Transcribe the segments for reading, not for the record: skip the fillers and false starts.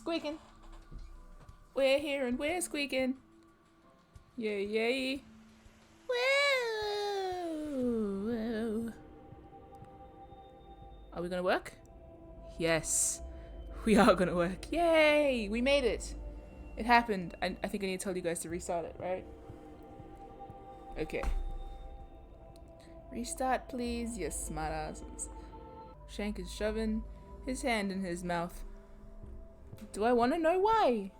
Squeaking. We're here and we're squeaking. Yay, yay. Whoa. Are we gonna work? Yes. We are gonna work. Yay! We made it. It happened. I think I need to tell you guys to restart it, right? Okay. Restart, please, you smartasses. Shank is shoving his hand in his mouth. Do I want to know why?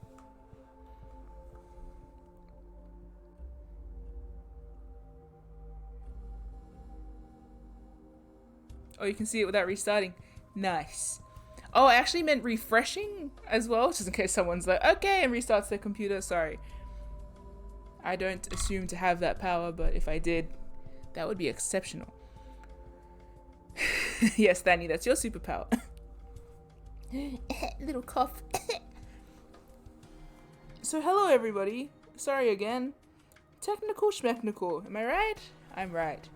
Oh, you can see it without restarting. Nice. Oh, I actually meant refreshing as well, just in case someone's like, okay, and restarts their computer. Sorry. I don't assume to have that power, but if I did, that would be exceptional. Yes, Danny, that's your superpower. Little cough. So hello everybody. Sorry again. Technical schmechnical. Am I right? I'm right.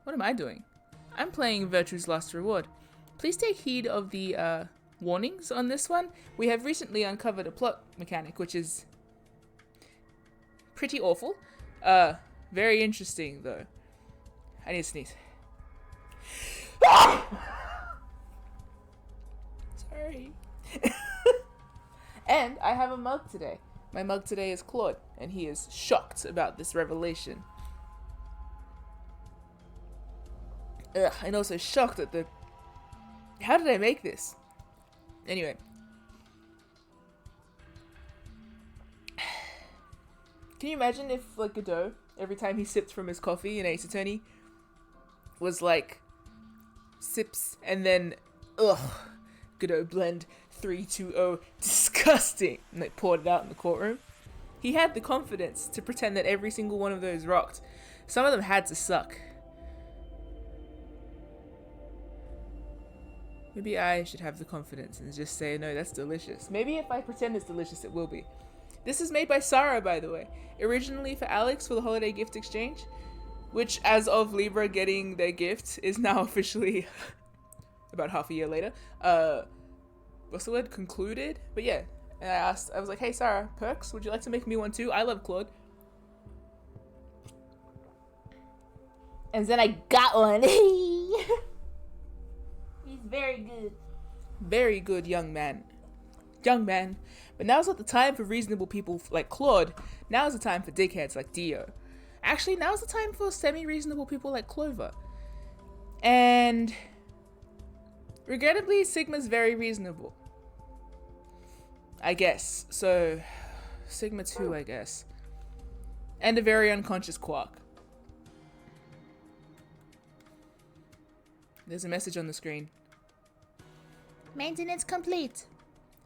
What am I doing? I'm playing Virtue's Last Reward. Please take heed of the warnings on this one. We have recently uncovered a plot mechanic, which is pretty awful. Very interesting though. I need to sneeze. Sorry. And I have a mug today. My mug today is Claude, and he is shocked about this revelation. Ugh, and also shocked at the... How did I make this? Anyway. Can you imagine if, like, Godot, every time he sipped from his coffee in Ace Attorney, was like, sips, and then, ugh, Godot blend 320, disgusting, and like poured it out in the courtroom? He had the confidence to pretend that every single one of those rocked. Some of them had to suck. Maybe I should have the confidence and just say, no, that's delicious. Maybe if I pretend it's delicious, it will be. This is made by Sarah, by the way. Originally for Alex for the holiday gift exchange, which as of Libra getting their gift is now officially about half a year later. What's the word? Concluded? But yeah, and I was like, hey Sarah, perks, would you like to make me one too? I love Claude. And then I got one. He's very good. Very good, young man. Young man. But now's not the time for reasonable people like Claude. Now's the time for dickheads like Dio. Actually, now's the time for semi-reasonable people like Clover. And regrettably, Sigma's very reasonable. I guess. So, Sigma 2, I guess. And a very unconscious Quark. There's a message on the screen. Maintenance complete.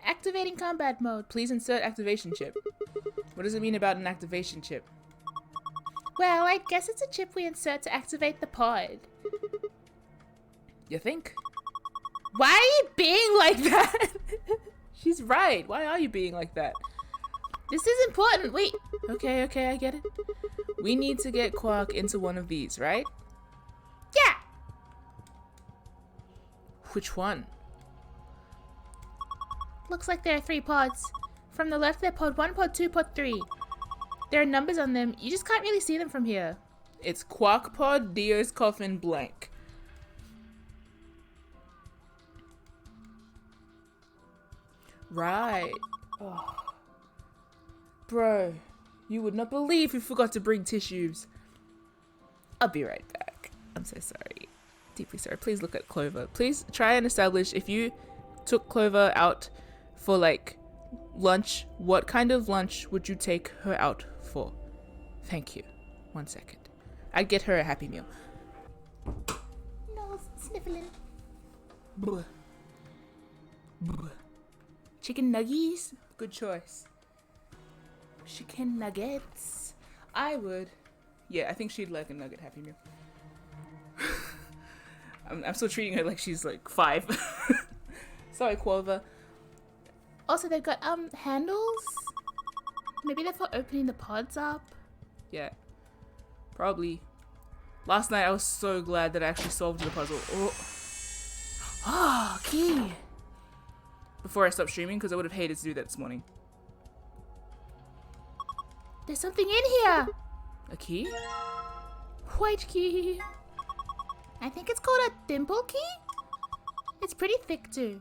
Activating combat mode. Please insert activation chip. What does it mean about an activation chip? Well, I guess it's a chip we insert to activate the pod. You think? Why are you being like that? She's right. Why are you being like that? This is important. Wait. Okay, I get it. We need to get Quark into one of these, right? Yeah! Which one? Looks like there are 3 pods. From the left, they're pod 1, pod 2, pod 3. There are numbers on them. You just can't really see them from here. It's Quark pod, Dio's coffin, blank. Right. Oh. Bro, you would not believe who forgot to bring tissues. I'll be right back. I'm so sorry. Deeply sorry. Please look at Clover. Please try and establish if you took Clover out for like lunch, what kind of lunch would you take her out for? Thank you. 1 second. I'd get her a Happy Meal. No, sniffling. Blah. Blah. Chicken nuggies? Good choice. Chicken nuggets. I would. Yeah, I think she'd like a nugget Happy Meal. I'm still treating her like she's like 5. Sorry, Quova. Also, they've got handles. Maybe they're for opening the pods up. Yeah, probably. Last night I was so glad that I actually solved the puzzle. Oh, key. Before I stopped streaming, because I would have hated to do that this morning. There's something in here. A key? White key. I think it's called a dimple key. It's pretty thick too.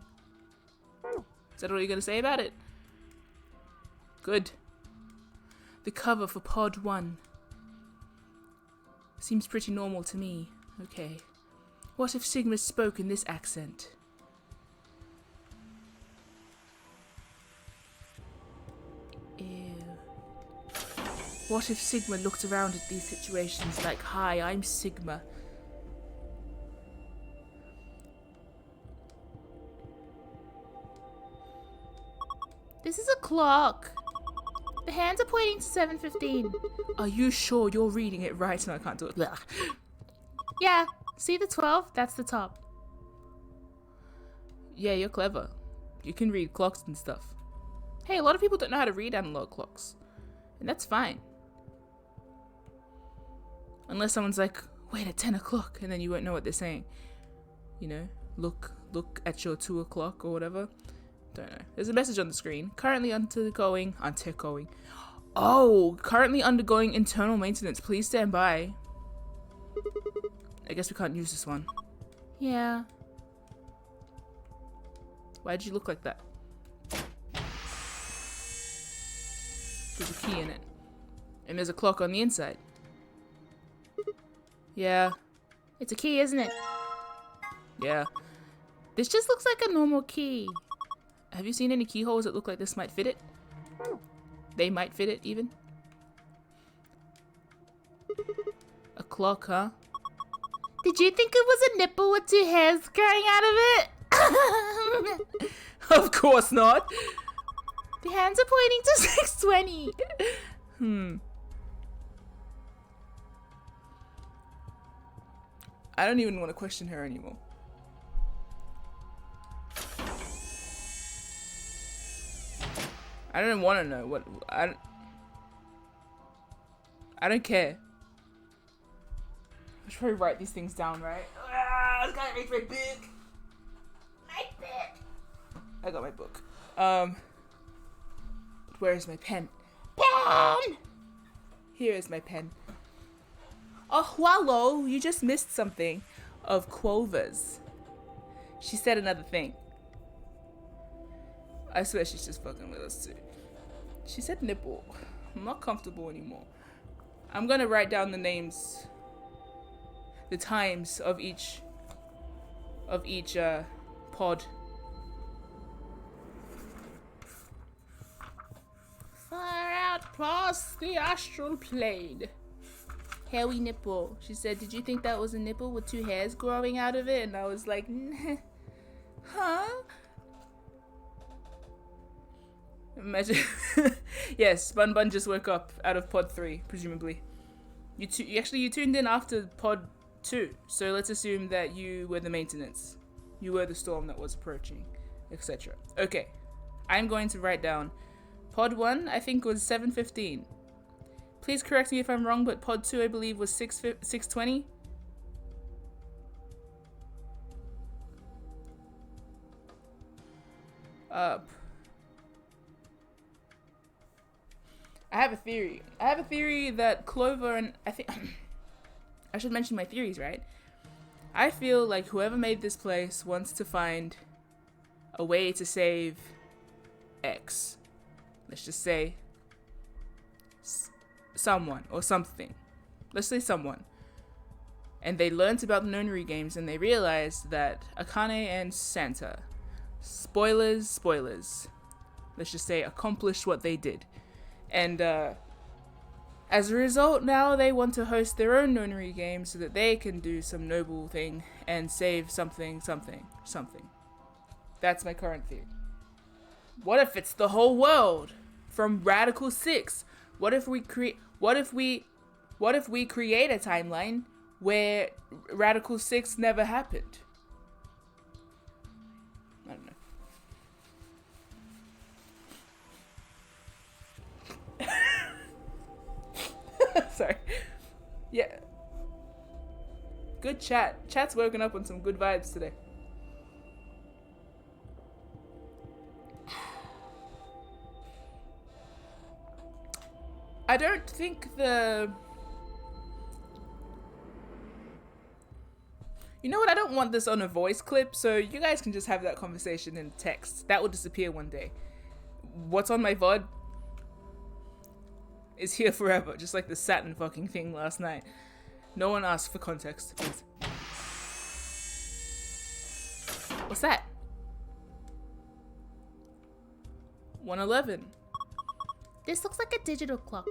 Is that all you're gonna say about it? Good. The cover for Pod 1. Seems pretty normal to me. Okay. What if Sigma spoke in this accent? Ew. What if Sigma looked around at these situations like, hi, I'm Sigma. This is a clock. The hands are pointing to 7:15. Are you sure you're reading it right? No, I can't do it. Blah. Yeah, see the 12? That's the top. Yeah, you're clever. You can read clocks and stuff. Hey, a lot of people don't know how to read analog clocks. And that's fine. Unless someone's like, wait, at 10 o'clock, and then you won't know what they're saying. You know, look at your 2 o'clock or whatever. Don't know. There's a message on the screen. Currently undergoing. Oh, currently undergoing internal maintenance. Please stand by. I guess we can't use this one. Yeah. Why'd you look like that? There's a key in it. And there's a clock on the inside. Yeah. It's a key, isn't it? Yeah. This just looks like a normal key. Have you seen any keyholes that look like this might fit it? They might fit it, even. A clock, huh? Did you think it was a nipple with 2 hairs growing out of it? Of course not. The hands are pointing to 6:20. I don't even want to question her anymore. I don't want to know what I don't care. I should probably write these things down, right? I gotta read my book. My book. I got my book. Where is my pen? Pen! Here is my pen. Oh, Wallow, you just missed something of Quova's. She said another thing. I swear she's just fucking with us too. She said nipple. I'm not comfortable anymore. I'm gonna write down the names, the times of each pod. Far out past the astral plane. Hairy nipple. She said, did you think that was a nipple with 2 hairs growing out of it? And I was like, huh? Imagine. Yes, Bun Bun just woke up out of pod 3, presumably. You tuned in after pod 2, so let's assume that you were the maintenance. You were the storm that was approaching, etc. Okay, I'm going to write down pod 1, I think was 7:15. Please correct me if I'm wrong, but pod 2 I believe was 6:20. I have a theory. I have a theory that Clover and I think I should mention my theories, right? I feel like whoever made this place wants to find a way to save X. Let's just say someone or something. Let's say someone. And they learned about the Nonary games and they realized that Akane and Santa, spoilers, let's just say accomplished what they did. And as a result, now they want to host their own Nonary game so that they can do some noble thing and save something. That's my current theory. What if it's the whole world from Radical 6? What if we create a timeline where Radical 6 never happened? I don't know. Sorry. Yeah. Good chat. Chat's woken up on some good vibes today. I don't think the... You know what? I don't want this on a voice clip, so you guys can just have that conversation in text. That will disappear one day. What's on my VOD is here forever, just like the Saturn fucking thing last night. No one asked for context, please. What's that? 1:11. This looks like a digital clock.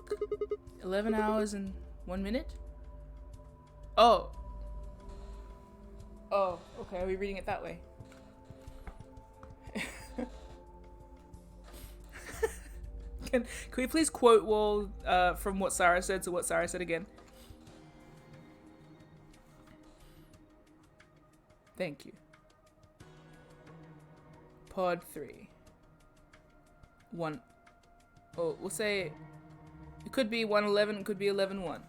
11 hours and 1 minute? Oh. Oh, okay. Are we reading it that way? Can we please quote Wall from what Sarah said to what Sarah said again? Thank you. Pod 3. 1. Oh, we'll say it could be 1:11, it could be 11:1.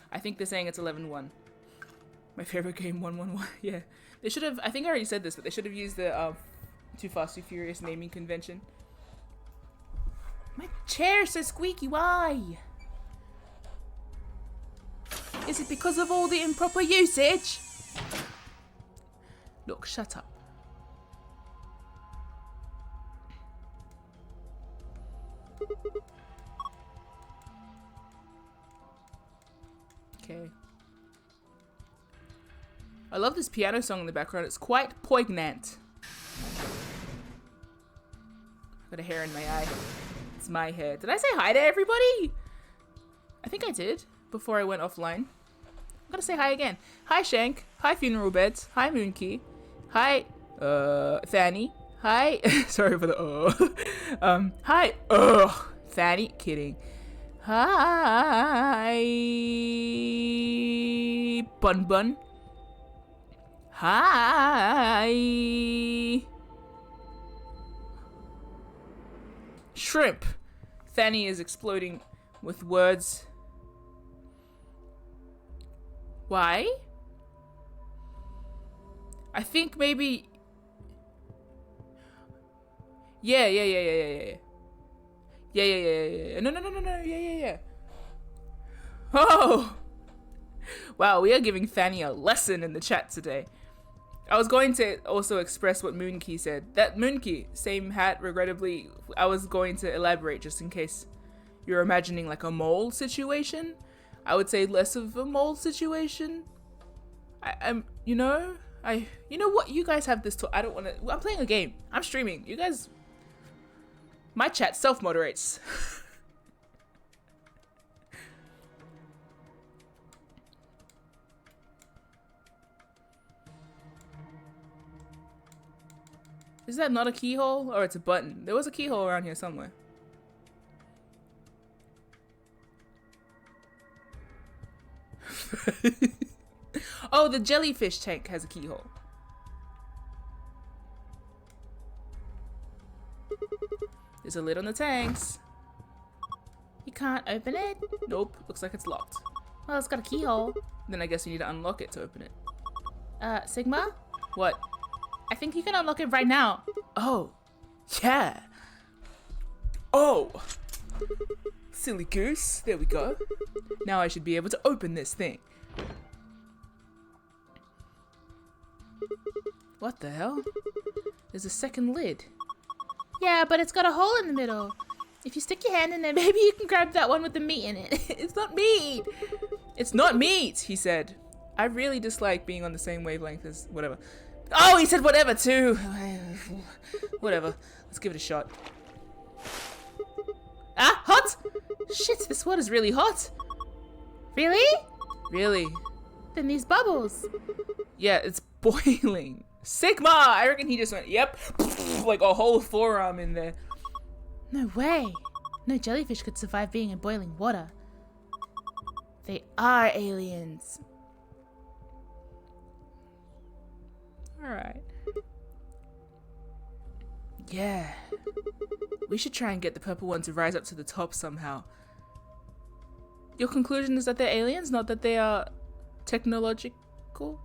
I think they're saying it's 11:1. My favorite game, 111. Yeah, they should have. I think I already said this, but they should have used the Too Fast, Too Furious naming convention. My chair's so squeaky. Why? Is it because of all the improper usage? Look, shut up. Okay. I love this piano song in the background. It's quite poignant. Got a hair in my eye. It's my hair. Did I say hi to everybody? I think I did before I went offline. I'm gonna say hi again. Hi Shank. Hi Funeral Beds. Hi Moonkey. Hi Fanny. Hi. Sorry for the hi. Fanny. Kidding. Hi Bun Bun. Hi Shrimp. Fanny is exploding with words. Why? I think maybe... Yeah. No. Yeah. Oh! Wow, we are giving Fanny a lesson in the chat today. I was going to also express what Moonkey said. That Moonkey, same hat, regrettably, I was going to elaborate just in case you're imagining like a mole situation. I would say less of a mole situation. You know what? You guys have this I don't want to, I'm playing a game. I'm streaming. You guys, my chat self-moderates. Is that not a keyhole? Or it's a button? There was a keyhole around here somewhere. Oh, the jellyfish tank has a keyhole. There's a lid on the tanks. You can't open it? Nope, looks like it's locked. Well, it's got a keyhole. Then I guess you need to unlock it to open it. Sigma? What? I think you can unlock it right now. Oh, yeah. Oh, silly goose. There we go. Now I should be able to open this thing. What the hell? There's a second lid. Yeah, but it's got a hole in the middle. If you stick your hand in there, maybe you can grab that one with the meat in it. It's not meat. It's not meat, he said. I really dislike being on the same wavelength as whatever. Oh, he said whatever too. Whatever. Let's give it a shot. Ah, hot! Shit, this water's really hot. Really? Really? Then these bubbles. Yeah, it's boiling. Sigma! I reckon he just went, yep. Like a whole forearm in there. No way. No jellyfish could survive being in boiling water. They are aliens. Alright. Yeah. We should try and get the purple one to rise up to the top somehow. Your conclusion is that they're aliens, not that they are technological?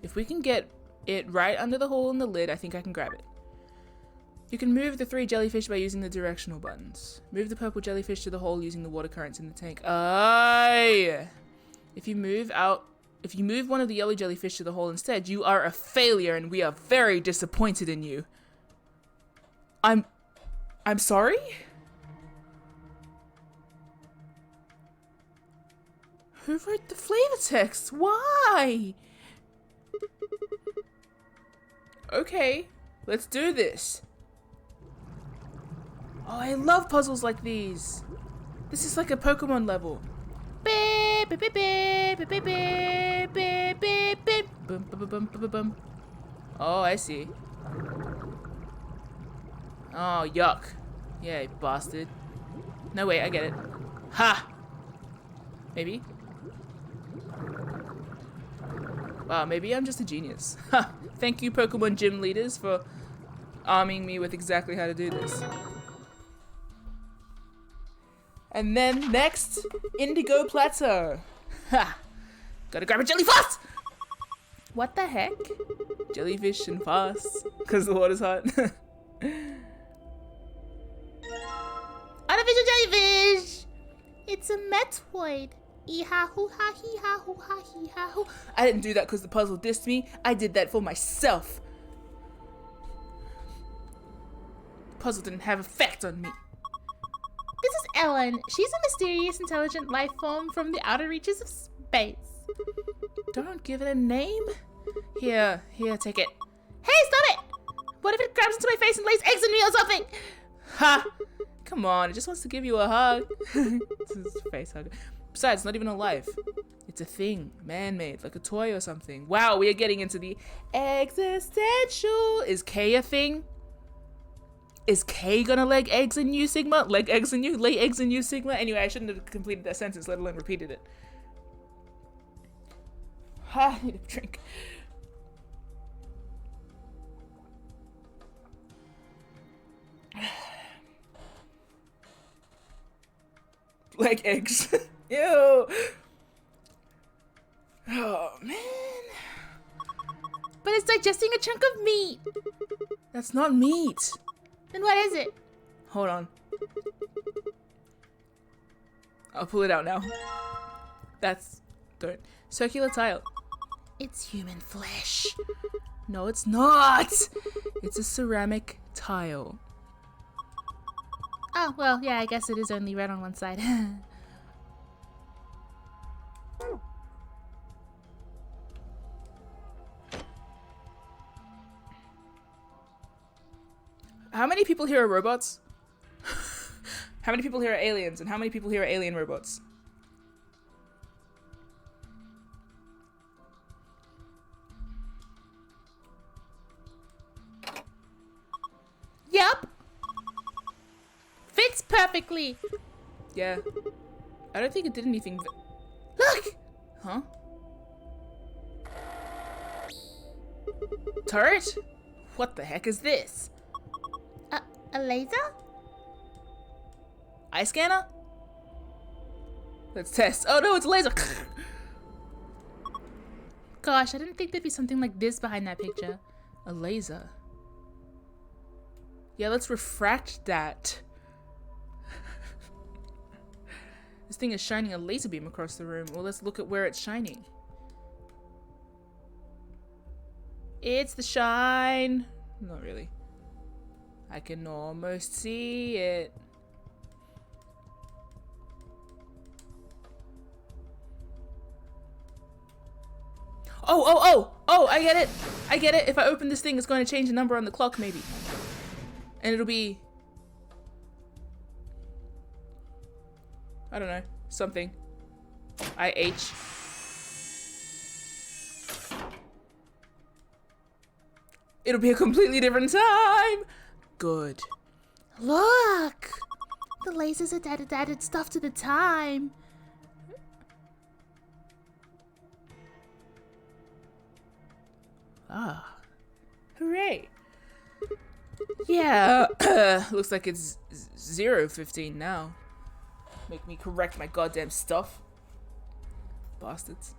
If we can get it right under the hole in the lid, I think I can grab it. You can move the 3 jellyfish by using the directional buttons. Move the purple jellyfish to the hole using the water currents in the tank. Aye! If you move one of the yellow jellyfish to the hole instead, you are a failure and we are very disappointed in you. I'm sorry? Who wrote the flavor text? Why? Okay, let's do this. Oh, I love puzzles like these. This is like a Pokemon level. Oh, I see. Oh, yuck. Yeah, you bastard. No, wait, I get it. Ha! Maybe? Wow, maybe I'm just a genius. Ha! Thank you, Pokemon gym leaders, for arming me with exactly how to do this. And then next, Indigo Plateau. Ha! Gotta grab a jelly fast! What the heck? Jellyfish and fast. Because the water's hot. Artificial jellyfish! It's a Metoid. Ee-ha-hoo-ha-hee-ha-hoo-ha-hee-ha-hoo. I didn't do that because the puzzle dissed me. I did that for myself. The puzzle didn't have effect on me. This is Ellen. She's a mysterious, intelligent life form from the outer reaches of space. Don't give it a name. Here, take it. Hey, stop it! What if it grabs into my face and lays eggs in me or something? Ha! Come on, it just wants to give you a hug. This is a face hug. Besides, it's not even alive. It's a thing, man-made, like a toy or something. Wow, we are getting into the existential. Is K a thing? Is K gonna leg eggs in you, Sigma? Leg eggs in you? Lay eggs in you, Sigma? Anyway, I shouldn't have completed that sentence, let alone repeated it. Ha, I need a drink. Leg eggs. Ew. Oh, man. But it's digesting a chunk of meat. That's not meat. Then what is it? Hold on. I'll pull it out now. Don't. Circular tile. It's human flesh. No, it's not. It's a ceramic tile. Oh, well, yeah, I guess it is only red on one side. How many people here are robots? How many people here are aliens? And how many people here are alien robots? Yup. Fits perfectly. Yeah. I don't think it did anything. Look! Huh? Turret? What the heck is this? A laser? Eye scanner? Let's test. Oh no, it's a laser. Gosh, I didn't think there'd be something like this behind that picture. A laser. Yeah, let's refract that. This thing is shining a laser beam across the room. Well, let's look at where it's shining. It's the shine. Not really. I can almost see it. Oh, I get it. I get it. If I open this thing, it's going to change the number on the clock, maybe. And it'll be... I don't know. Something. IH. It'll be a completely different time. Good. Look! The lasers added stuff to the time. Ah. Hooray. Yeah. Looks like it's 0:15 now. Make me correct my goddamn stuff. Bastards.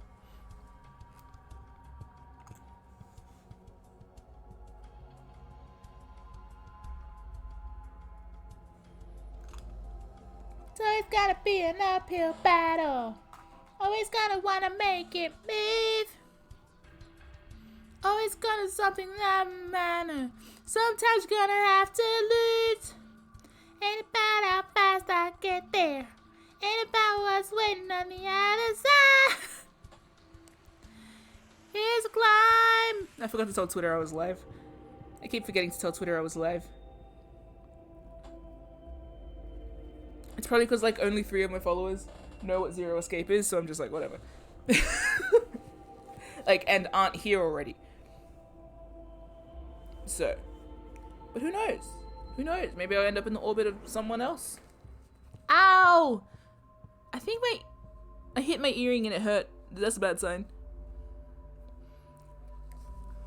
always gotta be an uphill battle. Always gonna wanna make it move. Always gonna something that matter. Sometimes you're gonna have to lose. Ain't about how fast I get there. Ain't about what's waiting on the other side. Here's a climb. I forgot to tell Twitter I was live. I keep forgetting to tell Twitter I was live. It's probably because like only 3 of my followers know what Zero Escape is, so I'm just like, whatever. Like, and aren't here already. So, but who knows? Who knows? Maybe I'll end up in the orbit of someone else. Ow! I think I hit my earring and it hurt. That's a bad sign.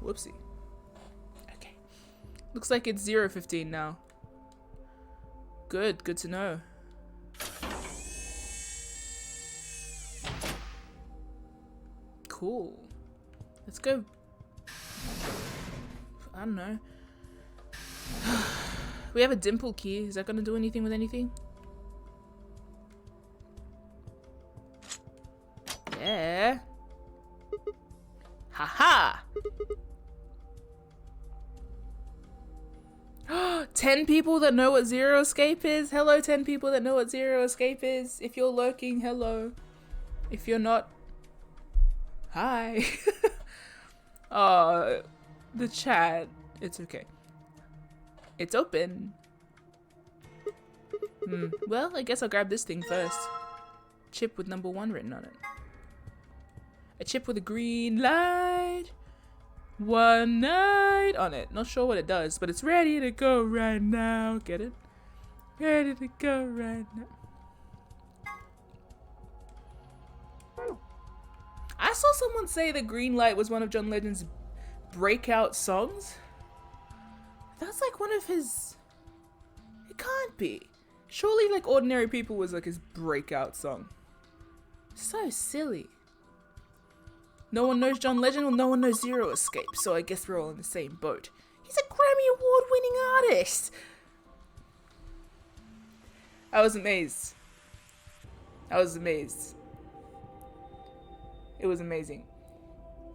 Whoopsie. Okay. Looks like it's 0:15 now. Good to know. Cool. Let's go. I don't know. We have a dimple key. Is that gonna do anything with anything? Yeah. Haha. 10 people that know what Zero Escape is. Hello, 10 people that know what Zero Escape is. If you're lurking, hello. If you're not, hi. The chat. It's okay. It's open. Well, I guess I'll grab this thing first. Chip with number 1 written on it. A chip with a green light. 1 night on it. Not sure what it does, but it's ready to go right now. Get it? Ready to go right now. I saw someone say that Green Light was one of John Legend's breakout songs. That's like one of his... It can't be. Surely like Ordinary People was like his breakout song. So silly. No one knows John Legend, well no one knows Zero Escape, so I guess we're all in the same boat. He's a Grammy Award winning artist! I was amazed. I was amazed. It was amazing.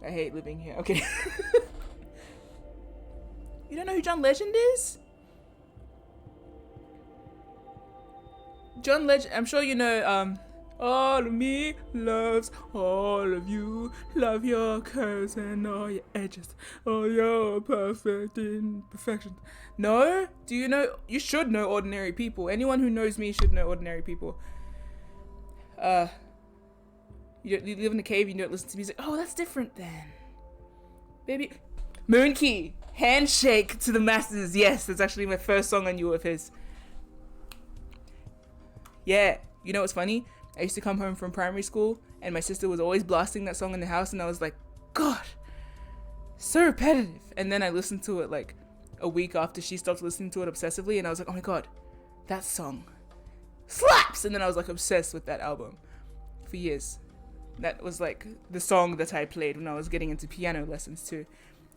I hate living here. Okay. You don't know who John Legend is? John Legend, I'm sure you know, all of me loves all of you. Love your curves and all your edges. All your perfect imperfections. No? Do you know? You should know Ordinary People. Anyone who knows me should know Ordinary People. You live in a cave, you don't listen to music. Oh, that's different then. Baby. Moonkey. Handshake to the masses. Yes, that's actually my first song I knew of his. Yeah. You know what's funny? I used to come home from primary school and my sister was always blasting that song in the house and I was like, God, so repetitive. And then I listened to it like a week after she stopped listening to it obsessively and I was like, oh my God, that song slaps. And then I was like obsessed with that album for years. That was like the song that I played when I was getting into piano lessons too.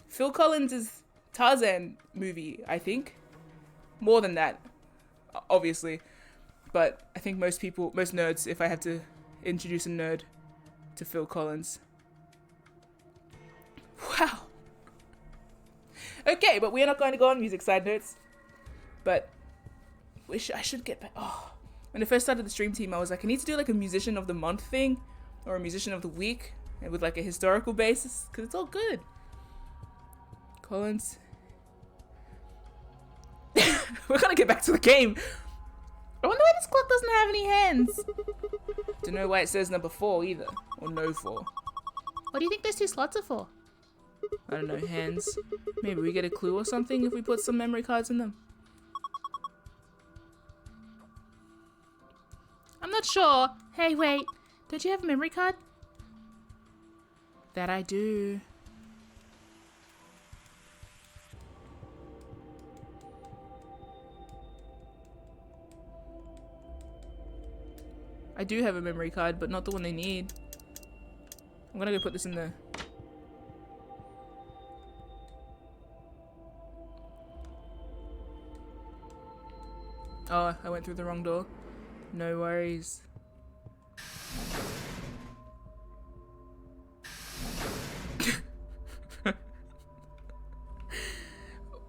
Phil Collins' Tarzan movie, I think. More than that, obviously. But I think most nerds, if I had to introduce a nerd to Phil Collins. Wow. Okay, but we're not going to go on music side notes. But I should get back. Oh, when I first started the stream team, I was like, I need to do like a musician of the month thing. Or a musician of the week. With like a historical basis. Because it's all good. Collins. We're gonna get back to the game. I wonder why this clock doesn't have any hands. Don't know why it says number 4 either. Or no 4. What do you think those 2 slots are for? I don't know, hands. Maybe we get a clue or something if we put some memory cards in them. I'm not sure. Hey, wait. Don't you have a memory card? That I do. I do have a memory card, but not the one they need. I'm gonna go put this in the... Oh, I went through the wrong door. No worries.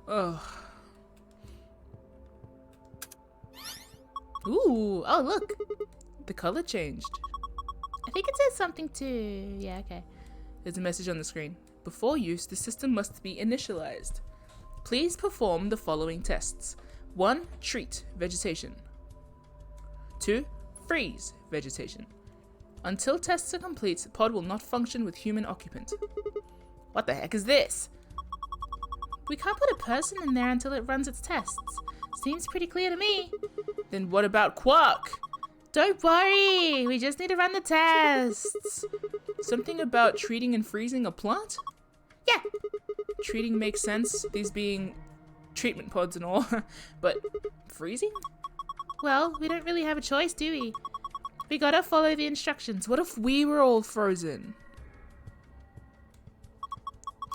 Oh. Ooh, oh look. The color changed. I think it says something to... Yeah, okay. There's a message on the screen. Before use, the system must be initialized. Please perform the following tests. 1. Treat vegetation. 2. Freeze vegetation. Until tests are complete, pod will not function with human occupant. What the heck is this? We can't put a person in there until it runs its tests. Seems pretty clear to me. Then what about Quark? Don't worry, we just need to run the tests. Something about treating and freezing a plant? Yeah. Treating makes sense, these being treatment pods and all, but freezing? Well, we don't really have a choice, do we? We gotta follow the instructions. What if we were all frozen?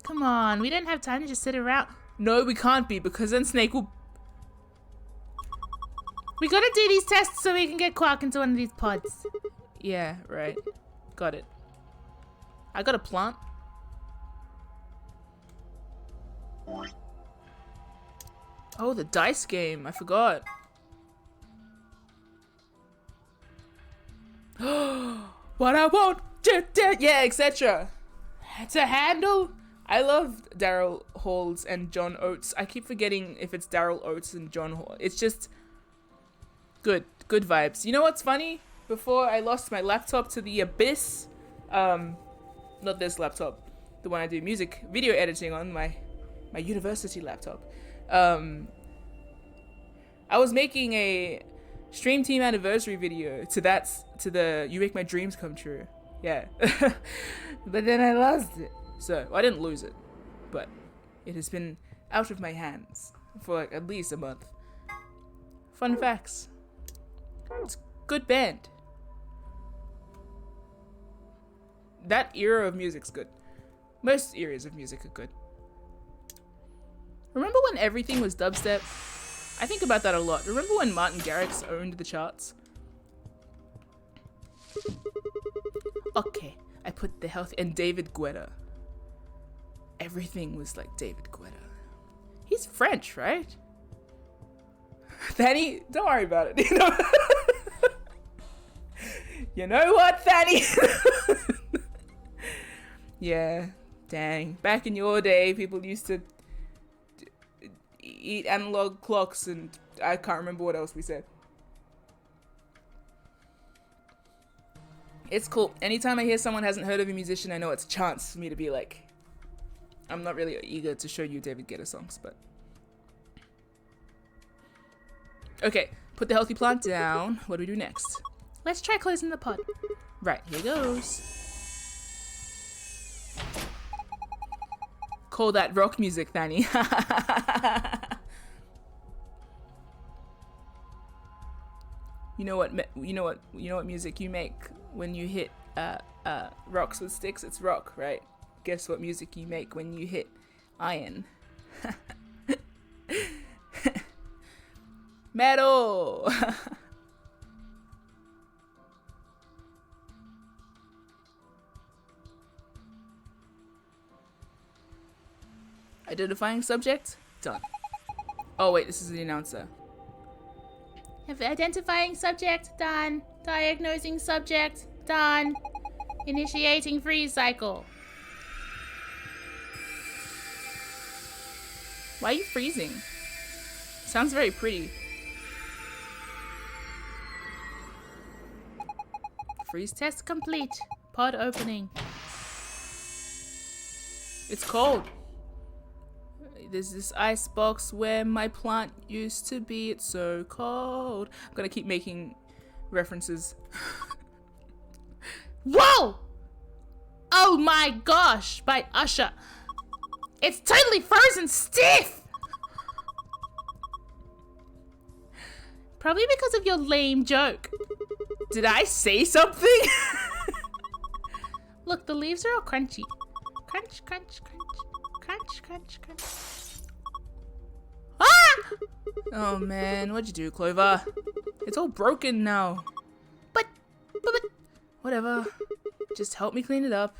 Come on, we don't have time to just sit around. No, we can't be, because then Snake will... We gotta do these tests so we can get Quark into one of these pods. Yeah, right. Got it. I got a plant. Oh, the dice game. I forgot. What I want, yeah, etc. To handle. I love Daryl Halls and John Oates. I keep forgetting if it's Daryl Oates and John Hall. It's just good vibes. You know what's funny? Before I lost my laptop to the abyss, not this laptop, the one I do music video editing on, my university laptop. I was making a Stream Team anniversary video to the You Make My Dreams Come True. Yeah. But then I lost it. So, I didn't lose it, but it has been out of my hands for like at least a month. Fun facts. It's a good band. That era of music's good. Most eras of music are good. Remember when everything was dubstep? I think about that a lot. Remember when Martin Garrix owned the charts? Okay, I put the health and David Guetta. Everything was like David Guetta. He's French, right? Thani, don't worry about it. You know, you know what, Thani? Yeah, dang. Back in your day, people used to eat analog clocks, and I can't remember what else we said. It's cool. Anytime I hear someone hasn't heard of a musician, I know it's a chance for me to be like, I'm not really eager to show you David Guetta songs, but... Okay, put the healthy plant down. What do we do next? Let's try closing the pod. Right, here goes. Call that rock music, Thani. You know what music you make when you hit rocks with sticks? It's rock, right? Guess what music you make when you hit iron? Metal. Identifying subject? Done. Oh wait, this is the announcer. Identifying subject, done. Diagnosing subject, done. Initiating freeze cycle. Why are you freezing? Sounds very pretty. Freeze test complete. Pod opening. It's cold. There's this ice box where my plant used to be. It's so cold. I'm gonna keep making references. Whoa! Oh my gosh, by Usher. It's totally frozen stiff! Probably because of your lame joke. Did I say something? Look, the leaves are all crunchy. Crunch, crunch, crunch. Crunch, crunch, crunch. Ah! Oh man, what'd you do, Clover? It's all broken now. But. Whatever. Just help me clean it up.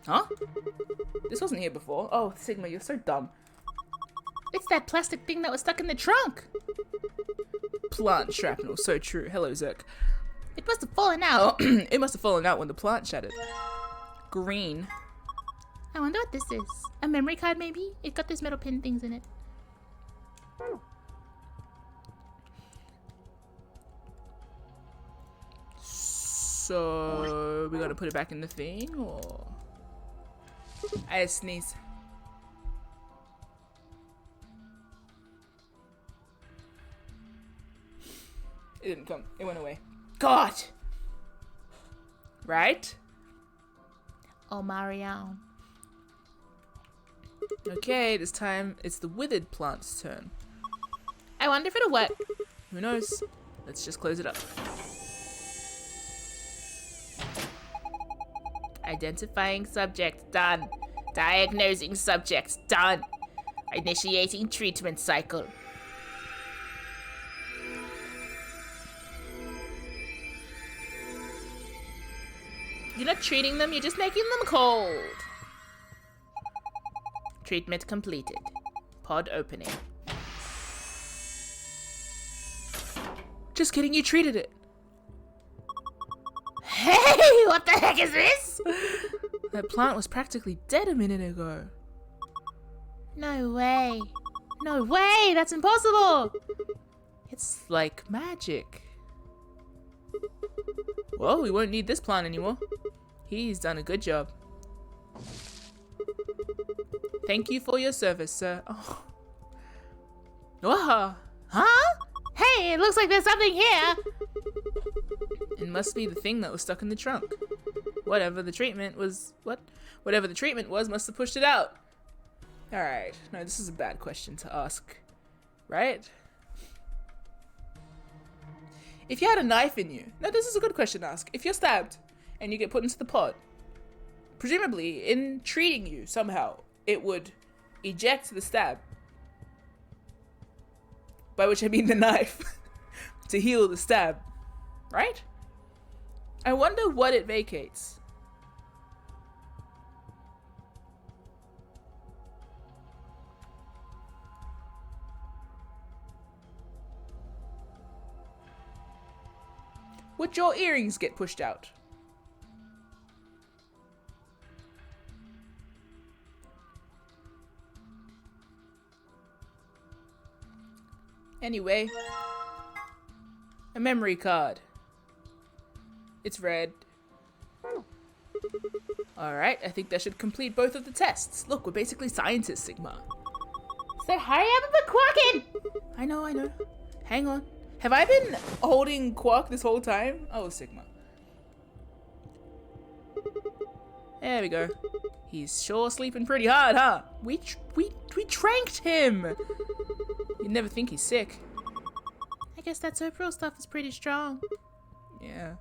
Huh? This wasn't here before. Oh, Sigma, you're so dumb. It's that plastic thing that was stuck in the trunk. Plant shrapnel, so true. Hello, Zerk. It must have fallen out. Oh, it must have fallen out when the plant shattered. Green. I wonder what this is. A memory card, maybe? It got these metal pin things in it. So, we gotta put it back in the thing, or? I sneeze. It didn't come. It went away. God! Right? Oh, Marianne. Okay, this time it's the withered plant's turn. I wonder if it'll work. Who knows? Let's just close it up. Identifying subject, done. Diagnosing subject, done. Initiating treatment cycle. You're not treating them, you're just making them cold. Treatment completed. Pod opening. Just kidding, you treated it. Hey, what the heck is this? That plant was practically dead a minute ago. No way. No way, that's impossible. It's like magic. Well, we won't need this plant anymore. He's done a good job. Thank you for your service, sir. Oh. Wow. Huh? Hey, it looks like there's something here. It must be the thing that was stuck in the trunk. Whatever the treatment was, Whatever the treatment was must have pushed it out. Alright, no, this is a bad question to ask. Right? If you had a knife in you, no, this is a good question to ask. If you're stabbed and you get put into the pod, presumably in treating you somehow, it would eject the stab. By which I mean the knife. To heal the stab. Right? I wonder what it vacates. Would your earrings get pushed out? Anyway, a memory card. It's red. Alright, I think that should complete both of the tests. Look, we're basically scientists, Sigma. So hurry up and put Quark in! I know. Hang on. Have I been holding Quark this whole time? Oh, Sigma. There we go. He's sure sleeping pretty hard, huh? We tranked him! You'd never think he's sick. I guess that Sopril stuff is pretty strong. Yeah.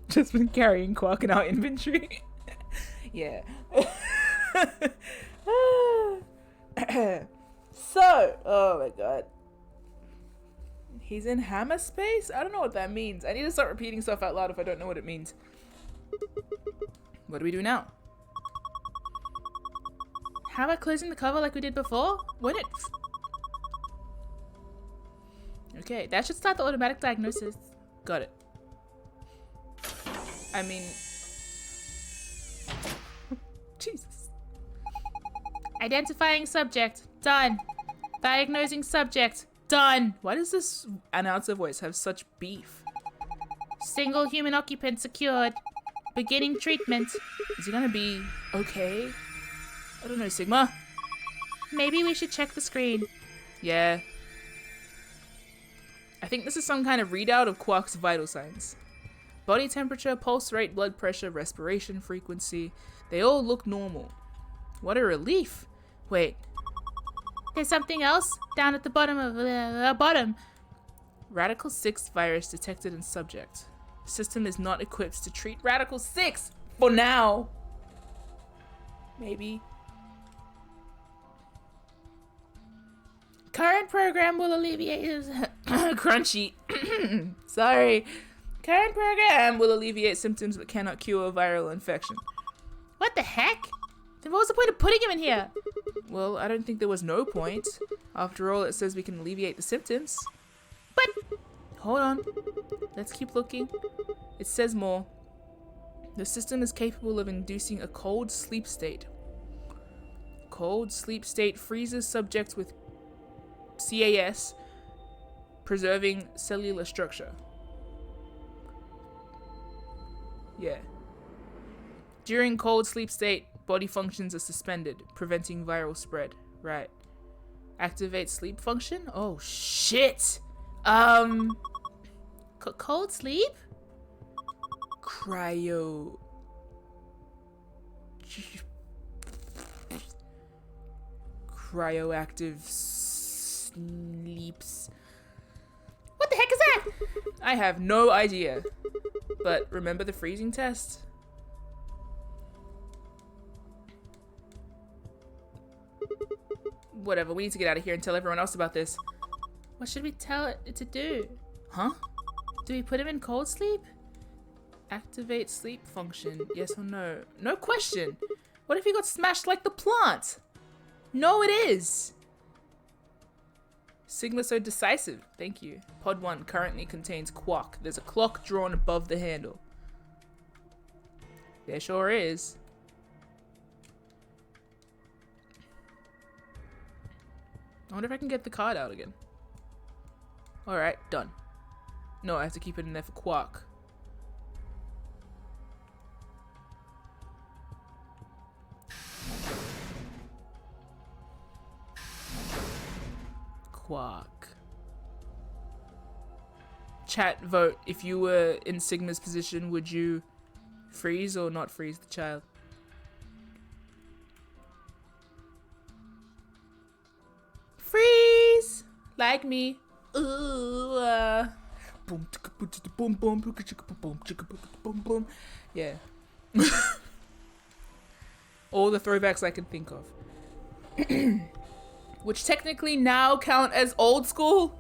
Just been carrying Quark in our inventory. Yeah. So, oh my god. He's in hammer space? I don't know what that means. I need to start repeating stuff out loud if I don't know what it means. What do we do now? How about closing the cover like we did before? When it... Okay, that should start the automatic diagnosis. Got it. I mean... Jesus. Identifying subject. Done. Diagnosing subject. Done. Why does this announcer voice have such beef? Single human occupant secured. Beginning treatment. Is he gonna be okay? I don't know, Sigma. Maybe we should check the screen. Yeah. I think this is some kind of readout of Quark's vital signs. Body temperature, pulse rate, blood pressure, respiration frequency. They all look normal. What a relief. Wait. There's something else down at the bottom of the bottom. Radical 6 virus detected in subject. System is not equipped to treat Radical 6 for now. Maybe. Current program will alleviate Crunchy. Sorry. Current program will alleviate symptoms but cannot cure a viral infection. What the heck? Then what was the point of putting him in here? Well, I don't think there was no point. After all, it says we can alleviate the symptoms. But Hold on. Let's keep looking. It says more. The system is capable of inducing a cold sleep state. Cold sleep state freezes subjects with CAS, preserving cellular structure. Yeah. During cold sleep state, body functions are suspended, preventing viral spread. Right. Activate sleep function? Oh, shit! cold sleep? Cryo... Cryoactive sleeps. What the heck is that? I have no idea. But remember the freezing test? Whatever, we need to get out of here and tell everyone else about this. What should we tell it to do? Huh? Do we put him in cold sleep? Activate sleep function, yes or no? No question! What if he got smashed like the plant? No, it is! Sigma so decisive, thank you. Pod 1 currently contains quark. There's a clock drawn above the handle. There sure is. I wonder if I can get the card out again. Alright, done. No, I have to keep it in there for quark. Quark. Chat, vote. If you were in Sigma's position, would you freeze or not freeze the child? Freeze! Like me. Ooh. Boom, boom, boom, boom, boom. Yeah. All the throwbacks I can think of. Which technically now count as old school.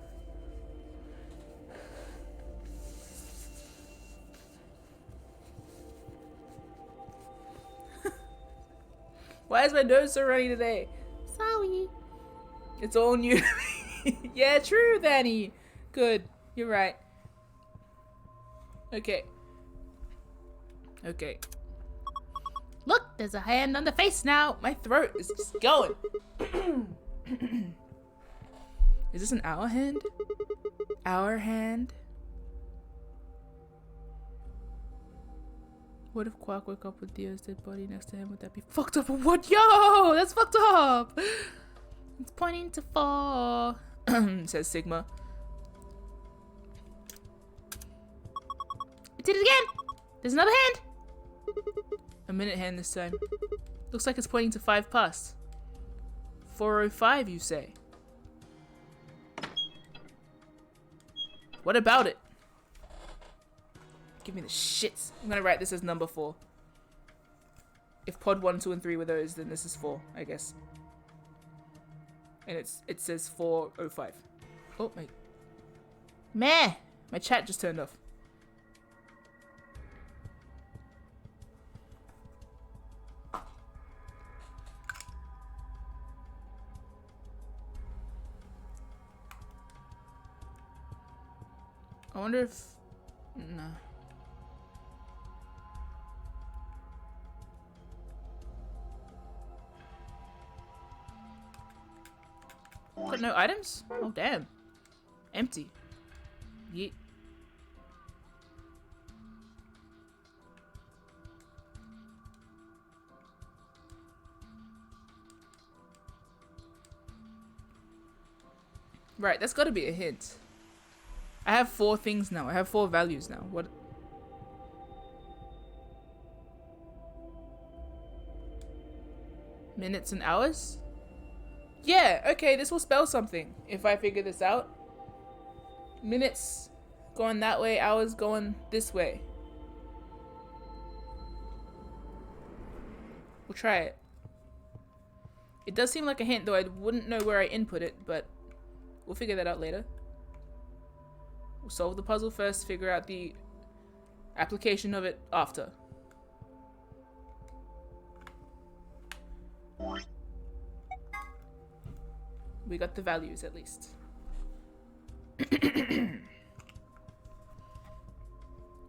Why is my nose so runny today? Sorry. It's all new. Yeah, true, Danny. Good. You're right. Okay. Okay. Look, there's a hand on the face now. My throat is just going. Is this an hour hand? Our hand? What if Quark woke up with Theo's dead body next to him? Would that be fucked up or what? Yo, that's fucked up. It's pointing to 4. Says Sigma. I did it again. There's another hand. A minute hand this time. Looks like it's pointing to 5 past. 4:05, you say? What about it? Give me the shits. I'm gonna write this as number 4. If pod 1, 2, and 3 were those, then this is 4, I guess. And it says 4:05. Oh my. Meh. My chat just turned off. I wonder if... Nah. Got no items? Oh, damn. Empty. Yeet. Right, that's gotta be a hint. I have 4 things now. I have 4 values now. What? Minutes and hours? Yeah, okay, this will spell something if I figure this out. Minutes going that way, hours going this way. We'll try it. It does seem like a hint, though I wouldn't know where I input it, but we'll figure that out later. We'll solve the puzzle first, figure out the application of it after. We got the values at least.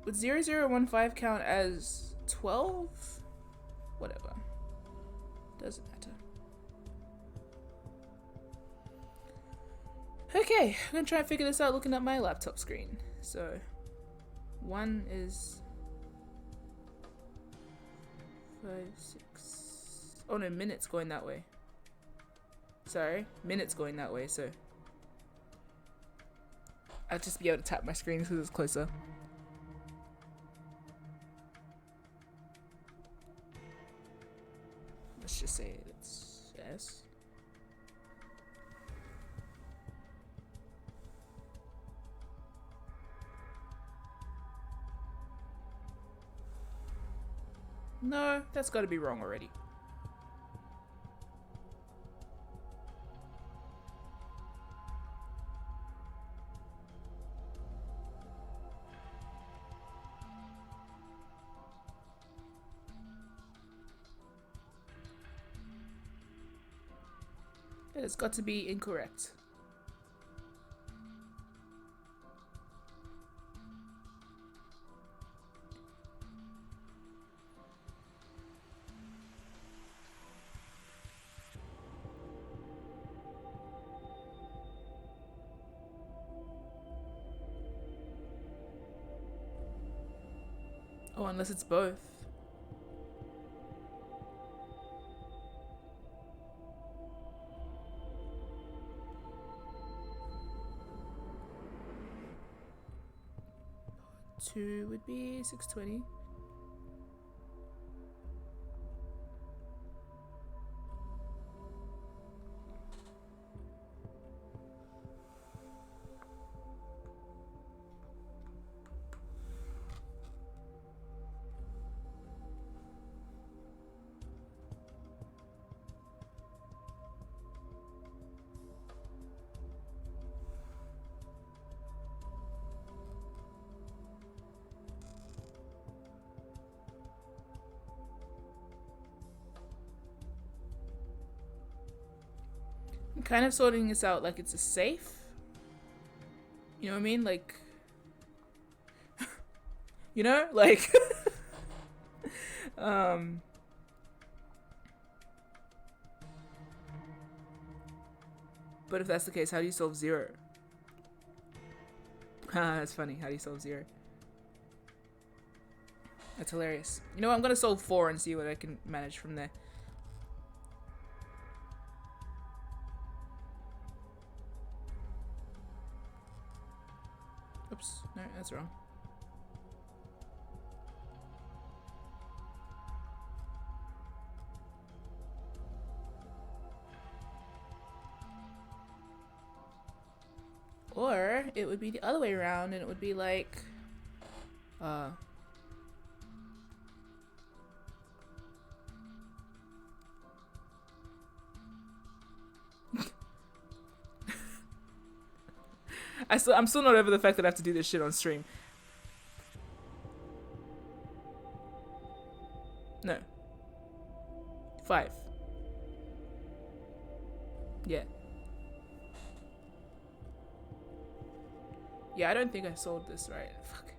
Would 0015 count as 12? Whatever. Doesn't matter. Okay, I'm gonna try and figure this out looking at my laptop screen. So, 1 is 5, 6. Oh no, minutes going that way. Sorry, minutes going that way, so I'll just be able to tap my screen because it's closer. Let's just say it's S. No, that's got to be wrong already. It's got to be incorrect. Oh, unless it's both. Two would be 620. I'm kind of sorting this out like it's a safe. You know what I mean? Like, you know, like, but if that's the case, how do you solve 0? Haha, that's funny. How do you solve 0? That's hilarious. You know what? I'm gonna solve 4 and see what I can manage from there. Oops, no, that's wrong. Or it would be the other way around and it would be like, I'm still not over the fact that I have to do this shit on stream. No. 5. Yeah. Yeah, I don't think I solved this right. Fuck.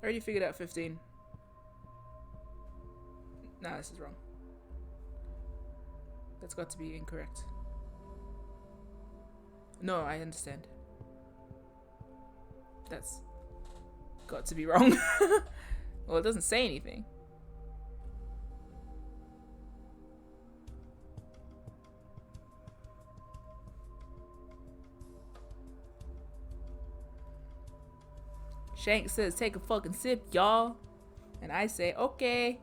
I already figured out 15. Nah, this is wrong. That's got to be incorrect. No, I understand. That's got to be wrong. Well, it doesn't say anything. Shank says, take a fucking sip, y'all. And I say, okay.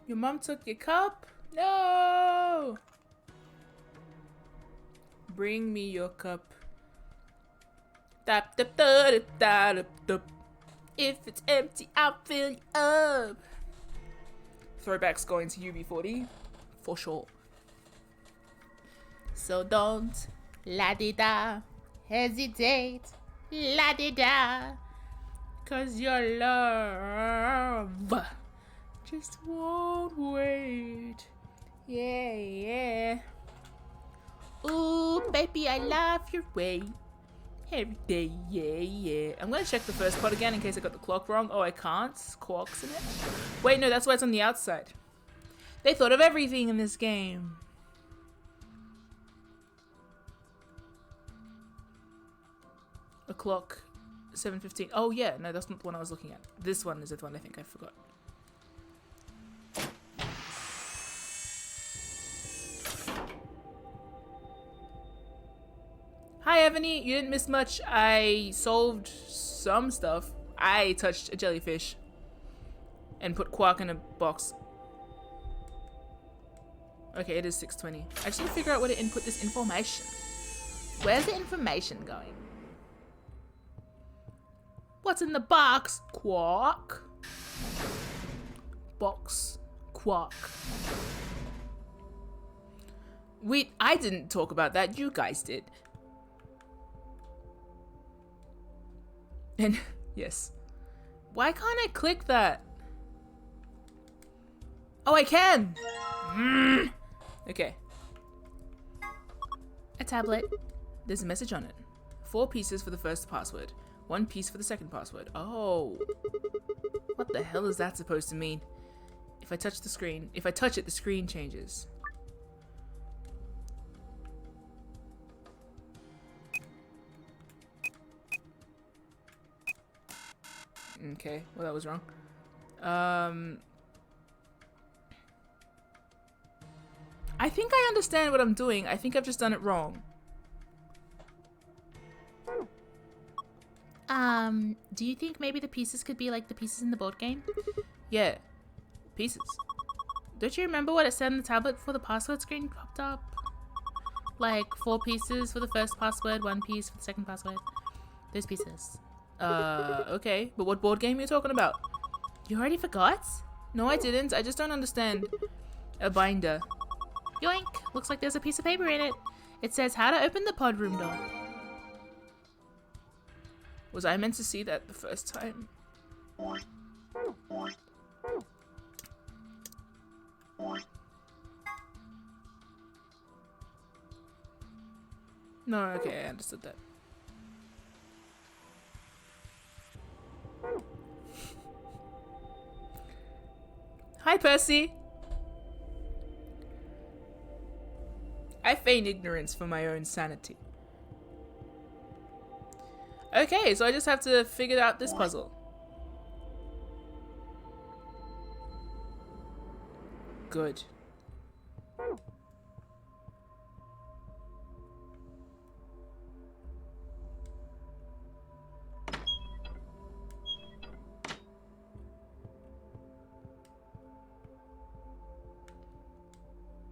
Your mom took your cup? No! Bring me your cup. Tap, tap, tap, tap, tap, tap. If it's empty, I'll fill you up. Throwbacks going to UB40 for sure. So don't la-di-da, hesitate, la-di-da, 'cause your love just won't wait. Yeah, yeah. Ooh, baby, I love your way. Every day, yeah, yeah. I'm gonna check the first part again in case I got the clock wrong. Oh, I can't. Clocks in it. Wait, no, that's why it's on the outside. They thought of everything in this game. A clock. 7:15. Oh, yeah. No, that's not the one I was looking at. This one is the one I think I forgot. Hi, Ebony. You didn't miss much. I solved some stuff. I touched a jellyfish and put Quark in a box. Okay, it is 6:20. I just need to figure out where to input this information. Where's the information going? What's in the box? Quark. Box. Quark. Wait, I didn't talk about that. You guys did. And yes. Why can't I click that? Oh, I can. Okay. A tablet. There's a message on it. 4 pieces for the first password. 1 piece for the second password. Oh. What the hell is that supposed to mean? If I touch the screen, if I touch it, the screen changes. Okay, well that was wrong. I think I understand what I'm doing. I think I've just done it wrong. Do you think maybe the pieces could be like the pieces in the board game? Yeah, pieces. Don't you remember what it said on the tablet before the password screen popped up? Like 4 pieces for the first password, 1 piece for the second password. Those pieces. Okay. But what board game are you talking about? You already forgot? No, I didn't. I just don't understand. A binder. Yoink! Looks like there's a piece of paper in it. It says how to open the pod room door. Was I meant to see that the first time? No, okay, I understood that. Hi, Percy! I feign ignorance for my own sanity. Okay, so I just have to figure out this puzzle. Good.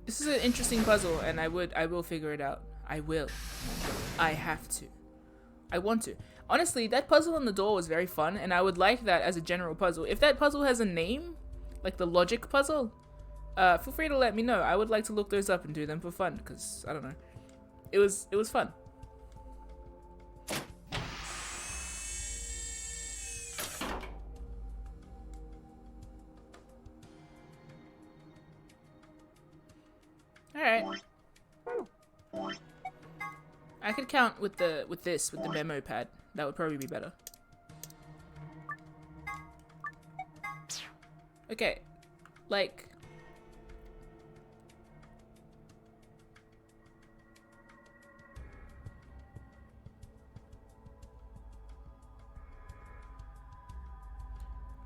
This is an interesting puzzle, and I will figure it out. I will. I have to. I want to. Honestly, that puzzle on the door was very fun, and I would like that as a general puzzle. If that puzzle has a name, like the logic puzzle, feel free to let me know. I would like to look those up and do them for fun, because, I don't know. It was fun. Alright. I could count with the memo pad. That would probably be better. Okay. Like,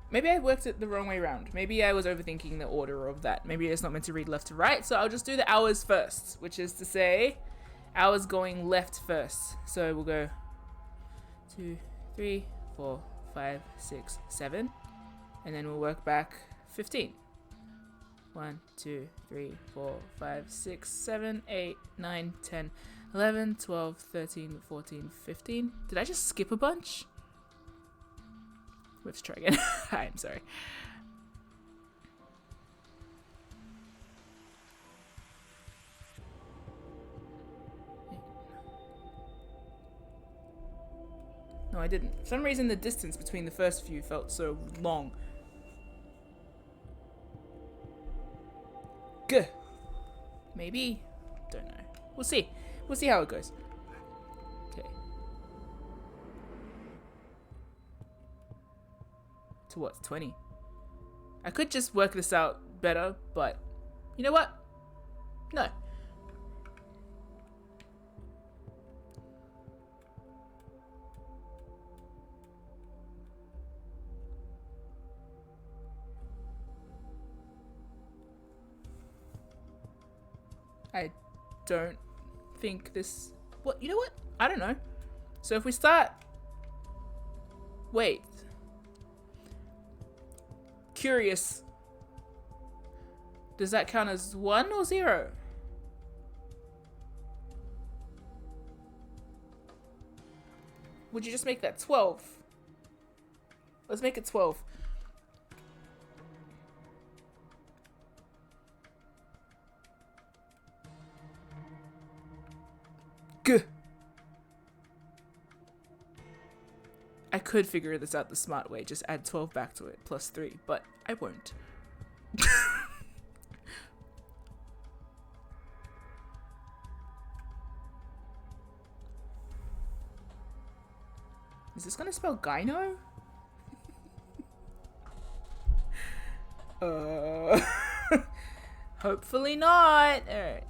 maybe I worked it the wrong way around. Maybe I was overthinking the order of that. Maybe it's not meant to read left to right, so I'll just do the hours first, which is to say hours going left first. So we'll go 2, 3, 4, 5, 6, 7, and then we'll work back 15. 1, 2, 3, 4, 5, 6, 7, 8, 9, 10, 11, 12, 13, 14, 15. Did I just skip a bunch? Let's try again. I'm sorry. No, I didn't. For some reason, the distance between the first few felt so long. Gah. Maybe. Don't know. We'll see. We'll see how it goes. Okay. To what? 20. I could just work this out better, but you know what? No. I don't think this... What? You know what? I don't know. So if we start... Wait. Curious. Does that count as 1 or 0? Would you just make that 12? Let's make it 12. Gah. I could figure this out the smart way, just add 12 back to it, plus 3, but I won't. Is this gonna spell gyno? Hopefully not. Alright.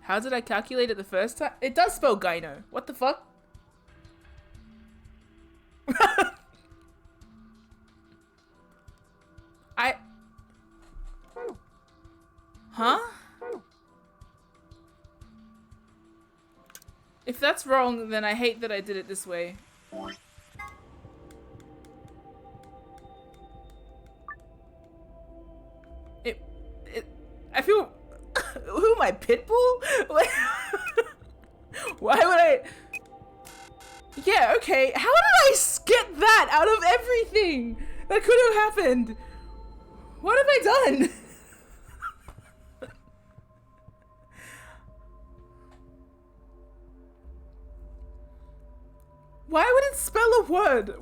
How did I calculate it the first time? It does spell gyno. What the fuck? Huh? If that's wrong, then I hate that I did it this way. I feel... Who am I, Pitbull? Why would I... Yeah, okay. How did I skip that out of everything that could have happened? What have I done? Why would it spell a word?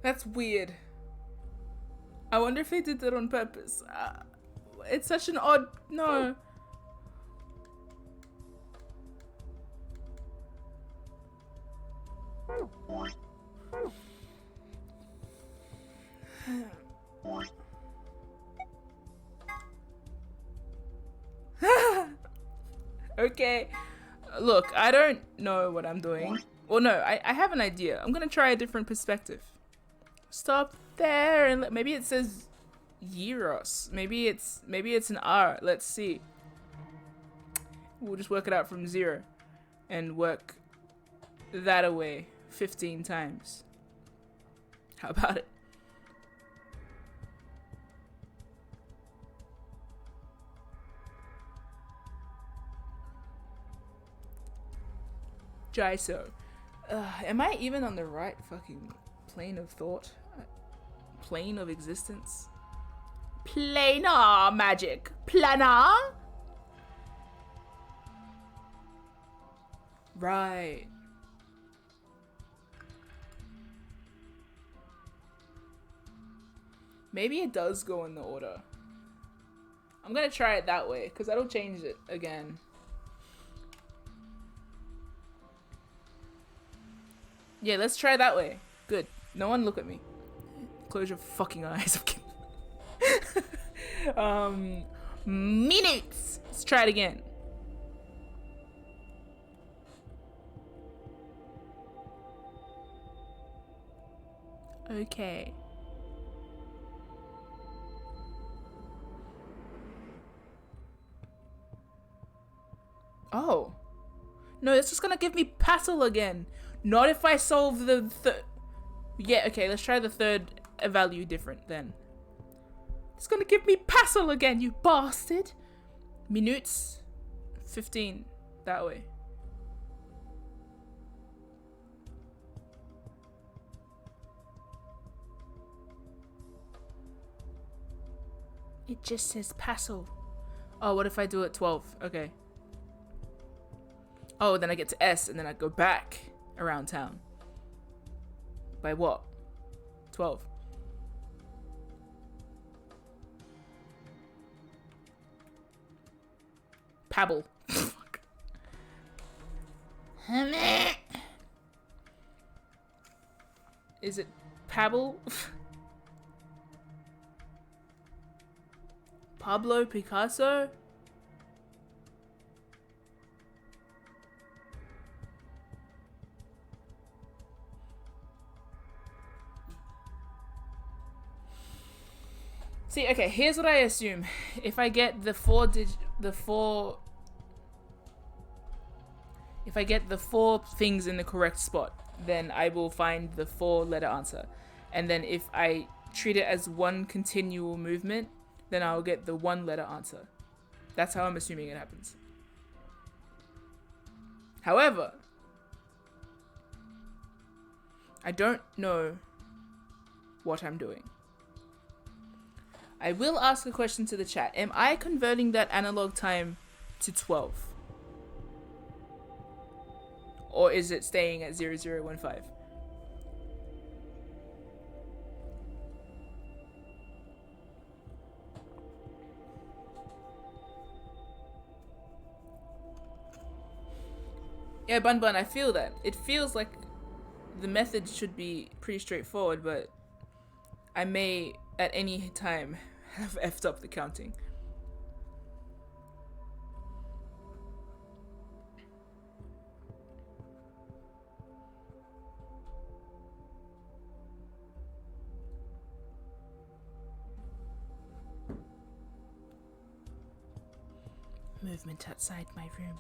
That's weird. I wonder if they did that on purpose. It's such an odd... No. Okay. Look, I don't know what I'm doing. Well, no, I have an idea. I'm gonna try a different perspective. Stop there and maybe it says Euros. Maybe it's an R. Let's see. We'll just work it out from 0 and work that away 15 times. How about it? Jiso. Am I even on the right fucking plane of thought? Plane of existence? Planar magic. Planar? Right. Maybe it does go in the order. I'm gonna try it that way, because that'll change it again. Yeah, let's try that way. Good. No one look at me. Close your fucking eyes. I'm kidding. Minutes! Let's try it again. Okay. Oh. No, it's just gonna give me PASO again. Not if I solve the yeah, okay, let's try the third value different then. It's gonna give me PASO again, you bastard. Minutes 15 that way. It just says PASO. Oh, what if I do it 12? Okay. Oh, then I get to S and then I go back around town. By what? 12. Pabble. Fuck. Is it Pabble? Pablo Picasso? See, okay, here's what I assume. If I get if I get the 4 things in the correct spot, then I will find the 4-letter answer. And then if I treat it as one continual movement, then I'll get the 1-letter answer. That's how I'm assuming it happens. However, I don't know what I'm doing. I will ask a question to the chat. Am I converting that analog time to 12? Or is it staying at 0015? Yeah, Bun, I feel that. It feels like the method should be pretty straightforward, but I may at any time have effed up the counting. Movement outside my room.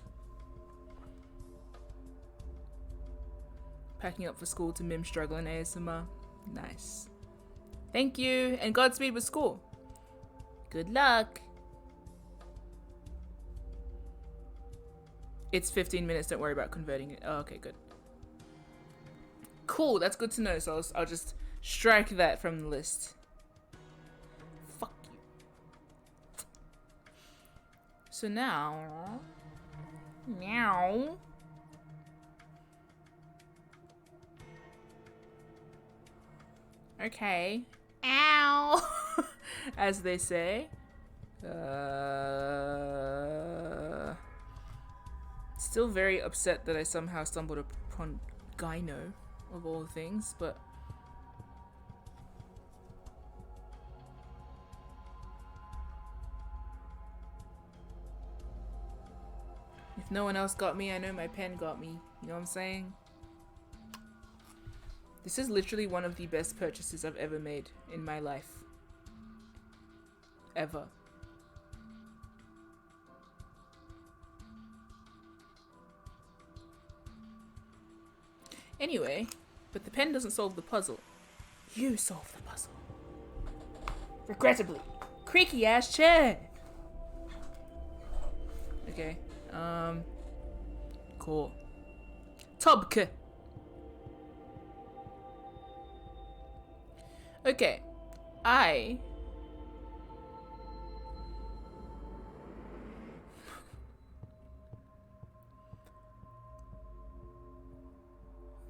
Packing up for school to MIM struggling ASMR. Nice. Thank you, and Godspeed with school. Good luck. It's 15 minutes, don't worry about converting it. Oh, okay, good. Cool, that's good to know, so I'll just strike that from the list. Fuck you. So now... Meow. Okay. Ow! As they say. Still very upset that I somehow stumbled upon Gyno, of all things, but... If no one else got me, I know my pen got me. You know what I'm saying? This is literally one of the best purchases I've ever made in my life. Ever. Anyway, but the pen doesn't solve the puzzle. You solve the puzzle. Regrettably. Creaky ass chair. Okay. Cool. Tobke. Okay.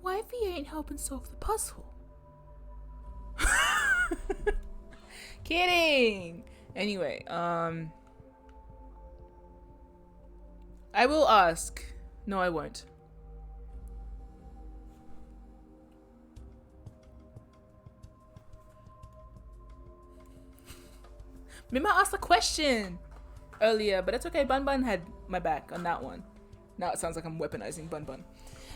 Why V ain't helping solve the puzzle? Kidding! Anyway, I will ask. No, I won't. Mima asked a question earlier, but it's okay. Bun Bun had my back on that one. Now it sounds like I'm weaponizing Bun Bun.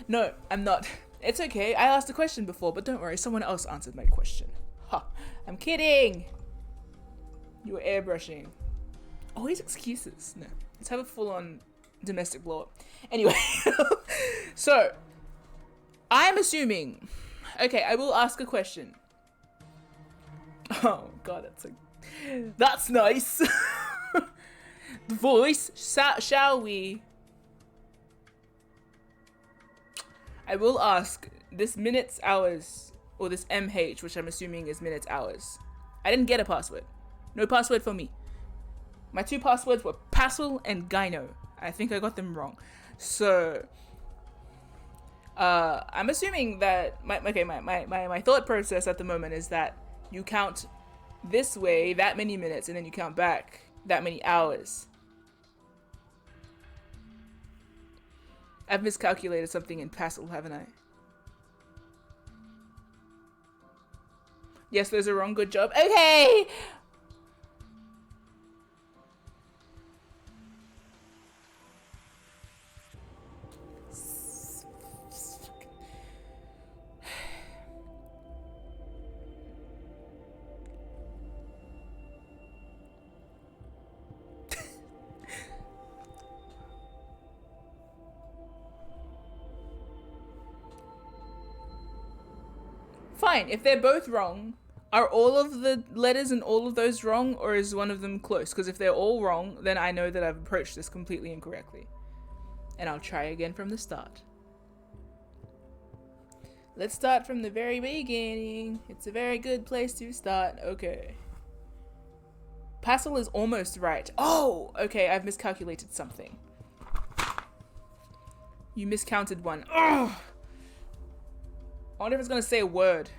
No, I'm not. It's okay. I asked a question before, but don't worry. Someone else answered my question. Ha! I'm kidding. You were airbrushing. Always excuses. No. Let's have a full-on domestic law. Anyway, so I'm assuming. Okay, I will ask a question. Oh God, that's nice. The voice, shall we? I will ask this minutes, hours, or this MH, which I'm assuming is minutes, hours. I didn't get a password. No password for me. My 2 passwords were PASO and Gyno. I think I got them wrong. So, I'm assuming that my thought process at the moment is that you count this way that many minutes and then you count back that many hours. I've miscalculated something in PASO, haven't I? Yes, there's a wrong. Good job. Okay. Fine, if they're both wrong, are all of the letters in all of those wrong, or is one of them close? Because if they're all wrong, then I know that I've approached this completely incorrectly. And I'll try again from the start. Let's start from the very beginning. It's a very good place to start. Okay. PASO is almost right. Oh, okay, I've miscalculated something. You miscounted one. Ugh! I wonder if it's gonna say a word.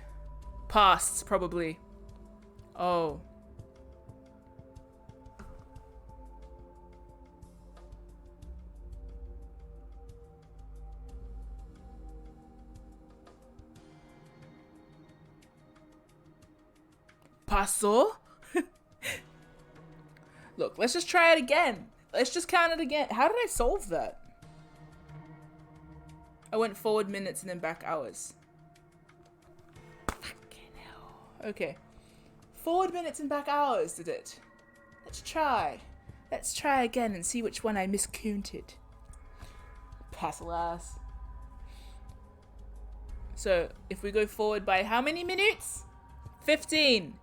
Past, probably. Oh. PASO? Look, let's just try it again. Let's just count it again. How did I solve that? I went forward minutes and then back hours. Okay. Forward minutes and back hours did it. Let's try. Let's try again and see which one I miscounted. PASO ass. So, if we go forward by how many minutes? 15.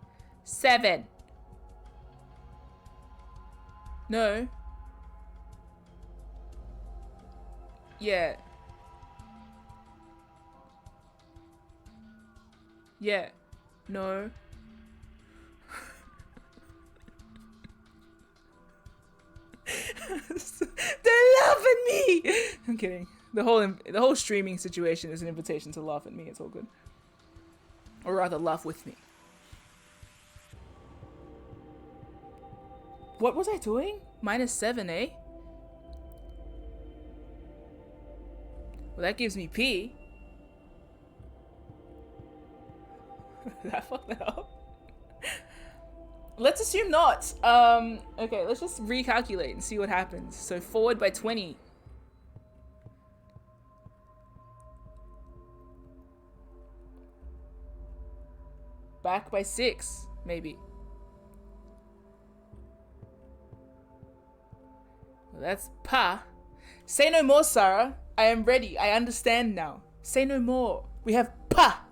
7. No. Yeah. Yeah. No. They're laughing at me. I'm kidding. The whole streaming situation is an invitation to laugh at me. It's all good. Or rather, laugh with me. What was I doing? -7, eh? Well, that gives me P. Did I fuck that up? Let's assume not. Okay, let's just recalculate and see what happens. So forward by 20. Back by 6, maybe. Well, that's pa. Say no more, Sarah. I am ready. I understand now. Say no more. We have pa.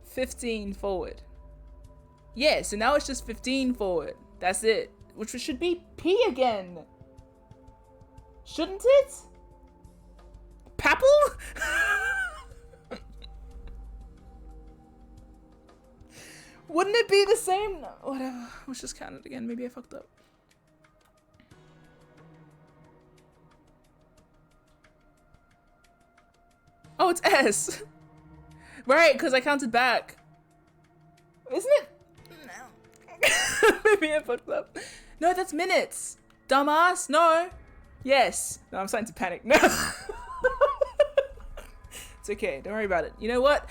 15 forward. Yeah, so now it's just 15 forward. That's it. Which should be P again. Shouldn't it? Papple? Wouldn't it be the same? No, whatever. Let's just count it again. Maybe I fucked up. Oh, it's S. Right, because I counted back. Isn't it? No. Maybe I fucked up. No, that's minutes. Dumbass. No. Yes. No, I'm starting to panic. No. It's okay. Don't worry about it. You know what?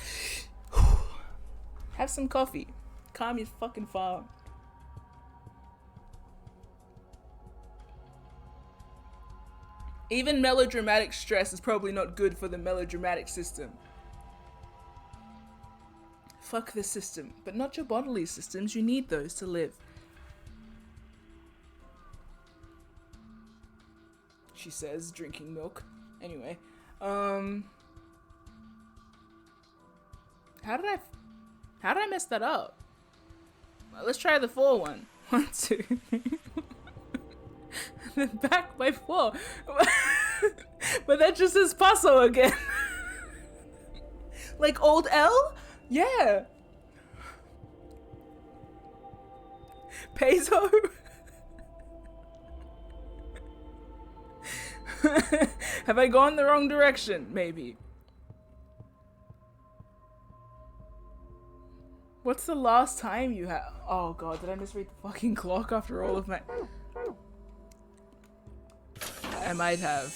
Have some coffee. Calm your fucking farm. Even melodramatic stress is probably not good for the melodramatic system. Fuck this system. But not your bodily systems. You need those to live. She says, drinking milk. Anyway. How did I mess that up? Let's try the 4 one. 1, 2, 3. Then back by 4. But that just says PASO again. Like old L? Yeah. PASO? Have I gone the wrong direction? Maybe. What's the last time you have? Oh god, did I misread the fucking clock after all of my... I might have.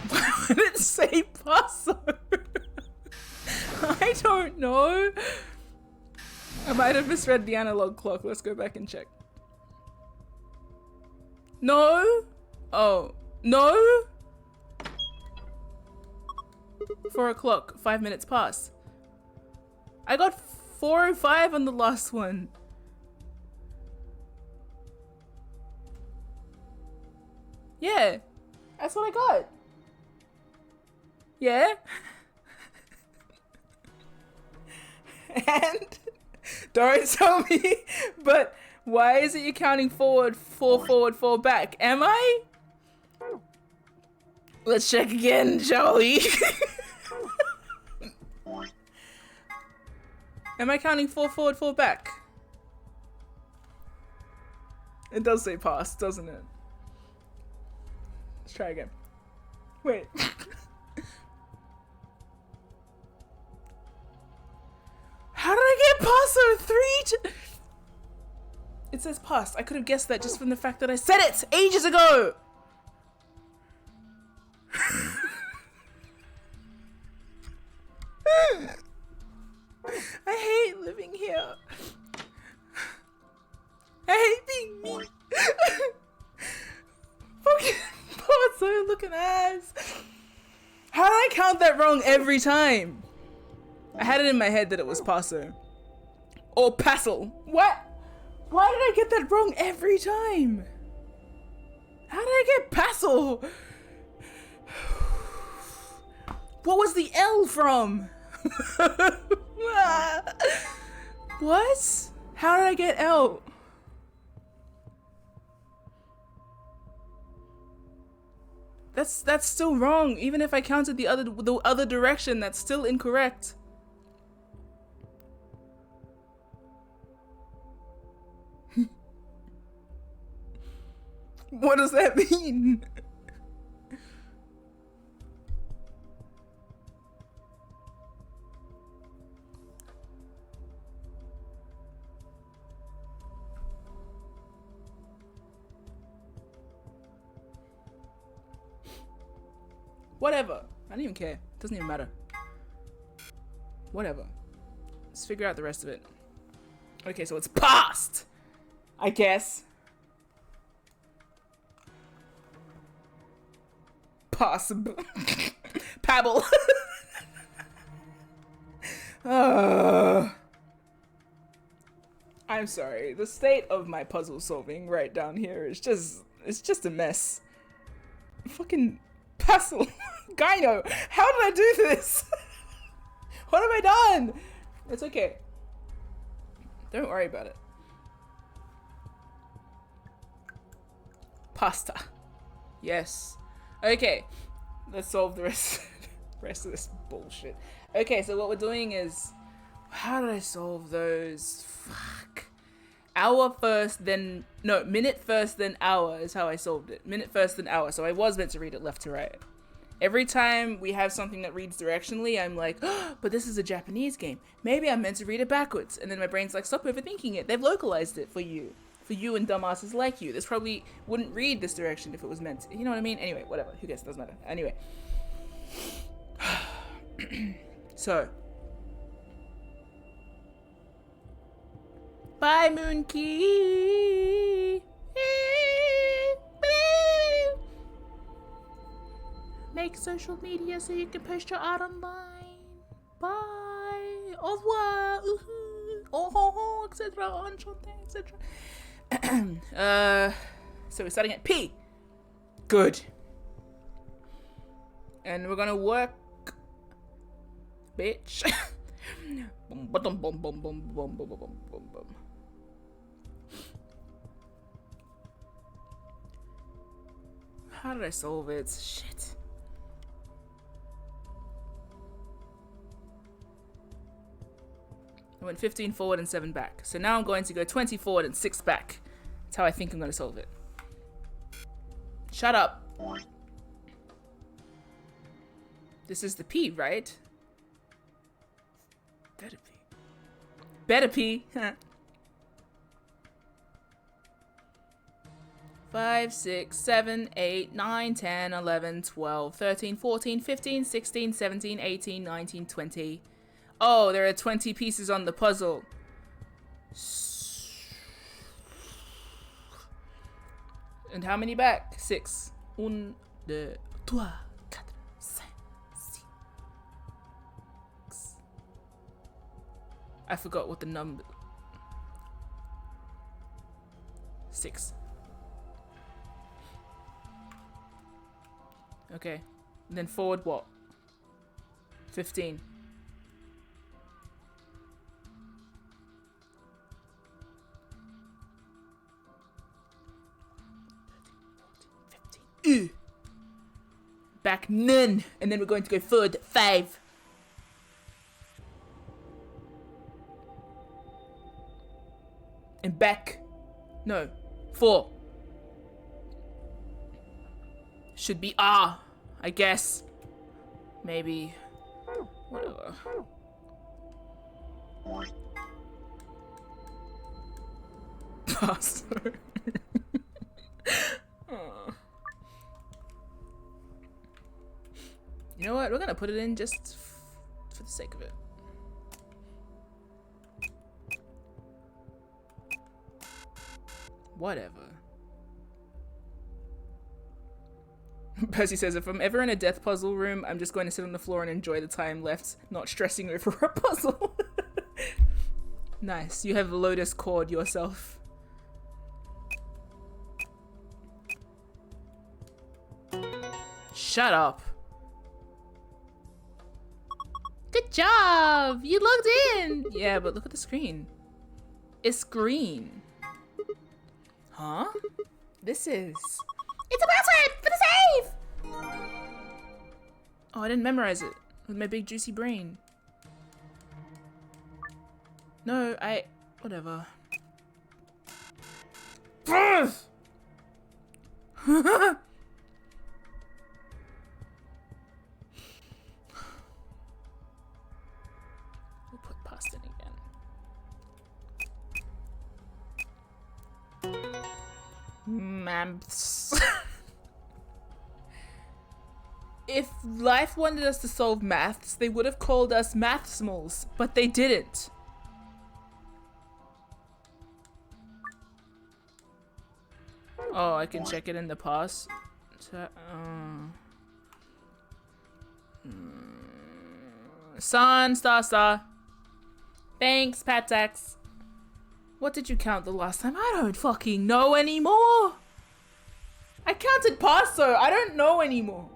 Why would it say PASO? I don't know. I might have misread the analog clock. Let's go back and check. No? Oh. No? 4 o'clock. 5 minutes past. I got 4:05 on the last one. Yeah. That's what I got. Yeah? And don't tell me, but why is it you're counting forward, 4 forward, 4 back? Am I? Let's check again, shall we? Am I counting 4 forward, 4 back? It does say past, doesn't it? Let's try again. Wait. How did I get past 3? It says past. I could have guessed that just from the fact that I said it ages ago. I hate living here. I hate being me. Fucking PASO looking ass. How did I count that wrong every time? I had it in my head that it was PASO. Or PASO. What? Why did I get that wrong every time? How did I get PASO? What was the L from? What? How did I get L? That's still wrong. Even if I counted the other direction, that's still incorrect. What does that mean? Whatever. I don't even care. It doesn't even matter. Whatever. Let's figure out the rest of it. Okay, so it's past, I guess. Possible. Pabble. I'm sorry. The state of my puzzle solving right down here is it's just a mess. Fucking puzzle. Gyno. How did I do this? What have I done? It's okay. Don't worry about it. Pasta. Yes. Okay. Let's solve the rest of this bullshit. Okay, so what we're doing is, how did I solve those? Fuck. Hour first, then no, minute first, then hour is how I solved it. Minute first, then hour. So I was meant to read it left to right. Every time we have something that reads directionally, I'm like, oh, but this is a Japanese game. Maybe I'm meant to read it backwards. And then my brain's like, stop overthinking it. They've localized it for you. For you and dumbasses like you. This probably wouldn't read this direction if it was meant to. You know what I mean? Anyway, whatever. Who cares? It doesn't matter. Anyway. So. Bye, Moonkey. Make social media so you can post your art online. Bye. Au revoir. Oh, ho, ho, etc. Enchanté, etc. So we're starting at P. Good. And we're gonna work, bitch. How did I solve it? Shit. I went 15 forward and 7 back. So now I'm going to go 20 forward and 6 back. That's how I think I'm going to solve it. Shut up. This is the P, right? Better P. Better P. 5, 6, 7, 8, 9, 10, 11, 12, 13, 14, 15, 16, 17, 18, 19, 20. Oh, there are 20 pieces on the puzzle. And how many back? 6. 1, 2, 3, 4, 5, 6. I forgot what the number. 6. Okay. And then forward what? 15. Back none. And then we're going to go forward 5. And back. No. 4. Should be R, I guess. Maybe. Whatever. PASO. You know what? We're gonna put it in just for the sake of it. Whatever. Percy says, if I'm ever in a death puzzle room, I'm just going to sit on the floor and enjoy the time left, not stressing over a puzzle. Nice. You have Lotus Cord yourself. Shut up. Good job! You logged in! Yeah, but look at the screen. It's green. Huh? This is... It's a password for the save! Oh, I didn't memorize it with my big juicy brain. No, whatever. We'll put past in again. Maths. If life wanted us to solve maths, they would have called us mathsmals, but they didn't. Oh, I can check it in the past. Sun, star. Thanks, Patax. What did you count the last time? I don't fucking know anymore. I counted PASO. I don't know anymore.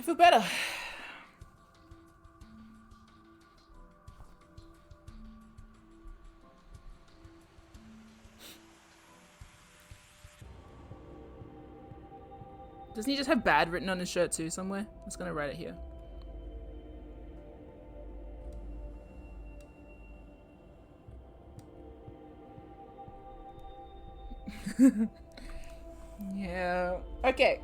feel better. Doesn't he just have bad written on his shirt too somewhere? I'm just gonna write it here. Yeah. Okay.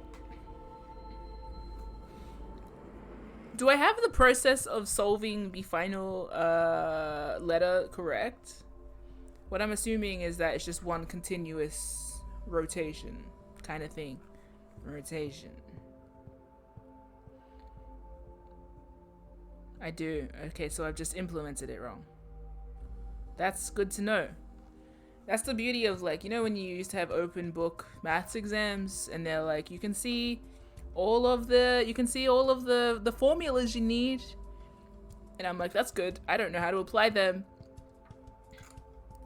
Do I have the process of solving the final letter correct? What I'm assuming is that it's just one continuous rotation kind of thing. Rotation. I do. Okay, so I've just implemented it wrong. That's good to know. That's the beauty of, like, you know when you used to have open book maths exams and they're like, you can see all of the formulas you need. And I'm like, that's good. I don't know how to apply them.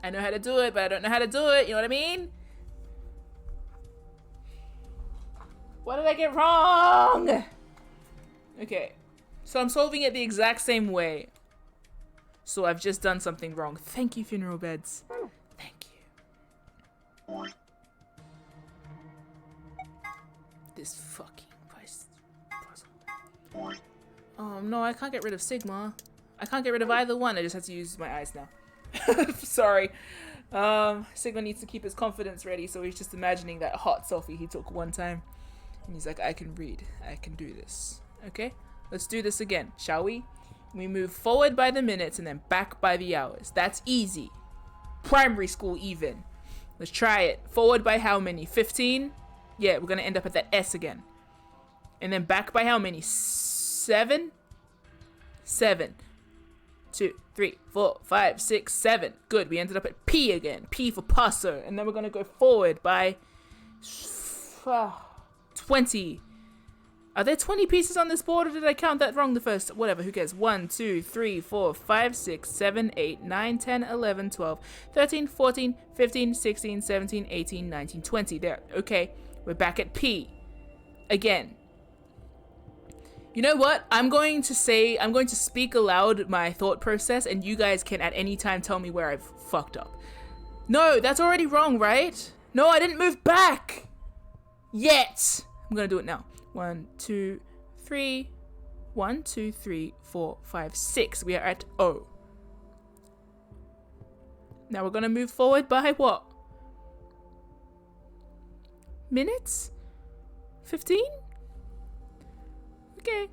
I know how to do it, but I don't know how to do it. You know what I mean? What did I get wrong? Okay. So I'm solving it the exact same way. So I've just done something wrong. Thank you, funeral beds. Thank you. This fucking puzzle. Oh no, I can't get rid of Sigma. I can't get rid of either one. I just have to use my eyes now. Sorry. Sigma needs to keep his confidence ready, so he's just imagining that hot selfie he took one time. And he's like, I can read. I can do this. Okay? Let's do this again, shall we? We move forward by the minutes and then back by the hours. That's easy. Primary school even. Let's try it. Forward by how many? 15? Yeah, we're going to end up at that S again. And then back by how many? 7? 7. 2, 3, 4, 5, 6, 7. Good. We ended up at P again. P for PASO. And then we're going to go forward by 20. Are there 20 pieces on this board, or did I count that wrong the first? Whatever, who cares? 1, 2, 3, 4, 5, 6, 7, 8, 9, 10, 11, 12, 13, 14, 15, 16, 17, 18, 19, 20. There. Okay, we're back at P. Again. You know what? I'm going to speak aloud my thought process, and you guys can at any time tell me where I've fucked up. No, that's already wrong, right? No, I didn't move back! Yet! I'm gonna do it now. 1, 2, 3. 1, 2, 3, 4, 5, 6. We are at O. Now we're gonna move forward by what? Minutes? 15? Okay.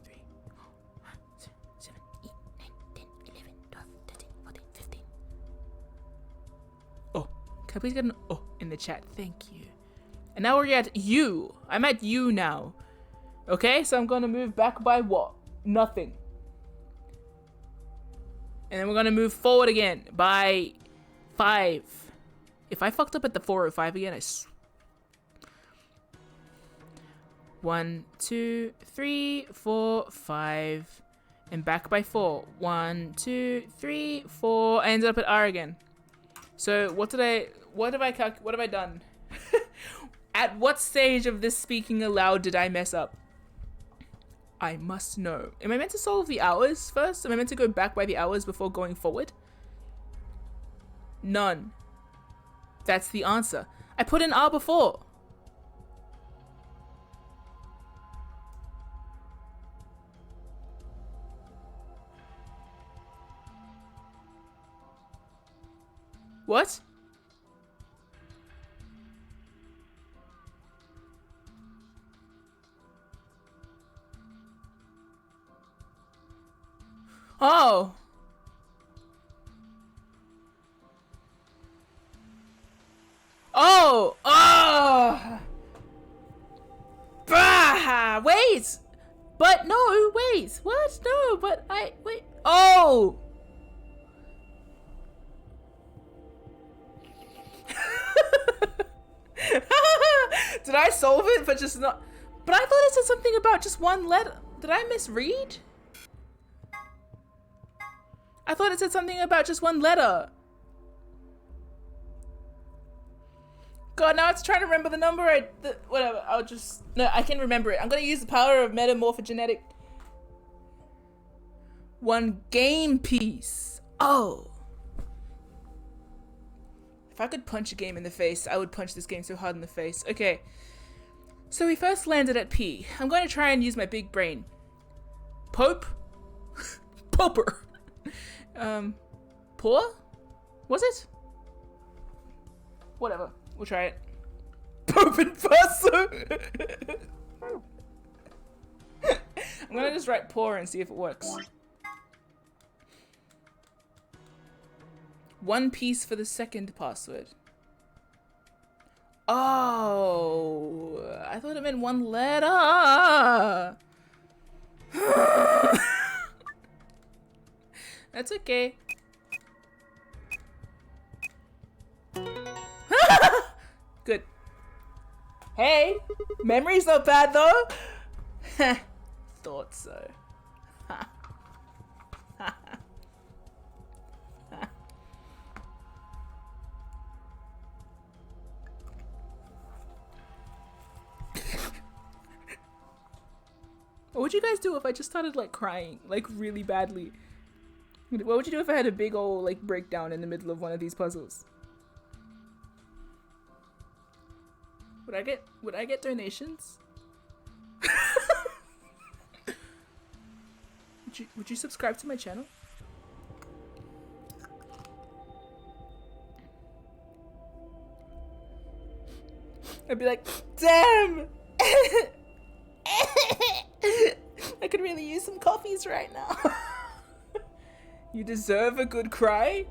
3, 4, 5, 6, 7, 8, 9, 10, 11, 12, 13, 14, 15. Oh, can I please get an O in the chat? Thank you. And now we're at U. I'm at U now. Okay, so I'm gonna move back by what? Nothing. And then we're gonna move forward again by 5. If I fucked up at the 405 again, 1, 2, 3, 4, 5. And back by 4. 1, 2, 3, 4. I ended up at R again. So what have I done? At what stage of this speaking aloud did I mess up? I must know. Am I meant to solve the hours first? Am I meant to go back by the hours before going forward? None. That's the answer. I put in R before. What? Oh. Oh. Oh. Bah. Wait. But no, wait. What? No, but wait. Oh. Did I solve it but just not? But I thought it said something about just one letter. Did I misread? I thought it said something about just one letter. God, now it's trying to remember the number. Whatever. I'll just... No, I can remember it. I'm going to use the power of metamorphogenetic. 1 game piece. Oh. If I could punch a game in the face, I would punch this game so hard in the face. Okay. So we first landed at P. I'm going to try and use my big brain. Pope? Poper. Poor? Was it? Whatever. We'll try it. Pope and PASO. I'm gonna just write poor and see if it works. 1 piece for the second password. Oh, I thought it meant 1 letter. That's okay. Good. Hey, memory's not bad though. Thought so. What would you guys do if I just started like crying, like really badly? What would you do if I had a big old like breakdown in the middle of one of these puzzles? Would I get donations? Would you subscribe to my channel? I'd be like, damn! I could really use some coffees right now. You deserve a good cry?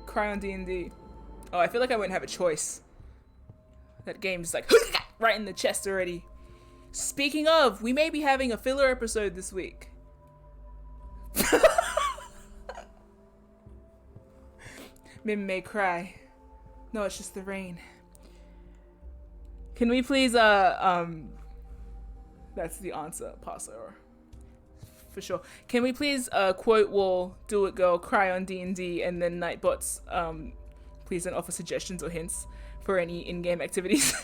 Cry on D&D. Oh, I feel like I wouldn't have a choice. That game's like right in the chest already. Speaking of, we may be having a filler episode this week. MIM may cry. No, it's just the rain. Can we please, that's the answer, PASO. For sure. Can we please, quote wall, do it girl, cry on D&D, and then Nightbots, please don't offer suggestions or hints for any in-game activities.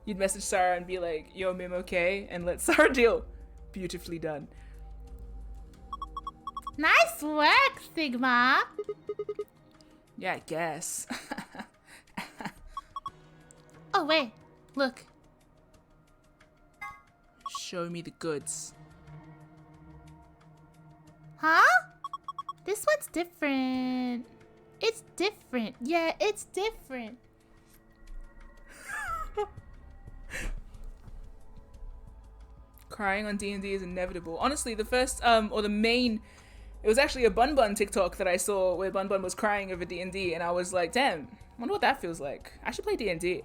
You'd message Sarah and be like, yo, Mim, okay? And let Sarah deal. Beautifully done. Nice work, Sigma. Yeah, I guess. Oh, wait. Look. Show me the goods. Huh? This one's different. It's different. Yeah, it's different. Crying on D&D is inevitable. Honestly, the first, or the main, it was actually a Bun Bun TikTok that I saw where Bun Bun was crying over D&D, and I was like, damn, I wonder what that feels like. I should play D&D.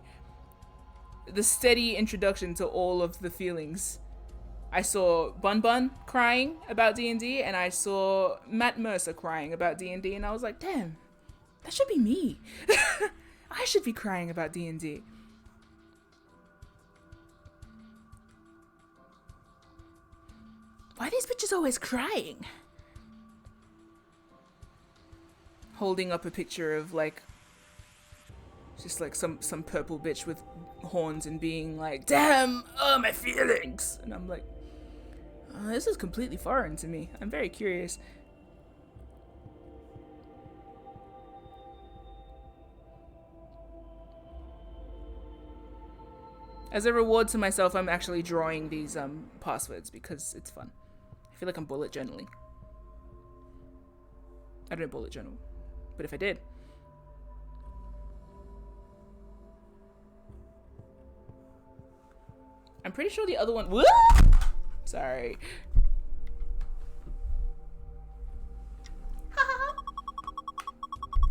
The steady introduction to all of the feelings. I saw Bun Bun crying about D&D, and I saw Matt Mercer crying about D&D, and I was like, damn, that should be me. I should be crying about D&D. Why are these bitches always crying? Holding up a picture of like, just like some purple bitch with horns and being like, damn, oh my feelings. And I'm like, this is completely foreign to me. I'm very curious. As a reward to myself, I'm actually drawing these passwords because it's fun. I feel like I'm bullet journaling. I don't bullet journal, but if I did. I'm pretty sure the other one, whoop! Sorry.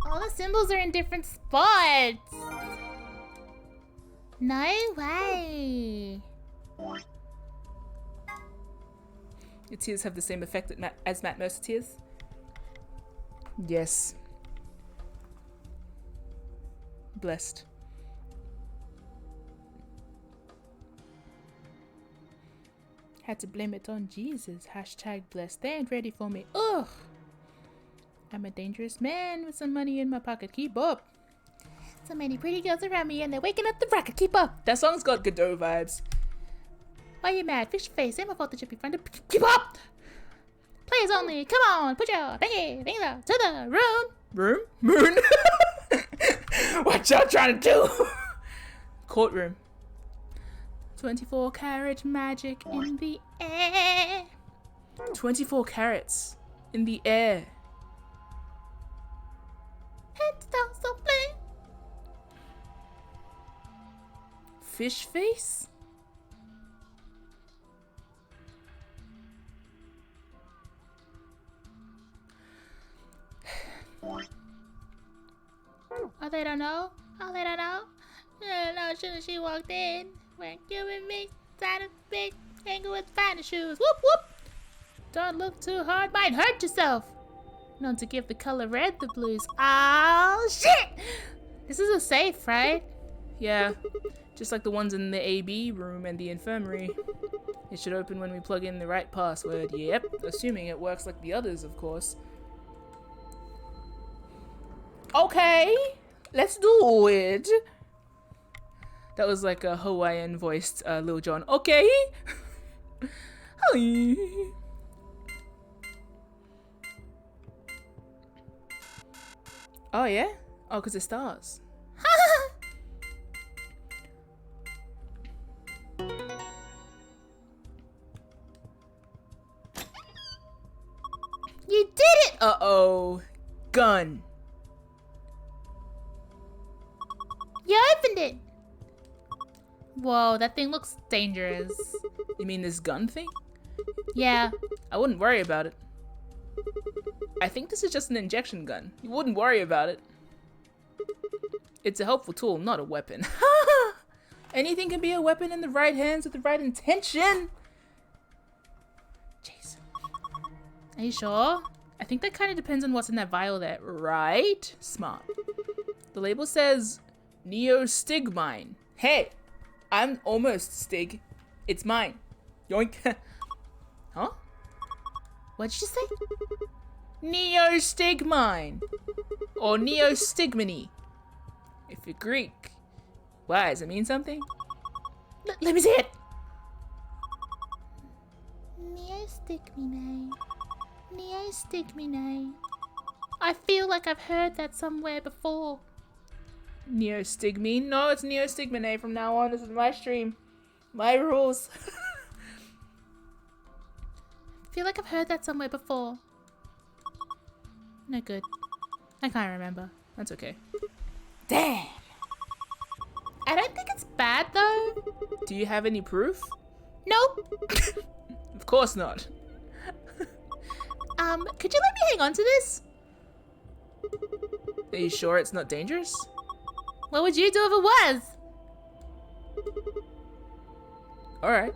All the symbols are in different spots. No way. Your tears have the same effect as Matt Mercer tears? Yes. Blessed. Had to blame it on Jesus. Hashtag blessed. They ain't ready for me. Ugh. I'm a dangerous man with some money in my pocket. Keep up. So many pretty girls around me and they're waking up the rocket. Keep up. That song's got Godot vibes. Why you mad? Fish face. Ain't my fault that you be friendly. Keep up. Players only. Come on. Put your things out to the room. Room? Moon? What y'all trying to do? Courtroom. 24 karat magic in the air. 24 carats in the air. Head down so flame. Fish face? Oh, they don't know? Oh, they don't know? I don't know. As soon as she walked in, when you and me side of big anger with finer shoes. Whoop, whoop. Don't look too hard. Might hurt yourself. Known to give the color red the blues. Oh, shit. This is a safe, right? Yeah, just like the ones in the AB room and the infirmary. It should open when we plug in the right password. Yep, assuming it works like the others, of course. Okay, let's do it. That was like a Hawaiian voiced Lil Jon. Okay. Hi. Oh yeah? Oh, because it's stars. You did it! Uh-oh. Gun. You opened it! Whoa, that thing looks dangerous. You mean this gun thing? Yeah. I wouldn't worry about it. I think this is just an injection gun. You wouldn't worry about it. It's a helpful tool, not a weapon. Anything can be a weapon in the right hands with the right intention. Jeez. Are you sure? I think that kind of depends on what's in that vial there, right? Smart. The label says Neostigmine. Hey, I'm almost Stig. It's mine. Yoink. Huh? What did you say? Neostigmine. Or Neostigmine. If you're Greek. Why, does it mean something? Let me see it. Neostigmine. Neostigmine. I feel like I've heard that somewhere before. Neostigmine? No, it's Neostigmine from now on. This is my stream. My rules. I feel like I've heard that somewhere before. No good. I can't remember. That's okay. Damn. I don't think it's bad though. Do you have any proof? Nope. Of course not. Could you let me hang on to this? Are you sure it's not dangerous? What would you do if it was? Alright.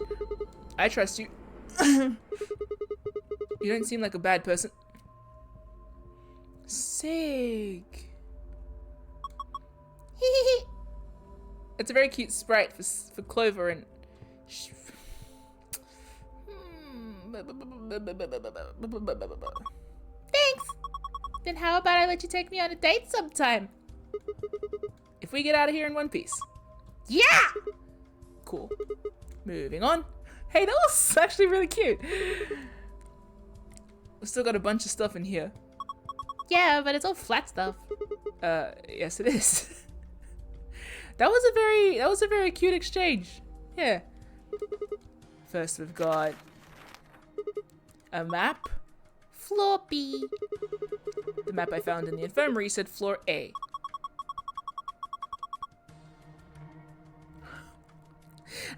I trust you. You don't seem like a bad person. Sick. It's a very cute sprite for Clover and... Thanks. Then how about I let you take me on a date sometime? If we get out of here in one piece. Yeah! Cool. Moving on. Hey, that was actually really cute. We've still got a bunch of stuff in here. Yeah, but it's all flat stuff. Yes it is. That was a very cute exchange. Yeah. First we've got a map. Floor B. The map I found in the infirmary said floor A.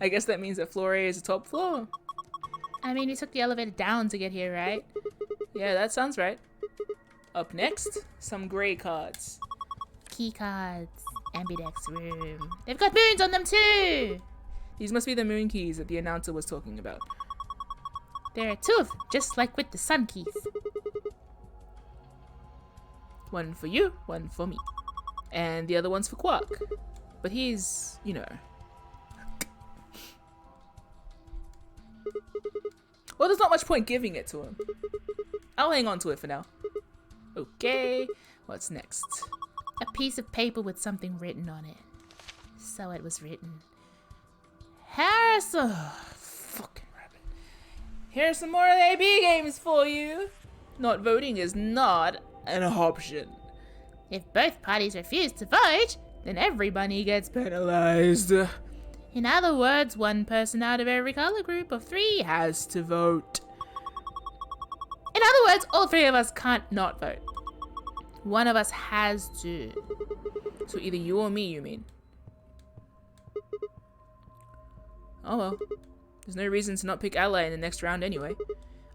I guess that means that floor A is the top floor. I mean, you took the elevator down to get here, right? Yeah, that sounds right. Up next, some gray cards. Key cards. Ambidex room. They've got moons on them too! These must be the moon keys that the announcer was talking about. There are two of them, just like with the sun keys. One for you, one for me. And the other one's for Quark. But he's, you know. Well, there's not much point giving it to him. I'll hang on to it for now. Okay, what's next? A piece of paper with something written on it. So it was written. Harrison! Fucking rabbit. Here's some more AB games for you. Not voting is not an option. If both parties refuse to vote, then everybody gets Penalized. In other words, one person out of every color group of 3 Has to vote. In other words, all 3 of us can't not vote. One of us has to. So either you or me, you mean? Oh well. There's no reason to not pick ally in the next round anyway.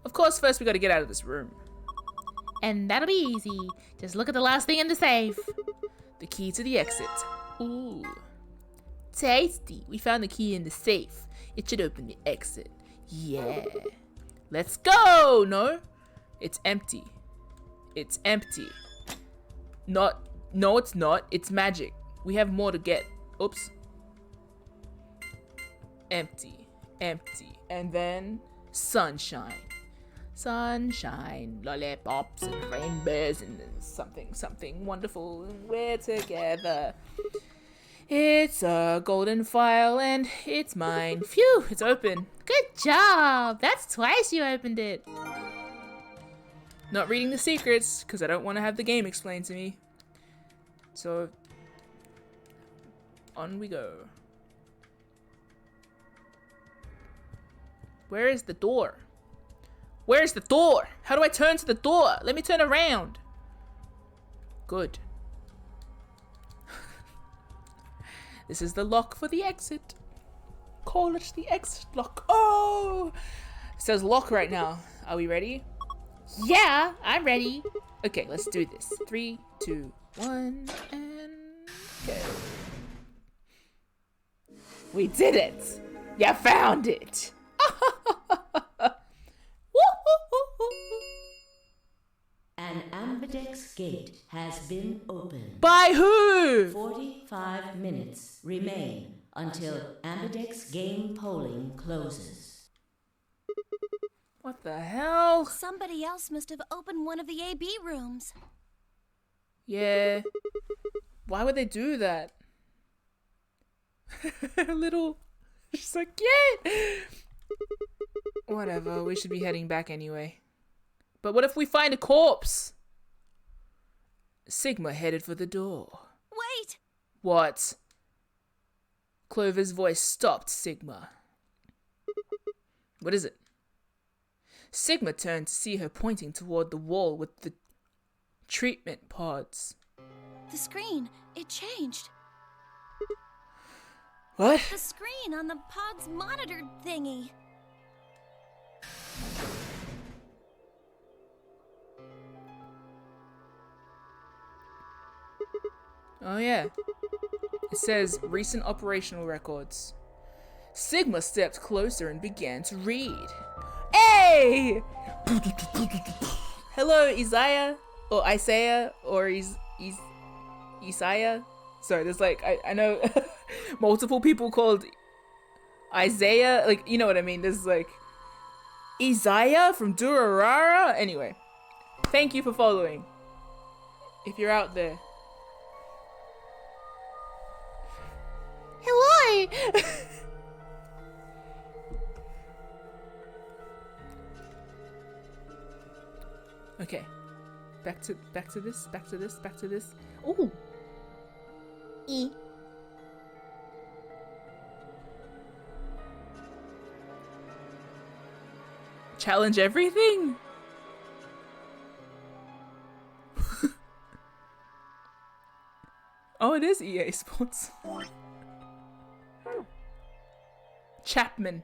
Of course, first we gotta get out of this room. And that'll be easy. Just look at the last thing in the safe. The key to the exit. Ooh. Tasty. We found the key in the safe. It should open the exit. Yeah. Let's go! No? It's empty. It's empty. No, it's not. It's magic. We have more to get. Oops. Empty. Empty. And then sunshine. Sunshine, lollipops and rainbows and something wonderful, and we're together. It's a golden file and it's mine. Phew, it's open. Good job. That's twice you opened it. Not reading the secrets because I don't want to have the game explained to me. So, on we go. Where is the door? Where's the door? How do I turn to the door? Let me turn around. Good. This is the lock for the exit. Call it the exit lock. Oh! It says lock right now. Are we ready? Yeah, I'm ready. Okay, let's do this. 3, 2, 1, and go. We did it! You found it! An ambidex gate has been opened. By who? 45 minutes remain until ambidex game polling closes. What the hell? Somebody else must have opened one of the AB rooms. Yeah. Why would they do that? Little. She's like, yeah! Whatever, we should be heading back anyway. But what if we find a corpse? Sigma headed for the door. Wait! What? Clover's voice stopped Sigma. What is it? Sigma turned to see her pointing toward the wall with the treatment pods. The screen, it changed. What? The screen on the pod's monitor thingy. Oh yeah. It says recent operational records. Sigma stepped closer and began to read. Hey! Hello, Isaiah, or Isaiah, or Isaiah. Sorry, there's like, I know multiple people called Isaiah, like, you know what I mean. There's like Isaiah from Durarara. Anyway, thank you for following. If you're out there. Hello! Okay, back to this. Ooh. E. Challenge everything? Oh, it is EA Sports. Chapman.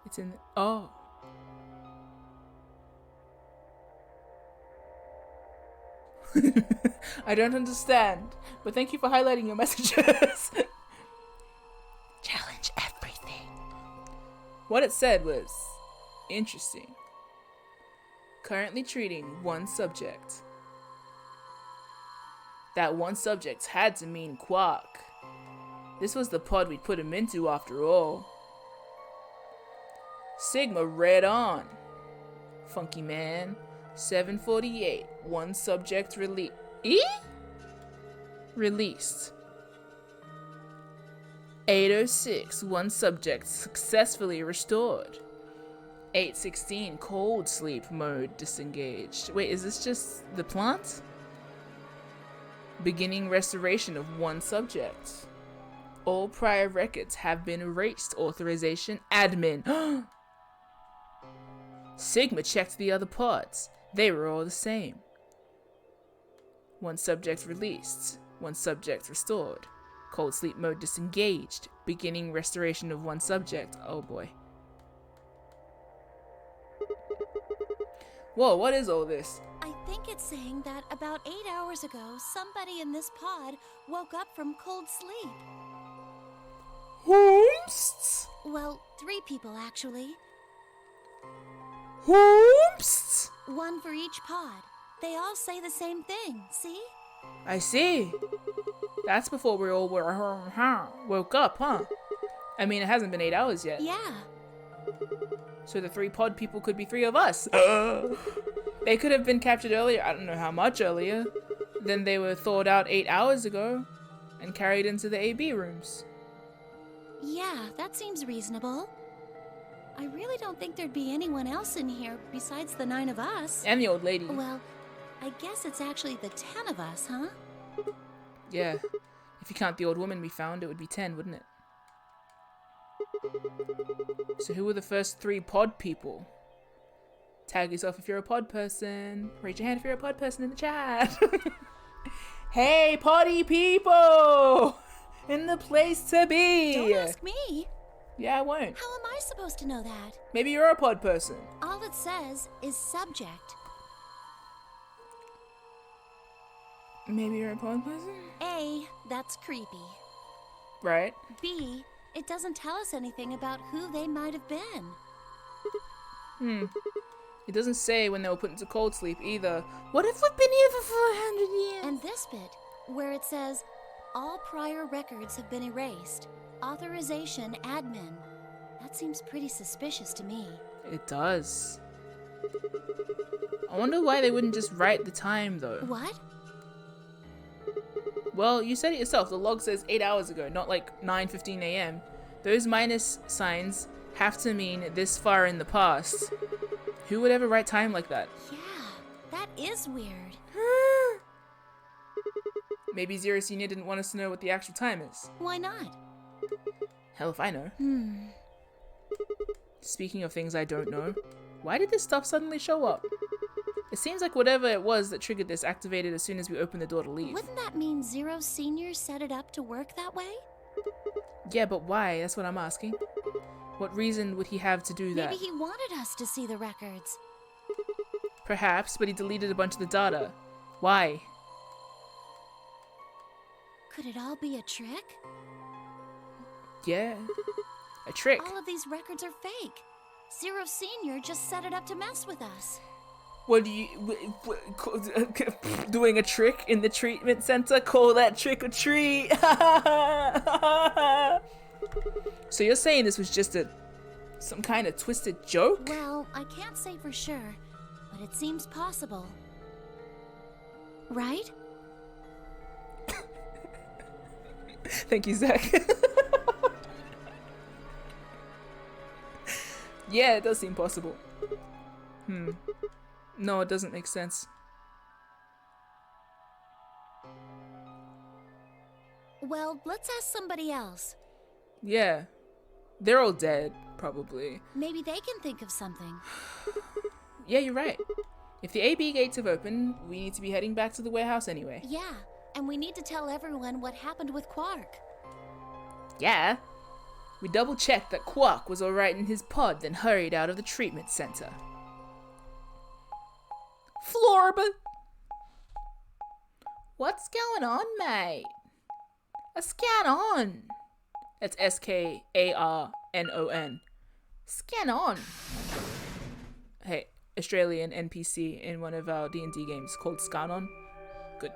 It's in the, oh. I don't understand, but thank you for highlighting your messages. Challenge everything. What it said was interesting. Currently treating one subject. That one subject had to mean Quark. This was the pod we'd put him into after all. Sigma read on. Funky Man. 748. One subject released. 806. One subject successfully restored. 816. Cold sleep mode disengaged. Wait, is this just the plant? Beginning restoration of one subject. All prior records have been erased. Authorization admin. Sigma checked the other pods. They were all the same. One subject released. One subject restored. Cold sleep mode disengaged. Beginning restoration of one subject. Oh boy. Whoa, what is all this? I think it's saying that about 8 hours ago, somebody in this pod woke up from cold sleep. Whoops! Well, 3 people actually. Whoops! One for each pod. They all say the same thing, see? I see. That's before we all woke up, huh? I mean, it hasn't been 8 hours yet. Yeah. So the 3 pod people could be 3 of us. They could have been captured earlier, I don't know how much earlier. Then they were thawed out 8 hours ago and carried into the AB rooms. Yeah, that seems reasonable. I really don't think there'd be anyone else in here besides the 9 of us. And the old lady. Well, I guess it's actually the 10 of us, huh? Yeah. If you count the old woman we found, it would be 10, wouldn't it? So who were the first 3 pod people? Tag yourself if you're a pod person. Raise your hand if you're a pod person in the chat. Hey, poddy people! In the place to be! Don't ask me. Yeah, I won't. How am I supposed to know that? Maybe you're a pod person. All it says is subject. Maybe you're a pod person? A, that's creepy. Right. B, it doesn't tell us anything about who they might have been. It doesn't say when they were put into cold sleep either. What if we've been here for 400 years? And this bit, where it says, all prior records have been erased. Authorization admin. That seems pretty suspicious to me. It does. I wonder why they wouldn't just write the time though. What? Well, you said it yourself. The log says 8 hours ago, not like 9:15 a.m. Those minus signs have to mean this far in the past. Who would ever write time like that? Yeah, that is weird. Maybe Zero Senior didn't want us to know what the actual time is. Why not? Hell if I know. Speaking of things I don't know, why did this stuff suddenly show up? It seems like whatever it was that triggered this activated as soon as we opened the door to leave. Wouldn't that mean Zero Senior set it up to work that way? Yeah, but why? That's what I'm asking. What reason would he have to do that? Maybe he wanted us to see the records. Perhaps, but he deleted a bunch of the data. Why? Could it all be a trick? Yeah. A trick. All of these records are fake. Zero Senior just set it up to mess with us. What do you... doing a trick in the treatment center? Call that trick or treat? So you're saying this was just some kind of twisted joke? Well, I can't say for sure, but it seems possible. Right? Thank you, Zach. Yeah, it does seem possible. No, it doesn't make sense. Well, let's ask somebody else. Yeah. They're all dead, probably. Maybe they can think of something. Yeah, you're right. If the AB gates have opened, we need to be heading back to the warehouse anyway. Yeah, and we need to tell everyone what happened with Quark. Yeah. We double-checked that Quark was alright in his pod, then hurried out of the treatment center. Florb! What's going on, mate? A scan on. That's SKARNON. Scan on. Hey, Australian NPC in one of our D&D games called Scanon. Good.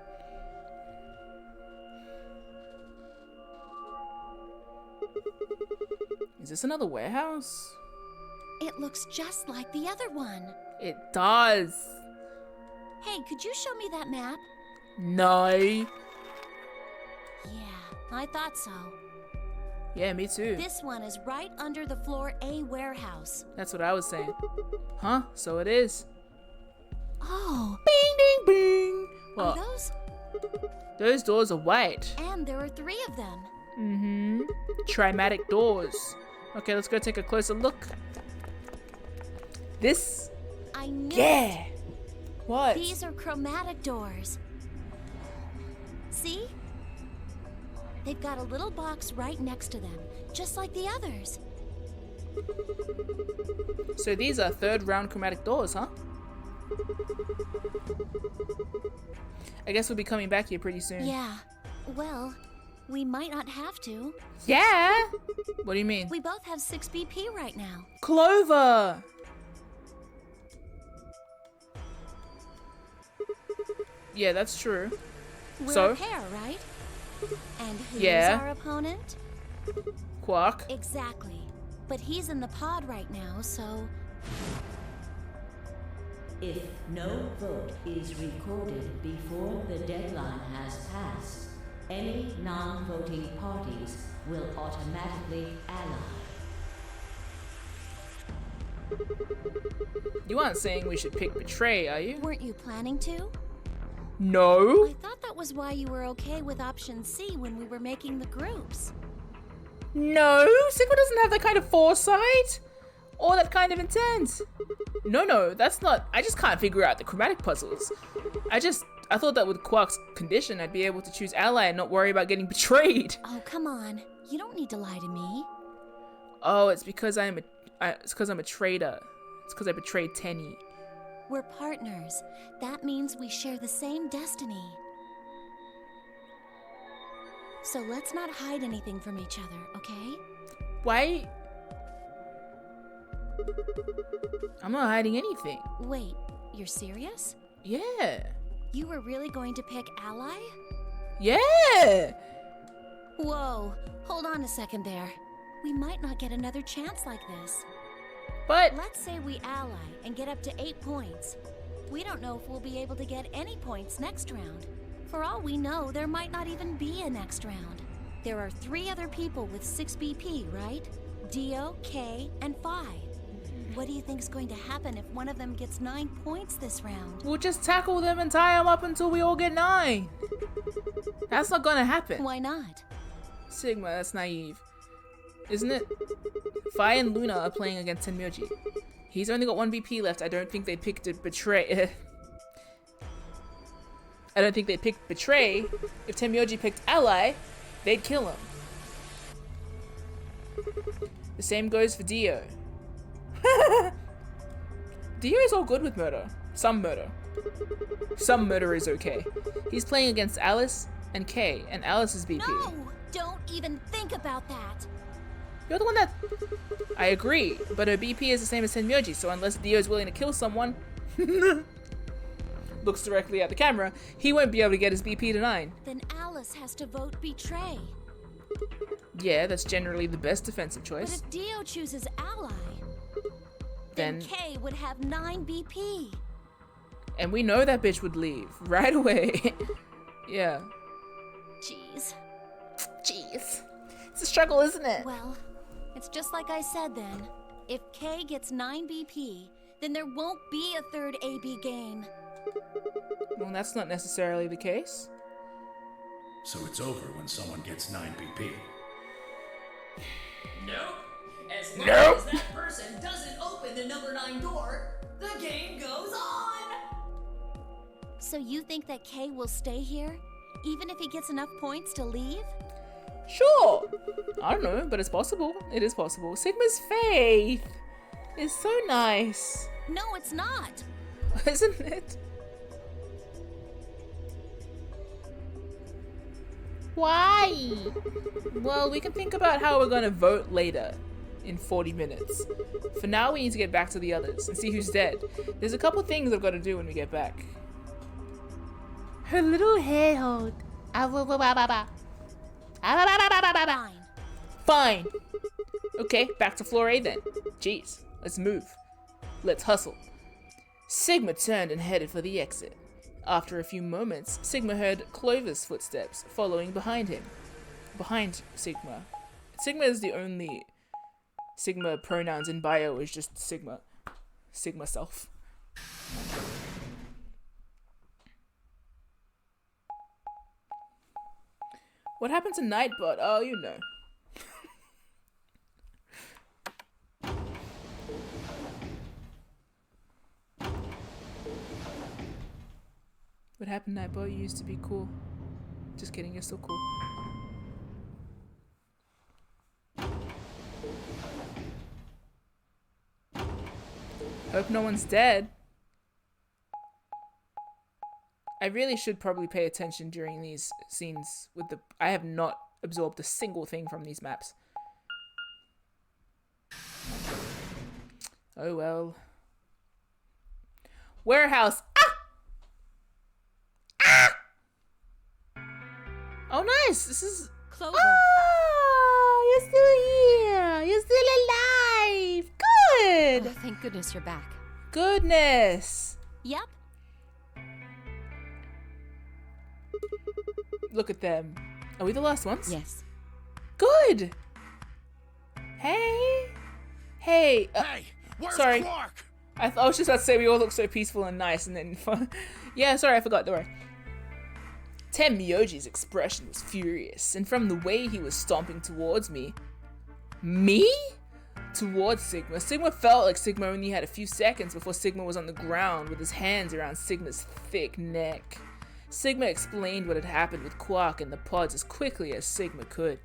Is this another warehouse? It looks just like the other one. It does. Hey, could you show me that map? No. Yeah, I thought so. Yeah, me too. This one is right under the floor A warehouse. That's what I was saying. Huh? So it is. Oh, Bing, ding, bing. are What? those? Those doors are white. And there are 3 of them. Mm-hmm. Trimatic doors. Okay, let's go take a closer look. This? I knew Yeah. it. What? These are chromatic doors. See? They've got a little box right next to them, just like the others. So these are third round chromatic doors, huh? I guess we'll be coming back here pretty soon. Yeah. Well, we might not have to. Yeah? What do you mean? We both have 6 BP right now. Clover! Yeah, that's true. We're So? a pair, right? And who's Yeah. our opponent? Quark. Exactly. But he's in the pod right now, so... If no vote is recorded before the deadline has passed, any non-voting parties will automatically ally. You aren't saying we should pick Betray, are you? Weren't you planning to? No. I thought that was why you were okay with option C when we were making the groups. No, Sigma doesn't have that kind of foresight or that kind of intent. No, that's not. I just can't figure out the chromatic puzzles. I thought that with Quark's condition, I'd be able to choose ally and not worry about getting betrayed. Oh, come on. You don't need to lie to me. Oh, it's because I'm a traitor. It's because I betrayed Tenny. We're partners. That means we share the same destiny. So let's not hide anything from each other, okay? Why? I'm not hiding anything. Wait, you're serious? Yeah. You were really going to pick ally? Yeah. Whoa, hold on a second there. We might not get another chance like this. But Let's say we ally and get up to 8 points. We don't know if we'll be able to get any points next round. For all we know, there might not even be a next round. There are 3 other people with 6 BP, right? Dio, K, and Phi. What do you think's going to happen if one of them gets 9 points this round? we'll just tackle them and tie them up until we all get 9. That's not gonna happen. Why not? Sigma, that's naive. Isn't it? Phi and Luna are playing against Tenmyoji. He's only got 1 BP left. I don't think they'd pick to betray. I don't think they'd pick betray. If Tenmyoji picked ally, they'd kill him. The same goes for Dio. Dio is all good with murder. Some murder. Some murder is okay. He's playing against Alice and Kay, and Alice is BP. No! Don't even think about that! You're the one that... I agree, but her BP is the same as Tenmyoji, so unless Dio is willing to kill someone... looks directly at the camera, he won't be able to get his BP to 9. Then Alice has to vote betray. Yeah, that's generally the best defensive But choice. if Dio chooses ally, Then... K would have 9 BP. And we know that bitch would leave right away. Yeah. Jeez. Jeez. It's a struggle, isn't it? Well, it's just like I said then. If K gets 9 BP, then there won't be a third AB game. Well, that's not necessarily the case. So it's over when someone gets 9 BP. Nope. As long Nope. as that person doesn't open the number 9 door, the game goes on! So you think that K will stay here, even if he gets enough points to leave? Sure. I don't know, but it's possible. It is possible. Sigma's faith is so nice. No, it's not. Isn't it? Why? Well, we can think about how we're gonna vote later in 40 minutes. For now, we need to get back to the others and see who's dead. There's a couple things I've got to do when we get back. Her little hair hold. Fine. Fine. Okay, back to floor A then. Jeez. Let's move. Let's hustle. Sigma turned and headed for the exit. After a few moments, Sigma heard Clover's footsteps following behind him. Behind Sigma. Sigma is the only Sigma pronouns in bio is just Sigma. Sigma self. What happened to Nightbot? Oh, you know. What happened, Nightbot? You used to be cool. Just kidding, you're still cool. Hope no one's dead. I really should probably pay attention during these scenes with the... I have not absorbed a single thing from these maps. Oh well. Warehouse. Ah! Ah! Oh nice! This is... Clover. Oh! You're still here! You're still alive! Good! Oh, thank goodness you're back. Goodness! Yep. Look at them. Are we the last ones? Yes. Good! Hey! Hey! Hey, where's sorry. Quark? I was just about to say we all look so peaceful and nice and then... Yeah, sorry, I forgot, don't worry. Tenmyoji's expression was furious, and from the way he was stomping towards me... Me? Towards Sigma. Sigma felt like Sigma only had a few seconds before Sigma was on the ground with his hands around Sigma's thick neck. Sigma explained what had happened with Quark and the pods as quickly as Sigma could.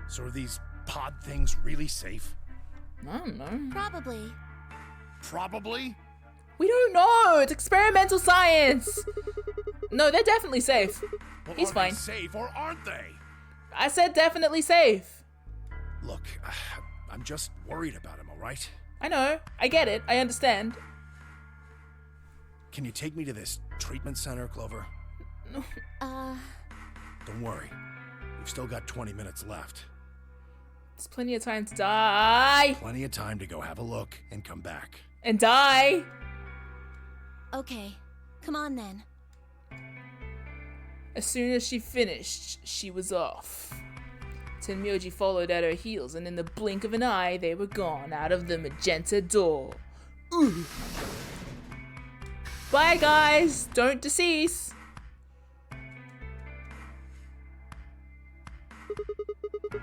So are these pod things really safe? I don't know. Probably. Probably. We don't know! It's experimental science! No, they're definitely safe. Well, He's are fine. They safe or aren't they? I said definitely safe. Look, I'm just worried about him, all right? I know. I get it. I understand. Can you take me to this treatment center, Clover? Don't worry. We've still got 20 minutes left. There's plenty of time to die. Plenty of time to go have a look and come back. And die. Okay. Come on then. As soon as she finished, she was off. Tenmyoji followed at her heels, and in the blink of an eye, they were gone out of the magenta door. Ooh. Bye, guys. Don't decease.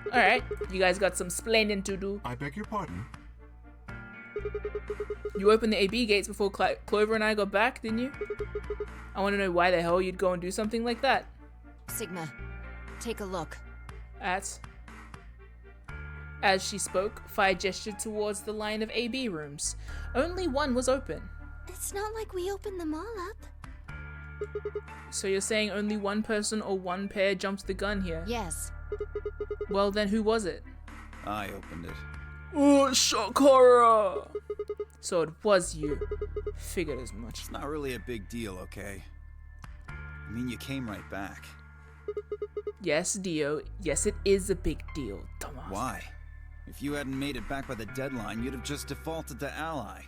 Alright, you guys got some splaining to do. I beg your pardon? You opened the AB gates before Clover and I got back, didn't you? I want to know why the hell you'd go and do something like that. Sigma, take a look. As she spoke, Fi gestured towards the line of AB rooms. Only one was open. It's not like we opened them all up. So you're saying only one person or one pair jumped the gun here? Yes. Well then, who was it? I opened it. Oh, shock horror! So it was you. Figured as much. It's not really a big deal, okay? I mean, you came right back. Yes, Dio. Yes, it is a big deal, dumbass. Why? If you hadn't made it back by the deadline, you'd have just defaulted to ally.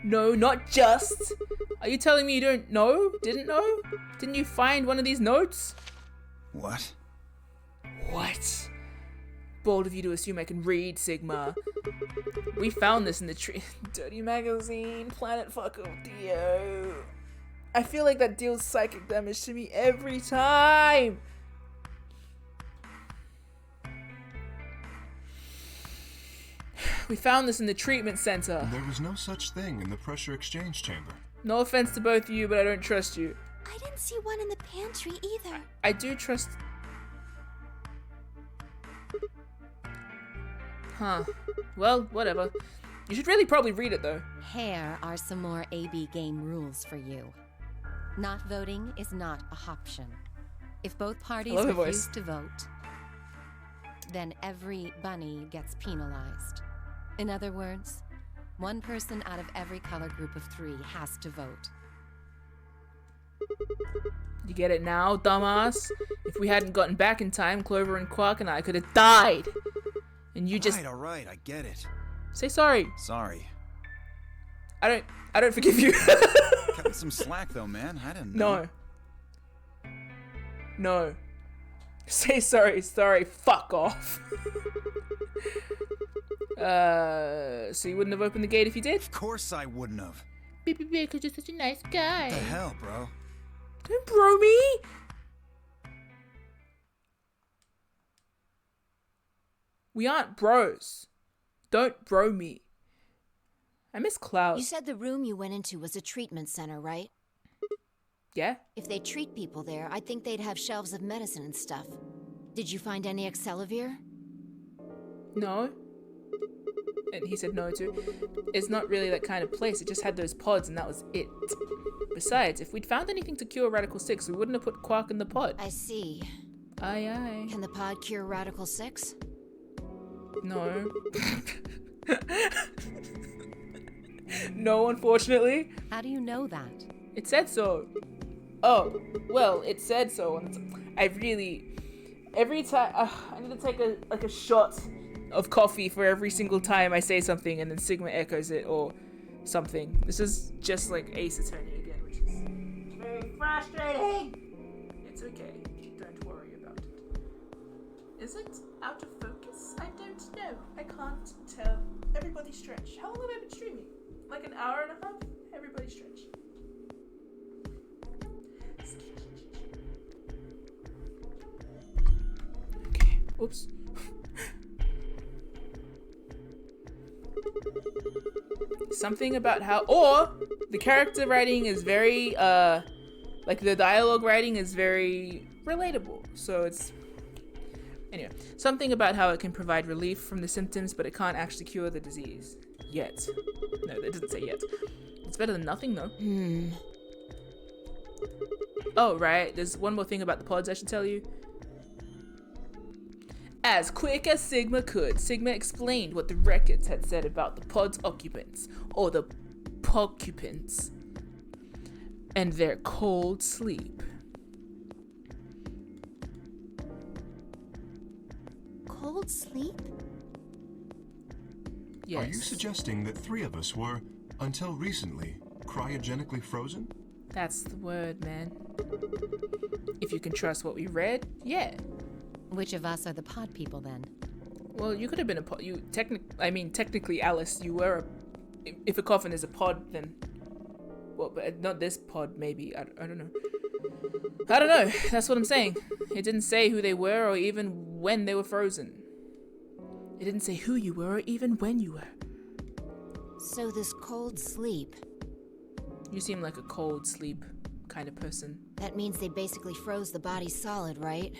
No, not just. Are you telling me you don't know? Didn't know? Didn't you find one of these notes? What? What? Bold of you to assume I can read, Sigma. We found this in the Dirty Magazine, Planet Fuck of Dio. I feel like that deals psychic damage to me every time. We found this in the treatment center. There was no such thing in the pressure exchange chamber. No offense to both of you, but I don't trust you. I didn't see one in the pantry either. I do trust... Huh. Well, whatever. You should really probably read it, though. Here are some more AB game rules for you. Not voting is not a option. If both parties love the refuse voice. to vote, then every bunny gets penalized. In other words, one person out of every color group of 3 has to vote. You get it now, dumbass? If we hadn't gotten back in time, Clover and Quark and I could have died. And you just... Alright, I get it. Say sorry. Sorry. I don't forgive you. Cutting some slack though, man. I didn't know. No. Say sorry. Fuck off. So you wouldn't have opened the gate if you did? Of course I wouldn't have. Because you're such a nice guy. What the hell, bro? Don't bro me. We aren't bros. Don't bro me. I miss Cloud. You said the room you went into was a treatment center, right? Yeah? If they treat people there, I'd think they'd have shelves of medicine and stuff. Did you find any Accelavir? No. And he said no too. It's not really that kind of place. It just had those pods and that was it. Besides, if we'd found anything to cure Radical 6, we wouldn't have put Quark in the pod. I see. Aye, aye. Can the pod cure Radical 6? No. No, unfortunately. How do you know that? It said so. Oh, well, it said so. And every time, I need to take a shot of coffee for every single time I say something, and then Sigma echoes it or something. This is just like Ace Attorney again, which is very frustrating. It's okay. Don't worry about it. Is it out of focus? I don't know. I can't tell. Everybody stretch. How long have I been streaming? Like an hour and a half? Everybody stretch. Okay. Oops. Something about how, or the character writing is very, like the dialogue writing is very relatable. So it's, anyway, something about how it can provide relief from the symptoms, but it can't actually cure the disease. Yet. No, it doesn't say yet. It's better than nothing, though. Oh, right. There's one more thing about the pods I should tell you. As quick as Sigma could, Sigma explained what the records had said about the pod's occupants, or the poccupants, and their cold sleep. Cold sleep? Yes. Are you suggesting that 3 of us were, until recently, cryogenically frozen? That's the word, man. If you can trust what we read, yeah. Which of us are the pod people then? Well, you could have been a pod. Technically, Alice, you were a. If a coffin is a pod, then. Well, but not this pod, maybe. I don't know. I don't know. That's what I'm saying. It didn't say who they were or even when they were frozen. It didn't say who you were or even when you were. So this cold sleep, You seem like a cold sleep kind of person. that means they basically froze the body solid, right?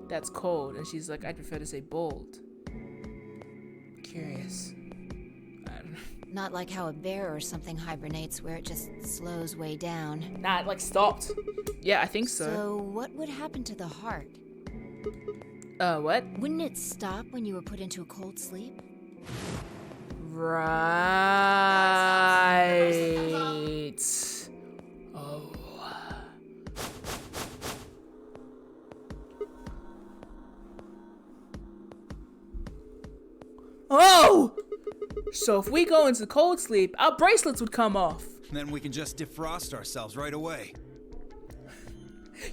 That's cold. And she's like, I'd prefer to say bold. Curious. I don't know. Not like how a bear or something hibernates where it just slows way down. Nah, it like stopped. Yeah, I think so. So what would happen to the heart? What? Wouldn't it stop when you were put into a cold sleep? Right. Oh. Oh! So if we go into cold sleep, our bracelets would come off. Then we can just defrost ourselves right away.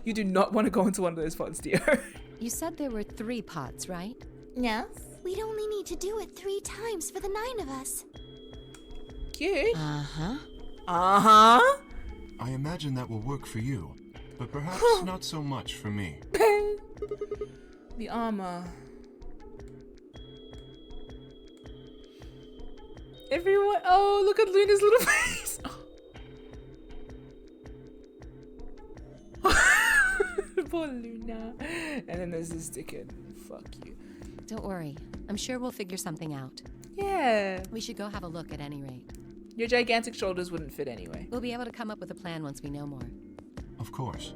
You do not want to go into one of those pods, dear. You said there were 3 pods, right? Yes. We'd only need to do it 3 times for the 9 of us. Cute. Uh-huh. Uh-huh. I imagine that will work for you, but perhaps not so much for me. The armor. Everyone. Oh, look at Luna's little face. Poor Luna. And then there's this dickhead. Fuck you. Don't worry. I'm sure we'll figure something out. Yeah. We should go have a look at any rate. Your gigantic shoulders wouldn't fit anyway. We'll be able to come up with a plan once we know more. Of course.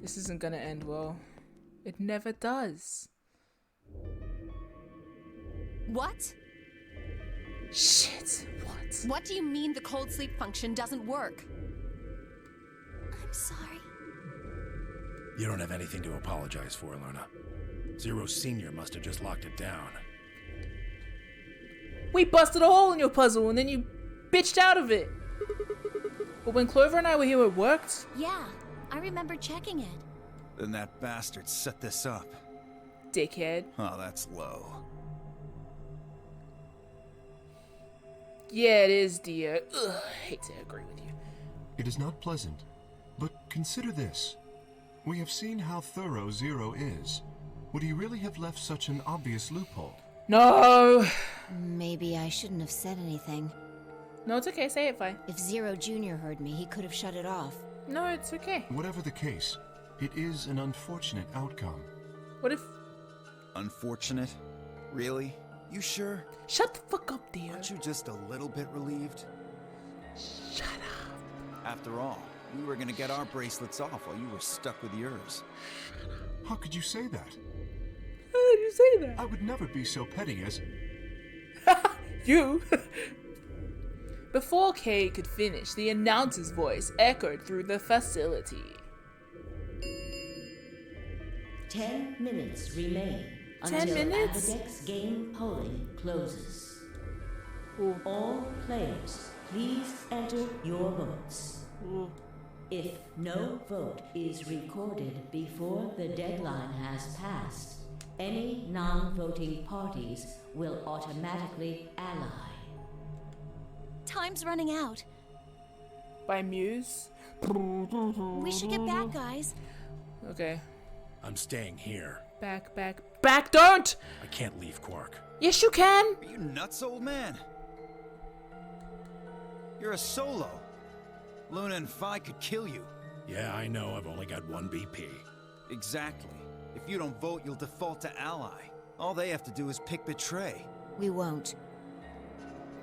This isn't gonna end well. It never does. What? Shit. What? What do you mean the cold sleep function doesn't work? I'm sorry. You don't have anything to apologize for, Luna. Zero Senior must have just locked it down. We busted a hole in your puzzle and then you bitched out of it. But when Clover and I were here, it worked. Yeah, I remember checking it. Then that bastard set this up. Dickhead. Oh, that's low. Yeah, it is, dear. Ugh, hate to agree with you. It is not pleasant, but consider this. We have seen how thorough Zero is. Would he really have left such an obvious loophole? No! Maybe I shouldn't have said anything. No, it's okay. Say it, fine. If Zero Jr. heard me, he could have shut it off. No, it's okay. Whatever the case, it is an unfortunate outcome. What if... Unfortunate? Really? You sure? Shut the fuck up, dear. Aren't you just a little bit relieved? Shut up. After all, we were gonna get our bracelets off while you were stuck with yours. How could you say that? How did you say that? I would never be so petty as... You? Before Kay could finish, the announcer's voice echoed through the facility. 10 minutes remain 10 until minutes? Apodex game polling closes. Ooh. All players, please enter your votes. Ooh. If no vote is recorded before the deadline has passed, any non-voting parties will automatically ally. Time's running out. By Muse? We should get back, guys. Okay. I'm staying here. Back, don't! I can't leave Quark. Yes, you can! Are you nuts, old man? You're a solo. Luna and Phi could kill you. Yeah, I know. I've only got one BP. Exactly. If you don't vote, you'll default to ally. All they have to do is pick Betray. We won't.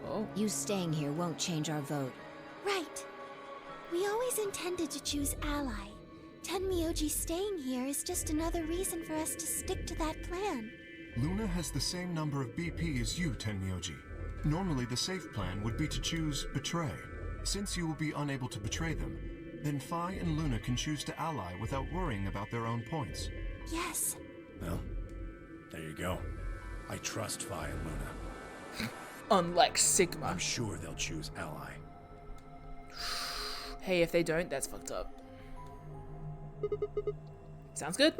Oh. You staying here won't change our vote. Right. We always intended to choose ally. Tenmyoji staying here is just another reason for us to stick to that plan. Luna has the same number of BP as you, Tenmyoji. Normally, the safe plan would be to choose Betray. Since you will be unable to betray them, then Phi and Luna can choose to ally without worrying about their own points. Yes. Well, there you go. I trust Phi and Luna. Unlike Sigma. I'm sure they'll choose ally. Hey, if they don't, that's fucked up. Sounds good.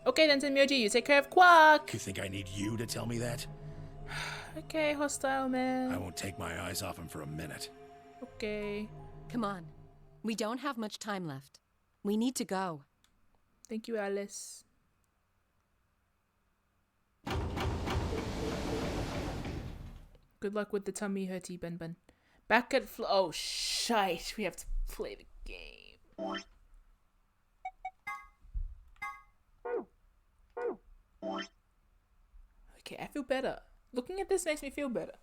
Okay then, Tenmyoji, you take care of Quark! You think I need you to tell me that? Okay, hostile man. I won't take my eyes off him for a minute. Okay. Come on. We don't have much time left. We need to go. Thank you, Alice. Good luck with the tummy hurty, Bun Bun. Back at oh, shite. We have to play the game. Okay, I feel better. Looking at this makes me feel better.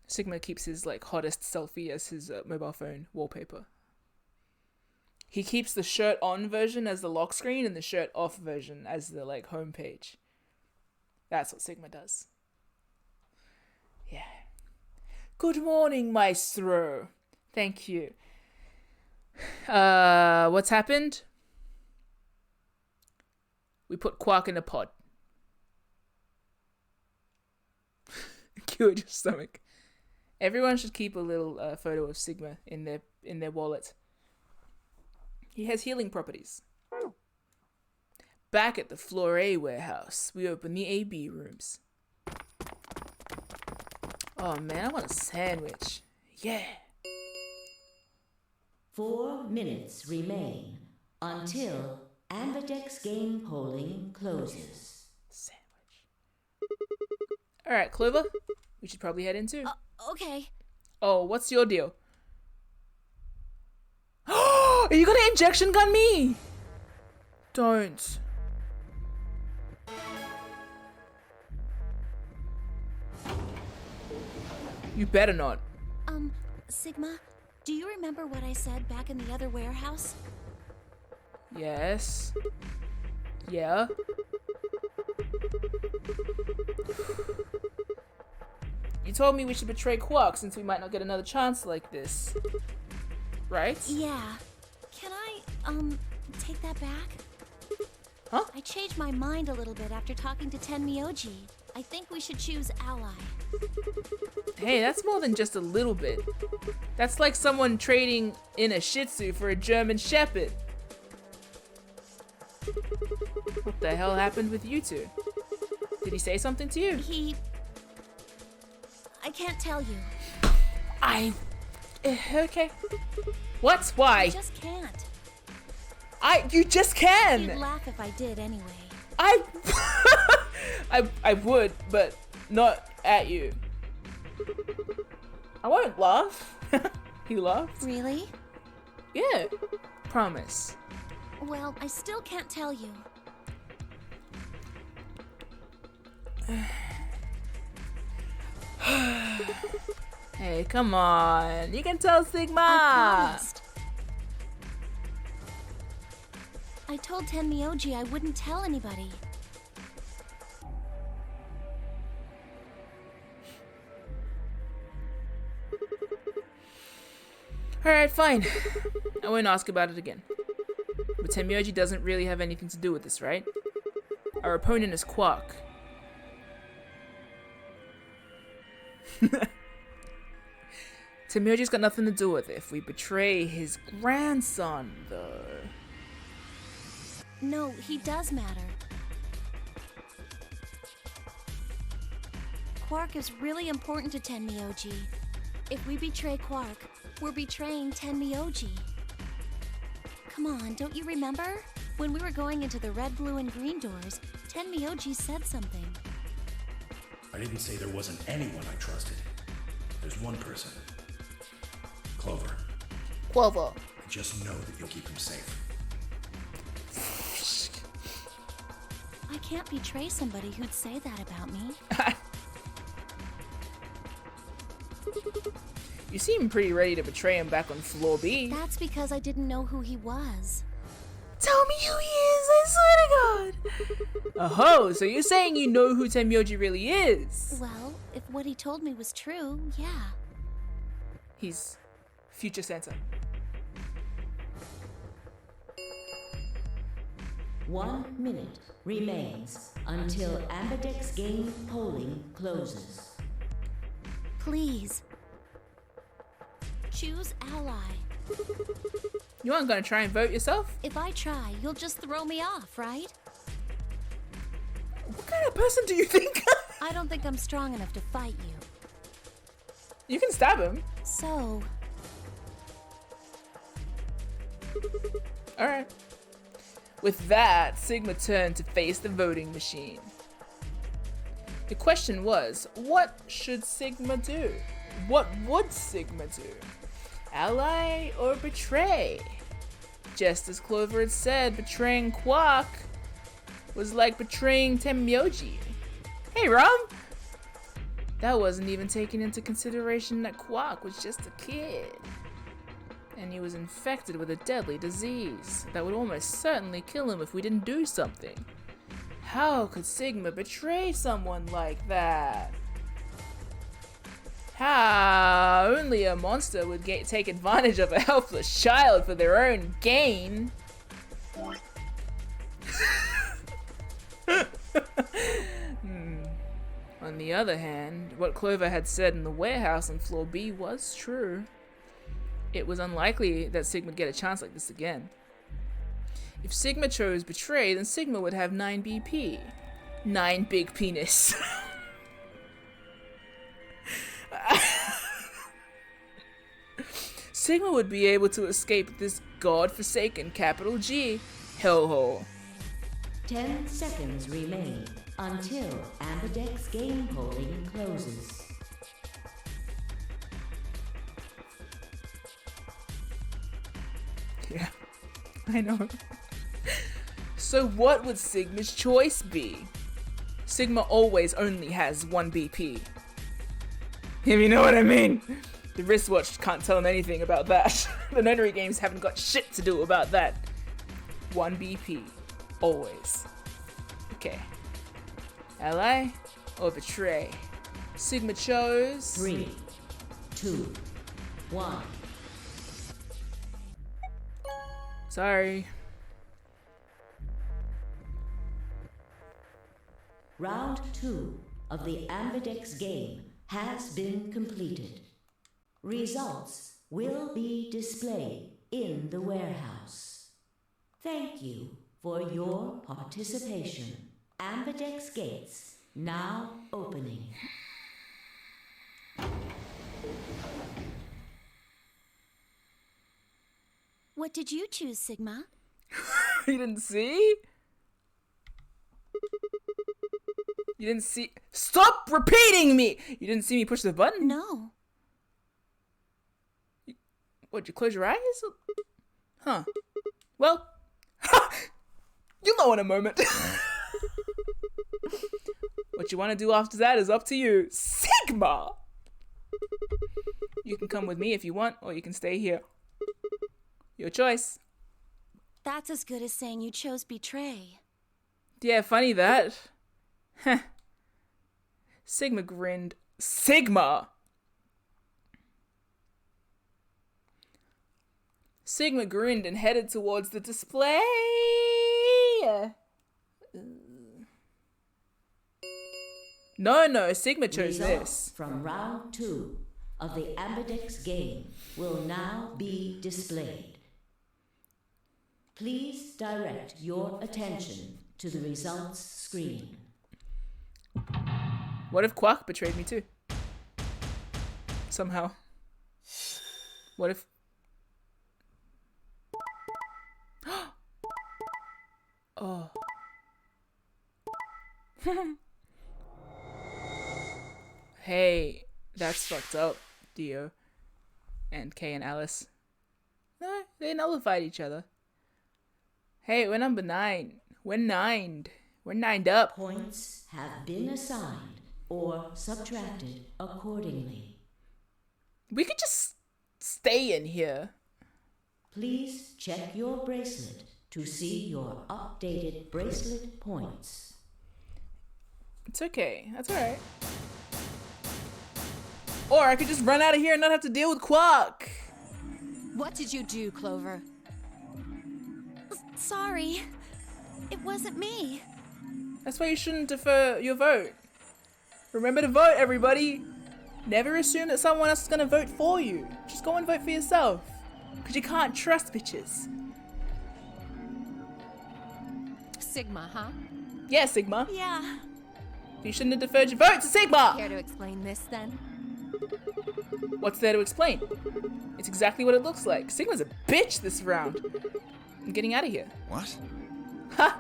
Sigma keeps his like hottest selfie as his mobile phone wallpaper. He keeps the shirt on version as the lock screen and the shirt off version as the like home page. That's what Sigma does. Yeah. Good morning, Maestro. Thank you. What's happened? We put Quark in a pod. Cured your stomach. Everyone should keep a little photo of Sigma in their wallet. He has healing properties. Back at the Floor A warehouse, we open the AB rooms. Oh man, I want a sandwich. Yeah. 4 minutes remain until Ambidex game polling closes. Sandwich. Alright, Clover. We should probably head in too. Okay. Oh, what's your deal? Are you gonna injection gun me? Don't. You better not. Sigma, do you remember what I said back in the other warehouse? Yes. Yeah. You told me we should betray Quark since we might not get another chance like this. Right? Yeah. Can I Take that back. Huh? I changed my mind a little bit after talking to Tenmyoji. I think we should choose ally. Hey, that's more than just a little bit. That's like someone trading in a Shih Tzu for a German Shepherd. What the hell happened with you two? Did he say something to you? I can't tell you. Okay. What? Why? I just can't. You just can! You'd laugh if I did anyway. I would, but not at you. I won't laugh. He laughed. Really? Yeah. Promise. Well, I still can't tell you. Hey, come on. You can tell Sigma. I promised. I told Tenmyoji I wouldn't tell anybody. Alright, fine. I won't ask about it again. But Tenmyoji doesn't really have anything to do with this, right? Our opponent is Quark. Tenmyoji's got nothing to do with it if we betray his grandson, though. No, he does matter. Quark is really important to Tenmyoji. If we betray Quark, we're betraying Tenmyoji. Come on, don't you remember? When we were going into the red, blue, and green doors, Tenmyoji said something. I didn't say there wasn't anyone I trusted. There's one person. Clover. Clover. I just know that you'll keep him safe. I can't betray somebody who'd say that about me. You seem pretty ready to betray him back on floor B. That's because I didn't know who he was. Tell me who he is, I swear to God! Oh, so you're saying you know who Tenmyoji really is? Well, if what he told me was true, yeah. He's future Santa. 1 minute remains until Ambidex game polling closes. Please. Choose ally. You aren't gonna try and vote yourself? If I try, you'll just throw me off, right? What kind of person do you think? I don't think I'm strong enough to fight you. You can stab him. So... Alright. With that, Sigma turned to face the voting machine. The question was, what should Sigma do? What would Sigma do? Ally or betray? Just as Clover had said, betraying Quark was like betraying Tenmyoji. Hey, Rom! That wasn't even taking into consideration that Quark was just a kid. And he was infected with a deadly disease that would almost certainly kill him if we didn't do something. How could Sigma betray someone like that? How only a monster would take advantage of a helpless child for their own gain. On the other hand, what Clover had said in the warehouse on floor B was true. It was unlikely that Sigma would get a chance like this again. If Sigma chose betray, then Sigma would have 9 BP. 9 big penis. Sigma would be able to escape this god-forsaken capital G hellhole. 10 seconds remain until Ambidex game polling closes. Yeah, I know. So what would Sigma's choice be? Sigma always only has 1 BP. If you know what I mean. The wristwatch can't tell him anything about that. The notary games haven't got shit to do about that. 1 BP. Always. Okay. Ally or betray? Sigma chose... 3, 2, 1. Sorry. Round 2 of the Ambidex game has been completed. Results will be displayed in the warehouse. Thank you for your participation. Ambidex gates now opening. What did you choose, Sigma? You didn't see? You didn't see? Stop repeating me! You didn't see me push the button? No. What, you close your eyes? Huh. Well, you'll know in a moment. What you want to do after that is up to you. Sigma! You can come with me if you want, or you can stay here. Your choice. That's as good as saying you chose Betray. Yeah, funny that. Heh. Sigma grinned. Sigma! Sigma grinned and headed towards the display. No, Sigma chose Results this. from round 2 of the Ambidex game will now be displayed. Please direct your attention to the results screen. What if Quark betrayed me too? Somehow. What if... Oh. Hey, that's fucked up, Dio. And Kay and Alice. No, they nullified each other. Hey, we're number 9. We're nined. We're nined up. Points have been assigned or subtracted accordingly. We could just stay in here. Please check your bracelet to see your updated bracelet points. It's okay. That's alright. Or I could just run out of here and not have to deal with Quark. What did you do, Clover? Sorry. It wasn't me. That's why you shouldn't defer your vote. Remember to vote, everybody. Never assume that someone else is gonna vote for you. Just go and vote for yourself. Because you can't trust bitches. Sigma, huh? Yeah, Sigma. Yeah. You shouldn't have deferred your vote to Sigma. Care to explain this, then? What's there to explain? It's exactly what it looks like. Sigma's a bitch this round. I'm getting out of here. What? Ha!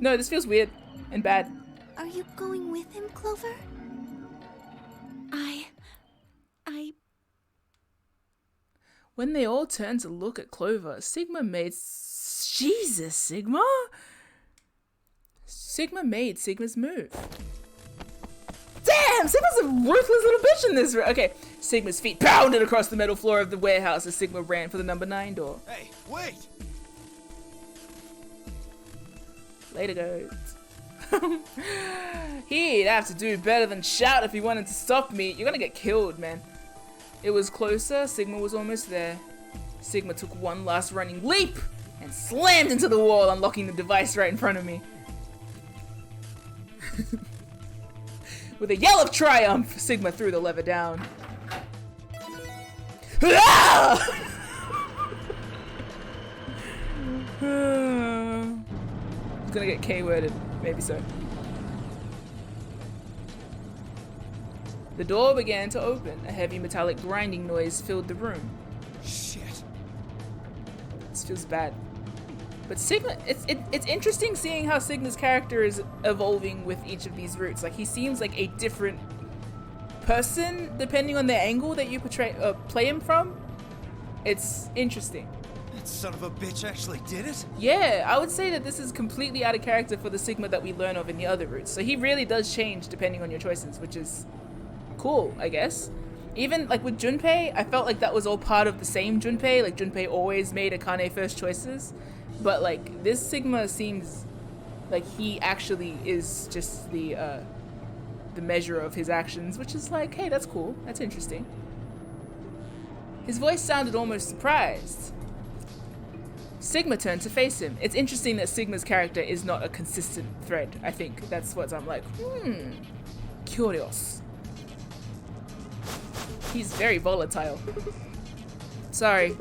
No, this feels weird and bad. Are you going with him, Clover? When they all turned to look at Clover, Sigma made... Jesus, Sigma? Sigma made Sigma's move. Damn! Sigma's a ruthless little bitch in this... Okay, Sigma's feet pounded across the metal floor of the warehouse as Sigma ran for the number 9 door. Hey, wait! Later, goes. He'd have to do better than shout if he wanted to stop me. You're gonna get killed, man. It was closer. Sigma was almost there. Sigma took one last running leap and slammed into the wall, unlocking the device right in front of me. With a yell of triumph, Sigma threw the lever down. Ah! He's gonna get K-worded. Maybe so. The door began to open. A heavy metallic grinding noise filled the room. Shit. This feels bad. But Sigma, it's interesting seeing how Sigma's character is evolving with each of these routes. Like, he seems like a different person depending on the angle that you play him from. It's interesting. That son of a bitch actually did it? Yeah, I would say that this is completely out of character for the Sigma that we learn of in the other routes. So he really does change depending on your choices, which is cool, I guess. Even like with Junpei, I felt like that was all part of the same Junpei. Like Junpei always made Akane first choices. But like this Sigma seems like he actually is just the measure of his actions, which is like, hey, that's cool. That's interesting. His voice sounded almost surprised. Sigma turned to face him. It's interesting that Sigma's character is not a consistent thread. I think that's what I'm like, curious. He's very volatile. Sorry,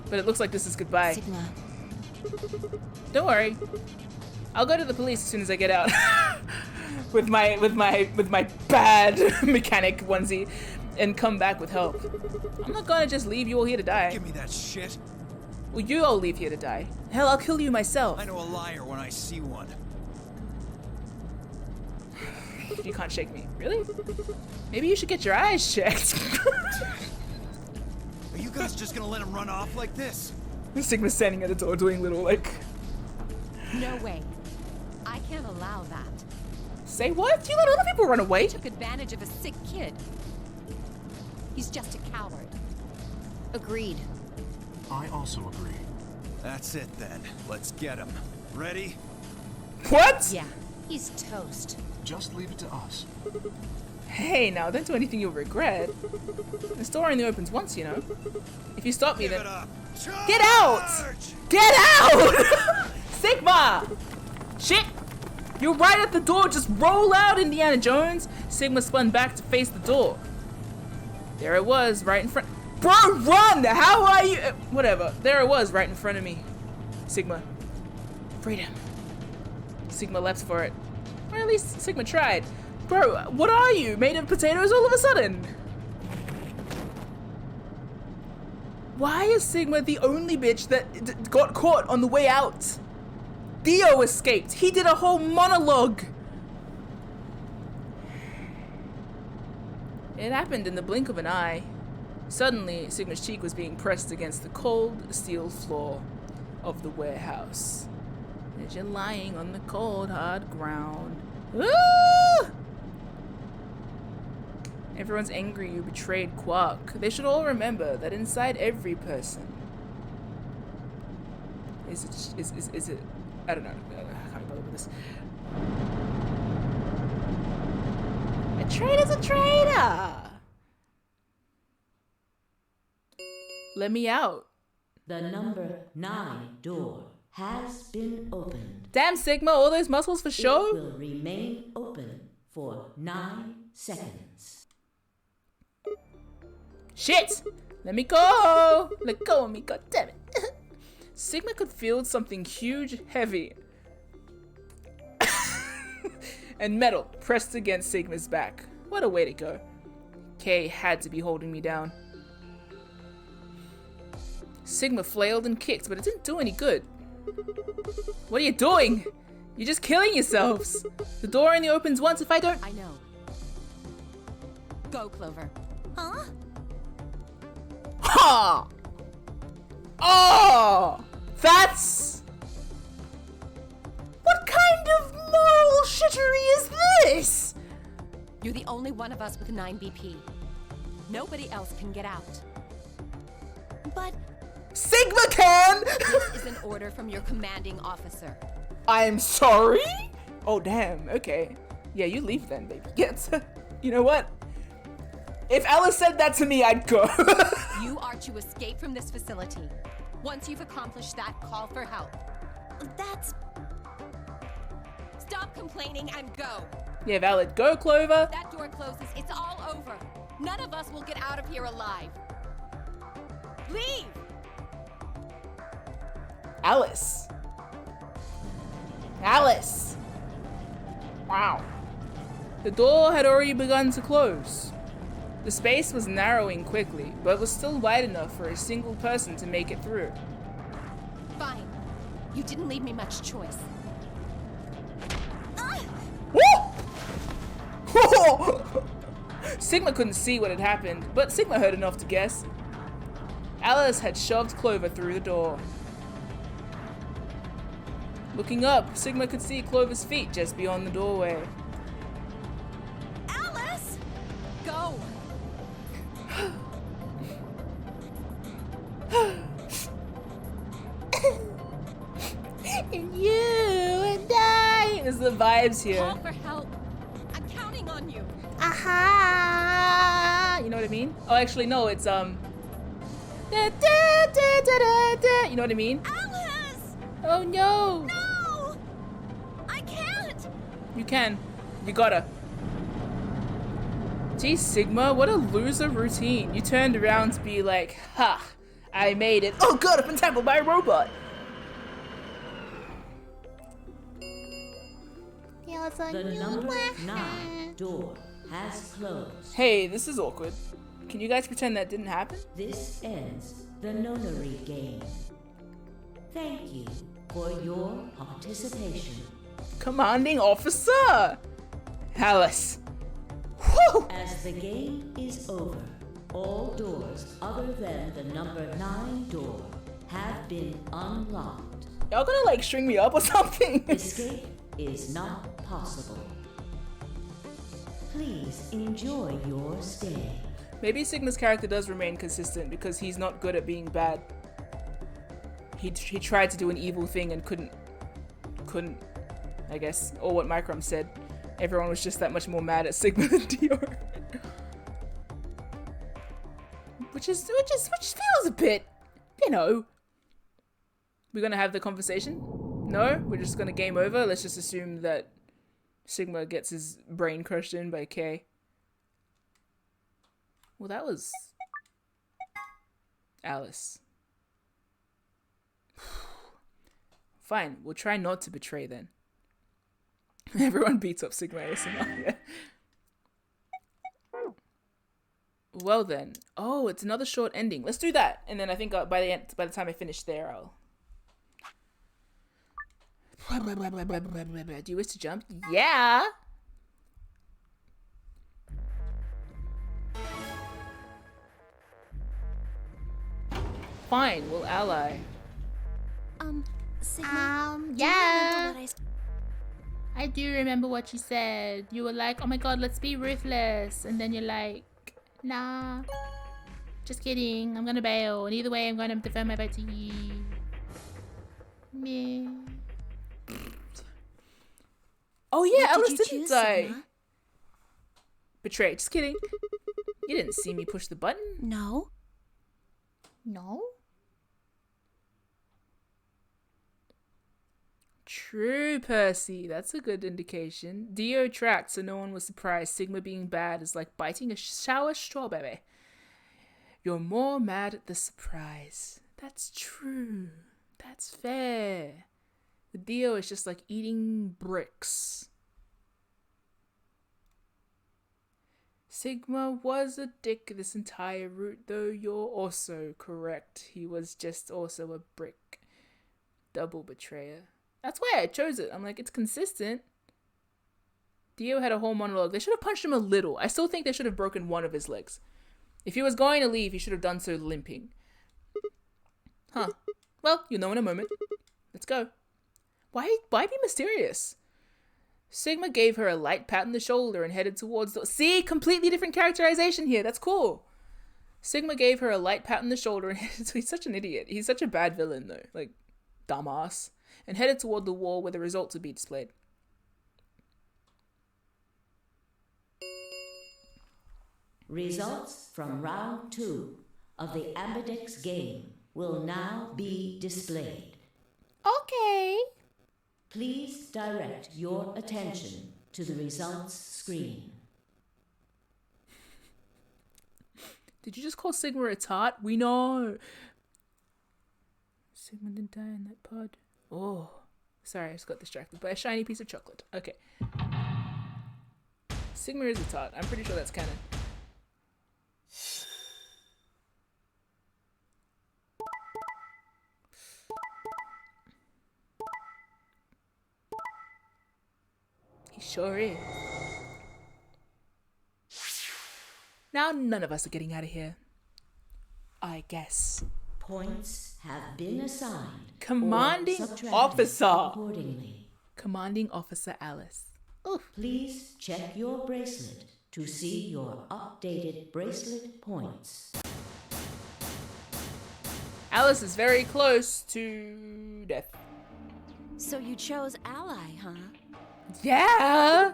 but it looks like this is goodbye. Sigma. Don't worry. I'll go to the police as soon as I get out. with my bad mechanic onesie and come back with help. I'm not gonna just leave you all here to die. Give me that shit. Well, you all leave here to die. Hell, I'll kill you myself. I know a liar when I see one. You can't shake me. Really? Maybe you should get your eyes checked. Are you guys just gonna let him run off like this? Sigma's standing at the door doing little like... No way. I can't allow that. Say what? You let other people run away? He took advantage of a sick kid. He's just a coward. Agreed. I also agree. That's it then. Let's get him. Ready? What? Yeah, he's toast. Just leave it to us. Hey, now, don't do anything you'll regret. The store only opens once, you know. If you stop me, Give then... it up. Get out! Get out! Sigma! Shit! You're right at the door. Just roll out, Indiana Jones. Sigma spun back to face the door. There it was, right in front... Bro, run! How are you? Whatever. There it was, right in front of me. Sigma. Freedom. Sigma leapt for it. Or at least Sigma tried. Bro, what are you? Made of potatoes all of a sudden? Why is Sigma the only bitch that got caught on the way out? Dio escaped. He did a whole monologue. It happened in the blink of an eye. Suddenly, Sigma's cheek was being pressed against the cold steel floor of the warehouse. As you're lying on the cold, hard ground. Ah! Everyone's angry you betrayed Quark. They should all remember that inside every person is it I don't know. I can't bother with this. A traitor's a traitor! Let me out. The number 9 door has been opened. Damn, Sigma, all those muscles for show? It will remain open for 9 seconds. Shit! Let me go! Let go of me, goddammit. Sigma could feel something huge, heavy, and metal pressed against Sigma's back. What a way to go. Kay had to be holding me down. Sigma flailed and kicked, but it didn't do any good. What are you doing? You're just killing yourselves. The door only opens once if I don't... I know. Go, Clover. Huh? Ha! Oh! That's... What kind of moral shittery is this? You're the only one of us with 9 BP. Nobody else can get out. But... Sigma can! This is an order from your commanding officer. I'm sorry? Oh, damn. Okay. Yeah, you leave then, baby. Yes. You know what? If Alice said that to me, I'd go. You are to escape from this facility. Once you've accomplished that, call for help. That's... Stop complaining and go. Yeah, valid. Go, Clover. That door closes. It's all over. None of us will get out of here alive. Leave! Alice. Alice. Wow. The door had already begun to close. The space was narrowing quickly, but was still wide enough for a single person to make it through. Fine. You didn't leave me much choice. Sigma couldn't see what had happened, but Sigma heard enough to guess. Alice had shoved Clover through the door. Looking up, Sigma could see Clover's feet just beyond the doorway. Alice! Go! And you and I. There's the vibes here. Call for help. I'm counting on you. Aha! You know what I mean? Oh, actually, no. It's You know what I mean? Alice! Oh no! No! I can't! You can. You gotta. Gee, Sigma, what a loser routine. You turned around to be like, ha, I made it. Oh god, I've been tackled by a robot. There's a The new number one. 9 door has closed. Hey, this is awkward. Can you guys pretend that didn't happen? This ends the nonary game. Thank you for your participation. Commanding Officer! Alice. Whew! As the game is over, all doors other than the number 9 door have been unlocked. Y'all gonna like string me up or something? Escape is not possible. Please enjoy your stay. Maybe Sigma's character does remain consistent because he's not good at being bad. He tried to do an evil thing and couldn't, I guess. Or what Microm said. Everyone was just that much more mad at Sigma than Dior. which feels a bit, you know. We're gonna have the conversation? No? We're just gonna game over? Let's just assume that Sigma gets his brain crushed in by K. Well, that was Alice. Fine, we'll try not to betray then. Everyone beats up Sigma ASMR. Well then. Oh, it's another short ending. Let's do that. And then I think by the time I finish there, I'll... Do you wish to jump? Yeah! Fine, we'll ally. Sigma, Yeah. what I do remember what you said. You were like, oh my god, let's be ruthless. And then you're like, nah. Just kidding. I'm gonna bail. And either way, I'm gonna defer my vote to you. Meh. Oh yeah, What did Alice you didn't choose, die. Sigma? Betray. Just kidding. You didn't see me push the button. No. No? True, Percy. That's a good indication. Dio tracked, so no one was surprised. Sigma being bad is like biting a sour strawberry. You're more mad at the surprise. That's true. That's fair. The Dio is just like eating bricks. Sigma was a dick this entire route, though you're also correct. He was just also a brick. Double betrayer. That's why I chose it. I'm like, it's consistent. Dio had a whole monologue. They should have punched him a little. I still think they should have broken one of his legs. If he was going to leave, he should have done so limping. Huh. Well, you'll know in a moment. Let's go. Why be mysterious? Sigma gave her a light pat on the shoulder and headed towards the... See? Completely different characterization here. That's cool. Sigma gave her a light pat on the shoulder and headed to... He's such an idiot. He's such a bad villain, though. Like, dumbass. And headed toward the wall where the results would be displayed. Results from round 2 of the Ambidex game will now be displayed. Okay. Please direct your attention to the results screen. Did you just call Sigma a tart? We know. Sigma didn't die in that pod. Oh. Sorry, I just got distracted by a shiny piece of chocolate. Okay. Sigma is a tart. I'm pretty sure that's canon. He sure is. Now none of us are getting out of here. I guess. Points have been assigned. Commanding or subtracted Officer. accordingly. Commanding Officer Alice. Oof. Please check your bracelet to see your updated bracelet points. Alice is very close to death. So you chose ally, huh? Yeah!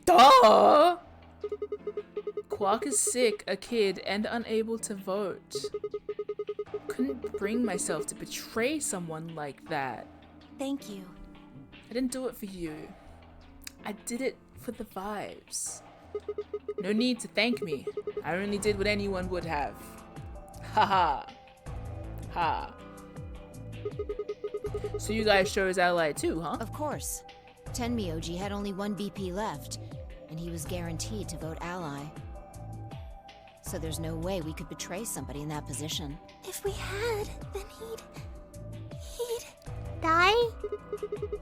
Duh! Quark is sick, a kid, and unable to vote. couldn't bring myself to betray someone like that. Thank you. I didn't do it for you. I did it for the vibes. No need to thank me. I only did what anyone would have. Haha. Ha. So you guys chose Ally too, huh? Of course. Tenmyoji had only one BP left, and he was guaranteed to vote ally. So there's no way we could betray somebody in that position. If we had, then he'd die?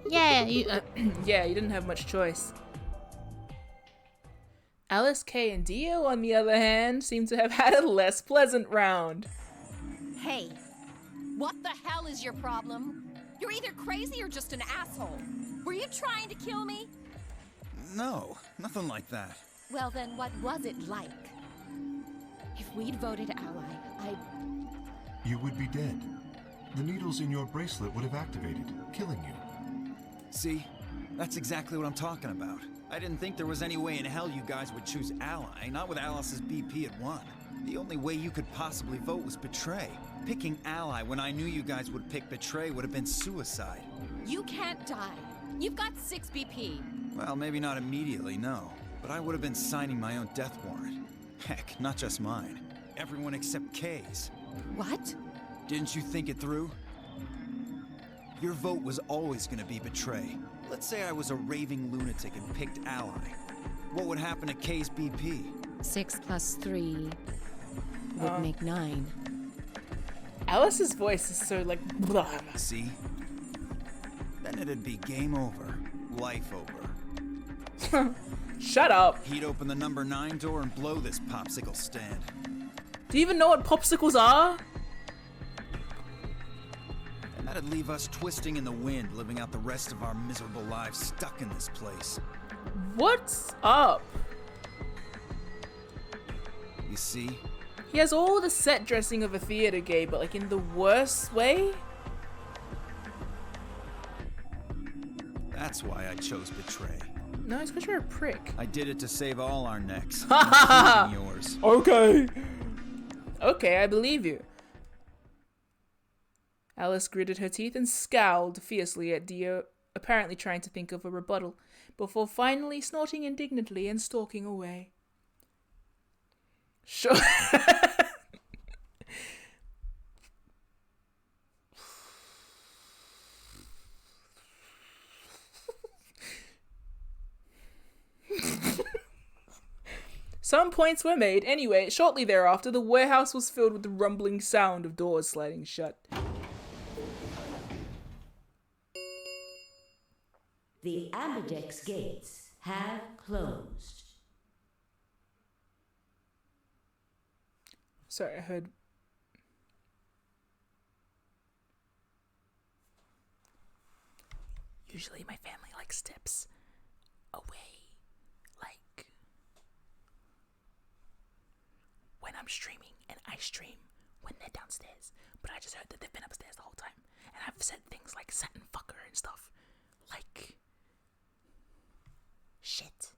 Yeah, yeah, you didn't have much choice. Alice, Kay, and Dio, on the other hand, seem to have had a less pleasant round. Hey, what the hell is your problem? You're either crazy or just an asshole. Were you trying to kill me? No, nothing like that. Well then, what was it like? If we'd voted ally, You would be dead. The needles in your bracelet would have activated, killing you. See? That's exactly what I'm talking about. I didn't think there was any way in hell you guys would choose ally, not with Alice's BP at 1. The only way you could possibly vote was betray. Picking ally when I knew you guys would pick betray would have been suicide. You can't die. You've got 6 BP. Well, maybe not immediately, no. But I would have been signing my own death warrant. Heck, not just mine. Everyone except Kay's. What? Didn't you think it through? Your vote was always gonna be betray. Let's say I was a raving lunatic and picked ally. What would happen to Kay's BP? 6 plus 3 would make 9. Alice's voice is so like blah. See? Then it'd be game over. Life over. Shut up. He'd open the number 9 door and blow this popsicle stand. Do you even know what popsicles are? And that'd leave us twisting in the wind, living out the rest of our miserable lives stuck in this place. What's up? You see? He has all the set dressing of a theater gay, but like in the worst way? That's why I chose betray. No, it's because you're a prick. I did it to save all our necks, including yours. Okay. Okay, I believe you. Alice gritted her teeth and scowled fiercely at Dio, apparently trying to think of a rebuttal, before finally snorting indignantly and stalking away. Sure. Some points were made. Anyway, shortly thereafter, the warehouse was filled with the rumbling sound of doors sliding shut. The ambidex gates have closed. Sorry, I heard... Usually my family likes steps away, like when I'm streaming and I stream when they're downstairs. But I just heard that they've been upstairs the whole time. And I've said things like satin fucker and stuff. Like, shit.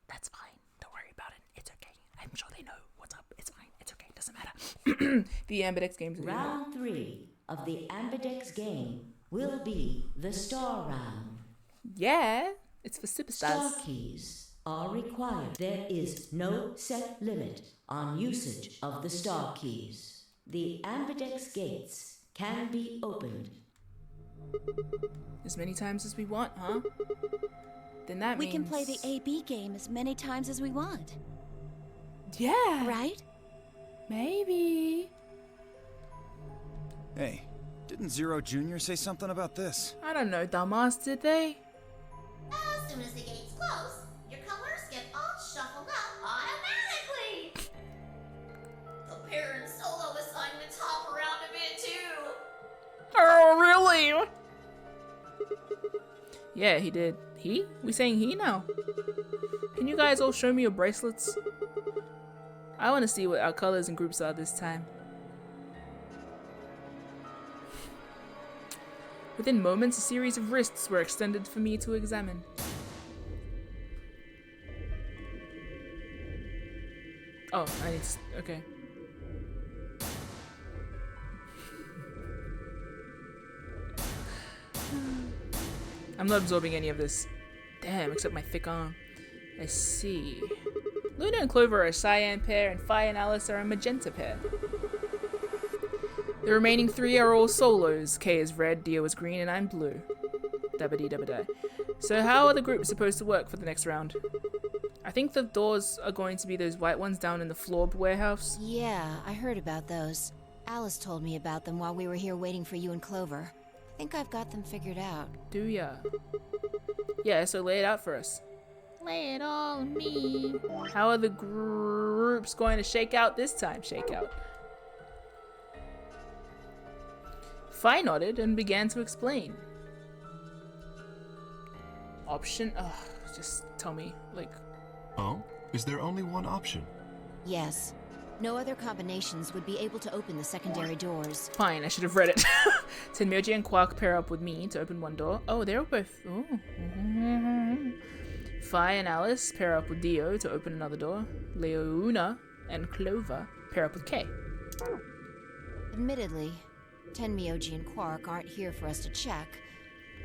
That's fine. Don't worry about it. It's okay. I'm sure they know what's up. It's fine. It's okay. Doesn't matter. The Ambidex games. Round 3 of the ambidex game will be the star round. Yeah, it's for superstars. Star keys are required. There is no set limit on usage of the star keys. The ambidex gates can be opened as many times as we want, huh? Then that means... We can play the AB game as many times as we want. Yeah. Right? Maybe. Hey, didn't Zero Jr. say something about this? I don't know, dumbass, did they? As soon as the gates close, your colors get all shuffled up automatically. The parent solo assignments hop around a bit too. Oh, really? Yeah, he did. He? We saying he now? Can you guys all show me your bracelets? I want to see what our colors and groups are this time. Within moments, a series of wrists were extended for me to examine. Oh, I need to... Okay. I'm not absorbing any of this. Damn, except my thick arm. I see. Luna and Clover are a cyan pair, and Fi and Alice are a magenta pair. The remaining 3 are all solos. K is red, Dio is green, and I'm blue. Dabba-dee dabba-da. So how are the groups supposed to work for the next round? I think the doors are going to be those white ones down in the floor warehouse. Yeah, I heard about those. Alice told me about them while we were here waiting for you and Clover. I think I've got them figured out. Do ya? Yeah, so lay it out for us. Lay it all on me. How are the groups going to shake out this time, Shakeout? Fi nodded and began to explain. Option? Ugh, just tell me, like... Oh? Is there only one option? Yes. No other combinations would be able to open the secondary doors. Fine, I should have read it. Tenmyoji and Quark pair up with me to open one door. Oh, they're both... Oh. Fi and Alice pair up with Dio to open another door. Leona and Clover pair up with K. Admittedly, Tenmyoji and Quark aren't here for us to check,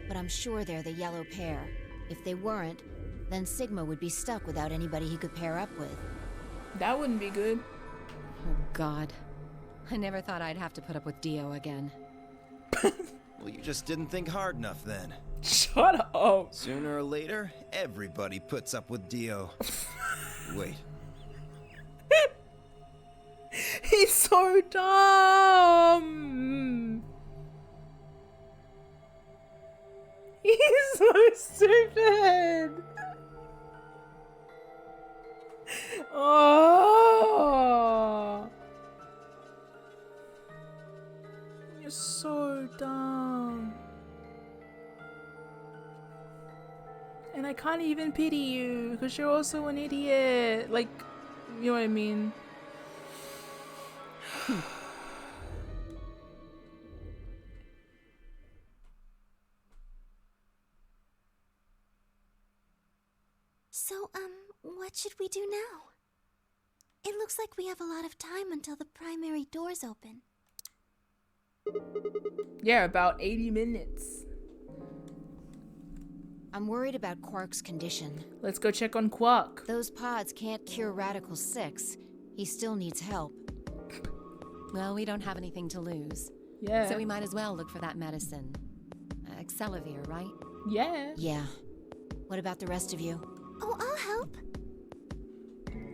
but I'm sure they're the yellow pair. If they weren't, then Sigma would be stuck without anybody he could pair up with. That wouldn't be good. Oh, God. I never thought I'd have to put up with Dio again. Well, you just didn't think hard enough then. Shut up. Sooner or later, everybody puts up with Dio. Wait. He's so dumb. He's so stupid. Oh. You're so dumb. And I can't even pity you because you're also an idiot. Like, you know what I mean? So, what should we do now? It looks like we have a lot of time until the primary doors open. Yeah, about 80 minutes. I'm worried about Quark's condition. Let's go check on Quark. Those pods can't cure Radical 6. He still needs help. Well, we don't have anything to lose. Yeah. So we might as well look for that medicine. Excelavir, right? Yeah. Yeah. What about the rest of you? Oh, I'll help.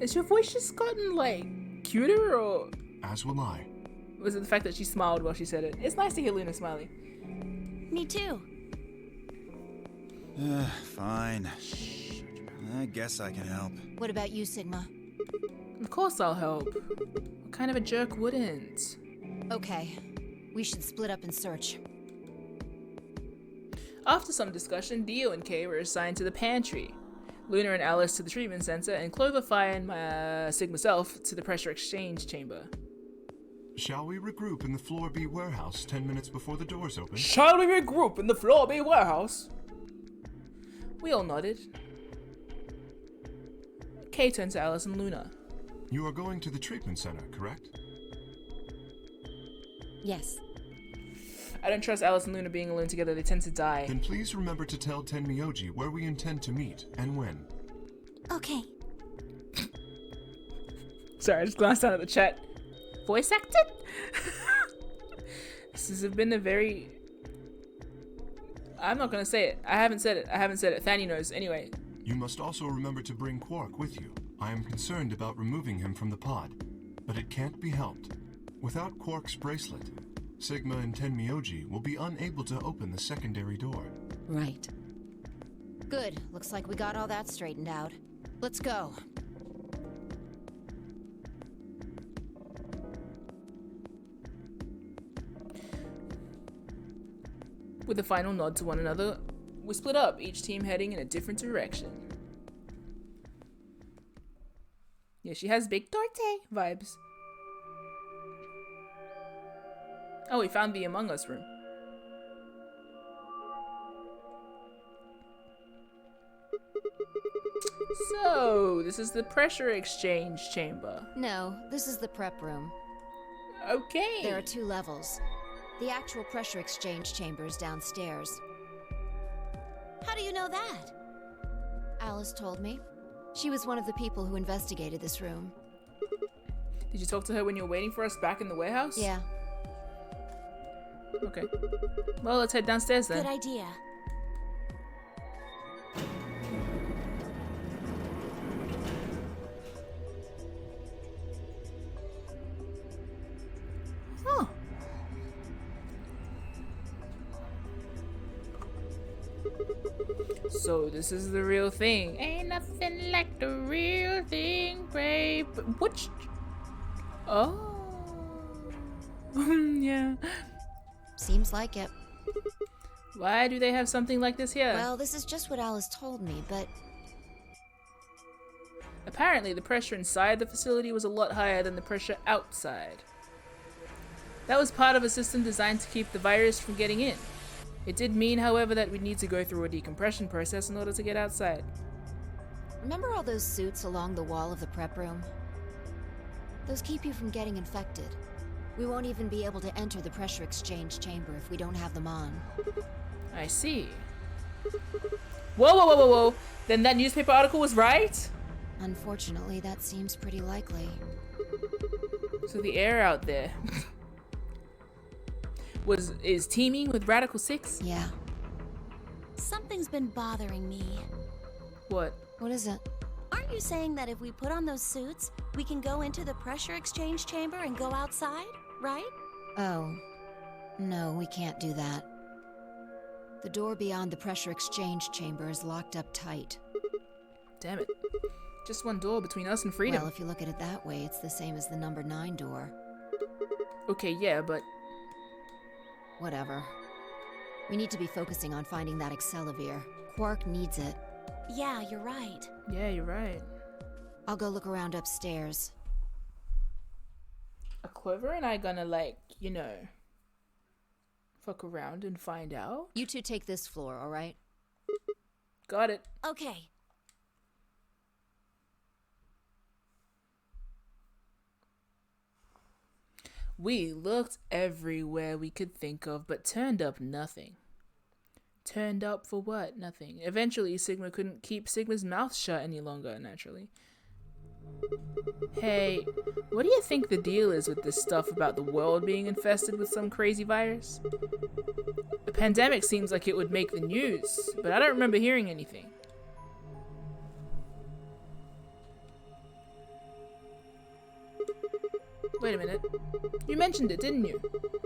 Has your voice just gotten, like, cuter, or...? As will I. Was it the fact that she smiled while she said it? It's nice to hear Luna smiling. Me too. Fine. I guess I can help. What about you, Sigma? Of course I'll help. What kind of a jerk wouldn't? Okay. We should split up and search. After some discussion, Dio and Kay were assigned to the pantry. Luna and Alice to the treatment center, and Clover, Fi, and Sigma Self to the pressure exchange chamber. Shall we regroup in the Floor B warehouse 10 minutes before the doors open? Shall we regroup in the Floor B warehouse? We all nodded. Kay turned to Alice and Luna. You are going to the treatment center, correct? Yes. I don't trust Alice and Luna being alone together. They tend to die. Then please remember to tell Tenmyoji where we intend to meet and when. Okay. Sorry, I just glanced down at the chat. Voice acted? This has been a very... I'm not gonna say it. I haven't said it. Fanny knows. Anyway. You must also remember to bring Quark with you. I am concerned about removing him from the pod, but it can't be helped. Without Quark's bracelet, Sigma and Tenmyoji will be unable to open the secondary door. Right. Good. Looks like we got all that straightened out. Let's go. With a final nod to one another, we split up, each team heading in a different direction. Yeah, she has big torte vibes. Oh, we found the Among Us room. So, this is the pressure exchange chamber. No, this is the prep room. Okay. There are 2 levels. The actual pressure exchange chamber is downstairs. How do you know that? Alice told me. She was one of the people who investigated this room. Did you talk to her when you were waiting for us back in the warehouse? Yeah. Okay. Well, let's head downstairs then. Good idea. Huh. So this is the real thing. Ain't nothing like the real thing, babe. Which? Oh. Yeah. Seems like it. Why do they have something like this here? Well, this is just what Alice told me, but apparently the pressure inside the facility was a lot higher than the pressure outside. That was part of a system designed to keep the virus from getting in. It did mean, however, that we'd need to go through a decompression process in order to get outside. remember all those suits along the wall of the prep room? Those keep you from getting infected. We won't even be able to enter the pressure exchange chamber if we don't have them on. I see. Whoa, whoa, whoa, whoa, whoa. Then that newspaper article was right? Unfortunately, that seems pretty likely. So the air out there is teeming with Radical 6? Yeah. Something's been bothering me. What? What is it? Aren't you saying that if we put on those suits, we can go into the pressure exchange chamber and go outside, right? Oh. No, we can't do that. The door beyond the pressure exchange chamber is locked up tight. Damn it. Just one door between us and freedom. Well, if you look at it that way, it's the same as the number 9 door. Okay, yeah, but... Whatever. We need to be focusing on finding that Accelavir. Quark needs it. Yeah, you're right. Yeah, you're right. I'll go look around upstairs. Are Clover and I gonna, like, you know, fuck around and find out? You two take this floor, alright? Got it. Okay. We looked everywhere we could think of, but turned up nothing. Turned up for what? Nothing. Eventually, Sigma couldn't keep Sigma's mouth shut any longer, naturally. Hey, what do you think the deal is with this stuff about the world being infested with some crazy virus? A pandemic seems like it would make the news, but I don't remember hearing anything. Wait a minute. You mentioned it, didn't you?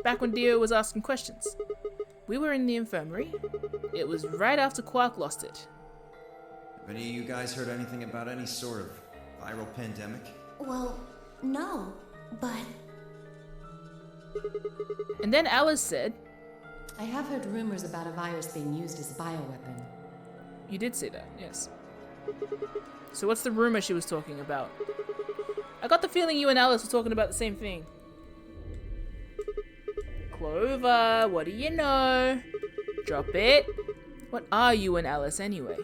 Back when Dio was asking questions. We were in the infirmary. It was right after Quark lost it. Have any of you guys heard anything about any sort of viral pandemic? Well, no, but... And then Alice said... I have heard rumors about a virus being used as a bioweapon. You did say that, yes. So what's the rumor she was talking about? I got the feeling you and Alice were talking about the same thing. Clover, what do you know? Drop it. What are you and Alice anyway?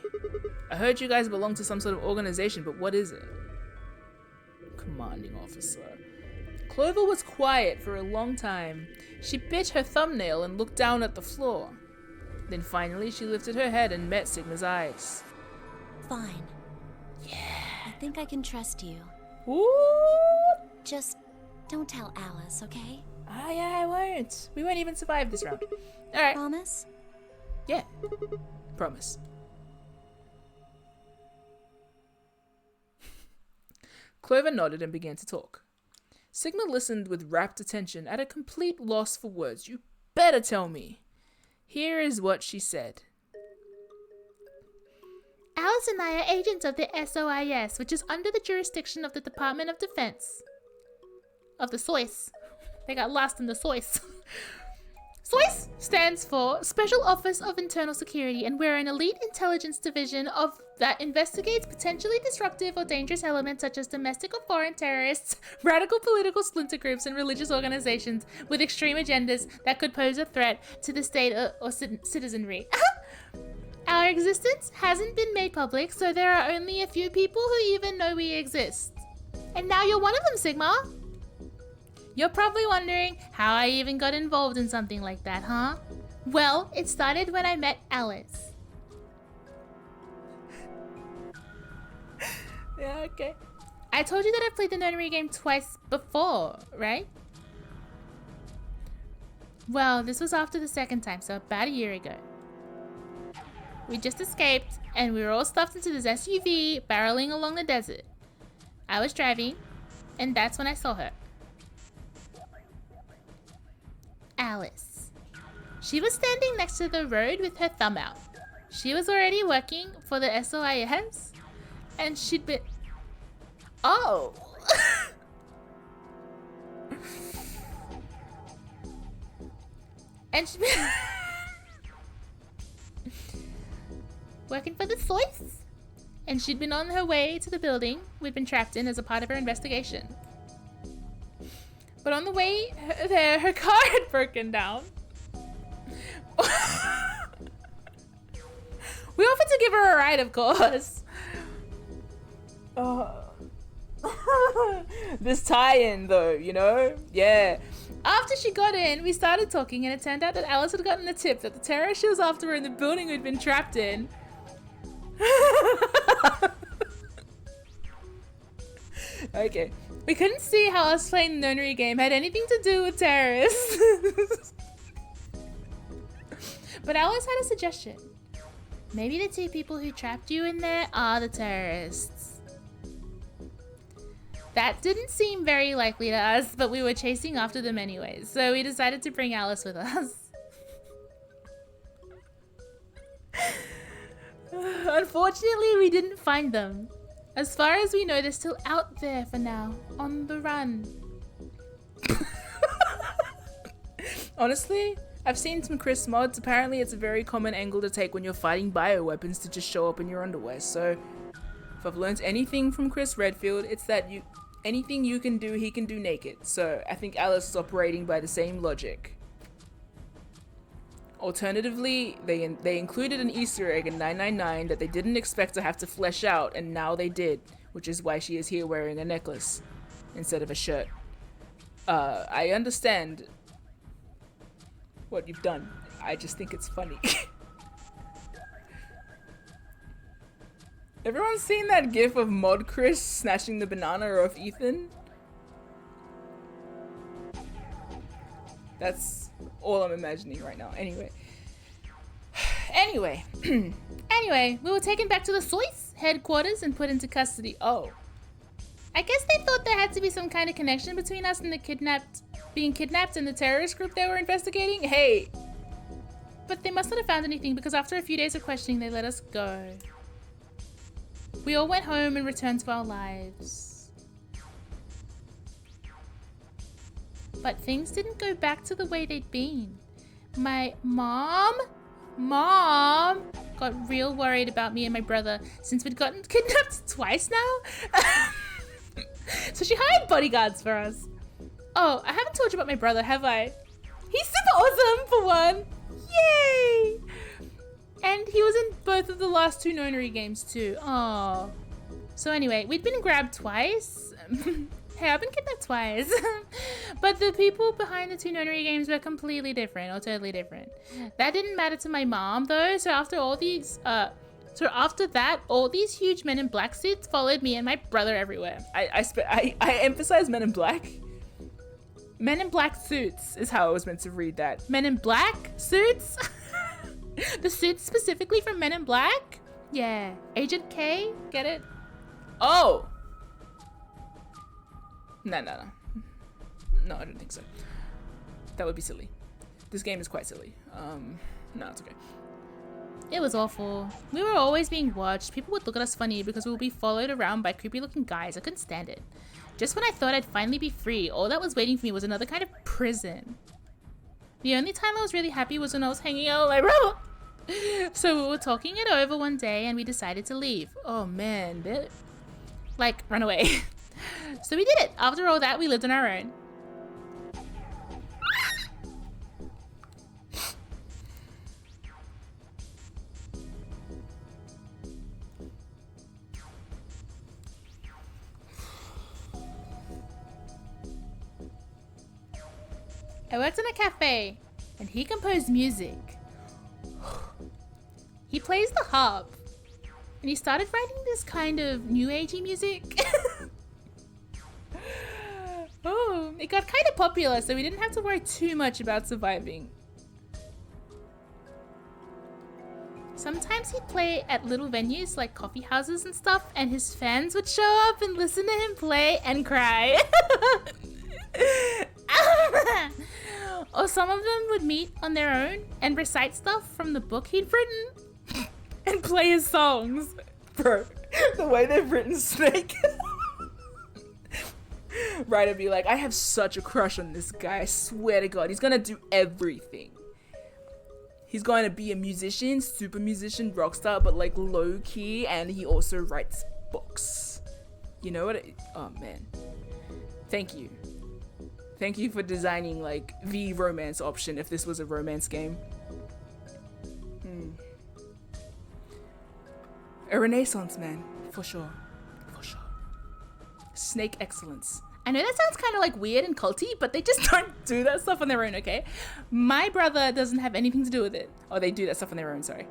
I heard you guys belong to some sort of organization, but what is it? Commanding officer. Clover was quiet for a long time. She bit her thumbnail and looked down at the floor. Then finally she lifted her head and met Sigma's eyes. Fine. Yeah. I think I can trust you. Ooh. Just don't tell Alice, okay? Ah, yeah, I won't. We won't even survive this round. Alright. Promise? Yeah. Promise. Clover nodded and began to talk. Sigma listened with rapt attention at a complete loss for words. You better tell me. Here is what she said. Alice and I are agents of the SOIS, which is under the jurisdiction of the Department of Defense. Of the SOIS. They got lost in the SOIS. SOIS stands for Special Office of Internal Security, and we're an elite intelligence division that investigates potentially disruptive or dangerous elements such as domestic or foreign terrorists, radical political splinter groups, and religious organizations with extreme agendas that could pose a threat to the state or citizenry. Our existence hasn't been made public, so there are only a few people who even know we exist. And now you're one of them, Sigma. You're probably wondering how I even got involved in something like that, huh? Well, it started when I met Alice. Yeah, okay. I told you that I've played the nonary game twice before, right? Well, this was after the second time, so about a year ago. We just escaped, and we were all stuffed into this SUV, barreling along the desert. I was driving, and that's when I saw her. Alice. She was standing next to the road with her thumb out. She was already working for the SOIS, and she'd been... Oh! And she'd been... working for the SOIS. And she'd been on her way to the building we'd been trapped in as a part of her investigation. But on the way there, her car had broken down. We offered to give her a ride, of course. This tie-in, though, you know? Yeah. After she got in, we started talking, and it turned out that Alice had gotten a tip that the terrorist she was after were in the building we'd been trapped in. Okay. We couldn't see how us playing the nonary game had anything to do with terrorists. But Alice had a suggestion. Maybe the two people who trapped you in there are the terrorists. That didn't seem very likely to us, but we were chasing after them anyways, so we decided to bring Alice with us. Unfortunately, we didn't find them. As far as we know, they're still out there for now, on the run. Honestly, I've seen some Chris mods. Apparently, it's a very common angle to take when you're fighting bioweapons to just show up in your underwear. So, if I've learned anything from Chris Redfield, it's that anything you can do, he can do naked. So, I think Alice is operating by the same logic. Alternatively, they included an Easter egg in 999 that they didn't expect to have to flesh out, and now they did, which is why she is here wearing a necklace instead of a shirt. I understand what you've done. I just think it's funny. Everyone's seen that gif of Mod Chris snatching the banana off Ethan? That's all I'm imagining right now. Anyway, we were taken back to the SOIS headquarters and put into custody. Oh. I guess they thought there had to be some kind of connection between us and the being kidnapped and the terrorist group they were investigating. Hey. But they must not have found anything, because after a few days of questioning, they let us go. We all went home and returned to our lives. But things didn't go back to the way they'd been. My mom got real worried about me and my brother since we'd gotten kidnapped twice now. So she hired bodyguards for us. Oh, I haven't told you about my brother, have I? He's super awesome, for one. Yay! And he was in both of the last two nonary games too. Oh. So anyway, we'd been grabbed twice. Hey, I've been kidnapped twice. But the people behind the two nonary games were completely different, or totally different. That didn't matter to my mom though, so after that, all these huge men in black suits followed me and my brother everywhere. I emphasize men in black. Men in black suits is how I was meant to read that. Men in black suits? The suits specifically from Men in Black? Yeah. Agent K? Get it? Oh! No, I don't think so. That would be silly. This game is quite silly. No, it's okay. It was awful. We were always being watched. People would look at us funny because we would be followed around by creepy looking guys. I couldn't stand it. Just when I thought I'd finally be free, all that was waiting for me was another kind of prison. The only time I was really happy was when I was hanging out with my brother. So we were talking it over one day and we decided to leave. Oh man, run away. So we did it. After all that, we lived on our own. I worked in a cafe and he composed music. He plays the harp. And he started writing this kind of new agey music. Oh, it got kind of popular, so we didn't have to worry too much about surviving. Sometimes he'd play at little venues like coffee houses and stuff, and his fans would show up and listen to him play and cry. Or some of them would meet on their own and recite stuff from the book he'd written and play his songs. Bro, the way they've written Snake. Ryder be like, I have such a crush on this guy, I swear to God, he's gonna do everything. He's going to be a musician, super musician, rock star, but like low key, and he also writes books. You know what? Oh man. Thank you. Thank you for designing like the romance option if this was a romance game. A renaissance man, for sure. For sure. Snake excellence. I know that sounds kind of like weird and culty, but they just don't do that stuff on their own, okay? My brother doesn't have anything to do with it. Oh, they do that stuff on their own, sorry.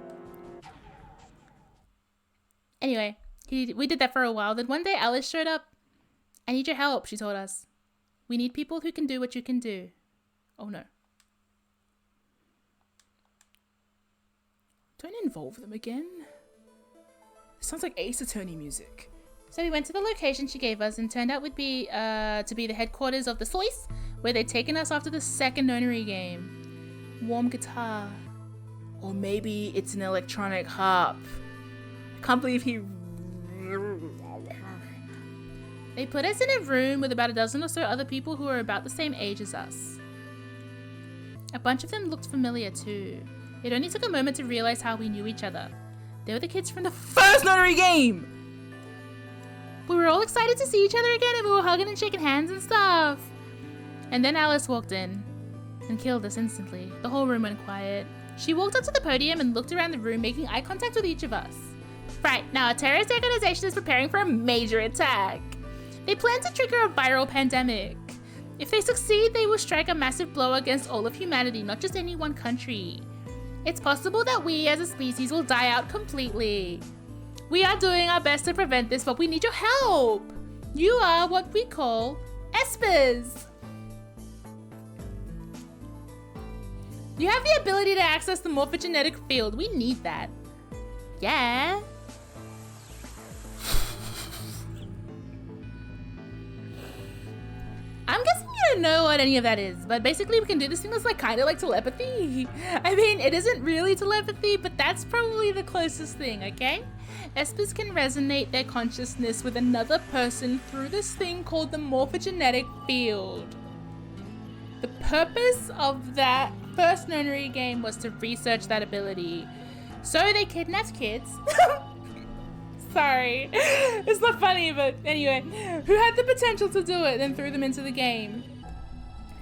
Anyway, we did that for a while. Then one day Alice showed up. I need your help, she told us. We need people who can do what you can do. Oh no. Don't involve them again. This sounds like Ace Attorney music. So we went to the location she gave us and turned out would be to be the headquarters of the Source, where they'd taken us after the second nonary game. Warm guitar. Or maybe it's an electronic harp. I can't believe he... They put us in a room with about a dozen or so other people who were about the same age as us. A bunch of them looked familiar too. It only took a moment to realize how we knew each other. They were the kids from the first nonary game! We were all excited to see each other again and we were hugging and shaking hands and stuff. And then Alice walked in and killed us instantly. The whole room went quiet. She walked up to the podium and looked around the room, making eye contact with each of us. Right, now a terrorist organization is preparing for a major attack. They plan to trigger a viral pandemic. If they succeed, they will strike a massive blow against all of humanity, not just any one country. It's possible that we as a species will die out completely. We are doing our best to prevent this, but we need your help. You are what we call espers. You have the ability to access the morphogenetic field. We need that. Yeah. I'm guessing you don't know what any of that is, but basically we can do this thing that's like kind of like telepathy. I mean, it isn't really telepathy, but that's probably the closest thing, okay? Espers can resonate their consciousness with another person through this thing called the morphogenetic field. The purpose of that first nonary game was to research that ability. So they kidnapped kids. Sorry, it's not funny, but anyway, who had the potential to do it and threw them into the game.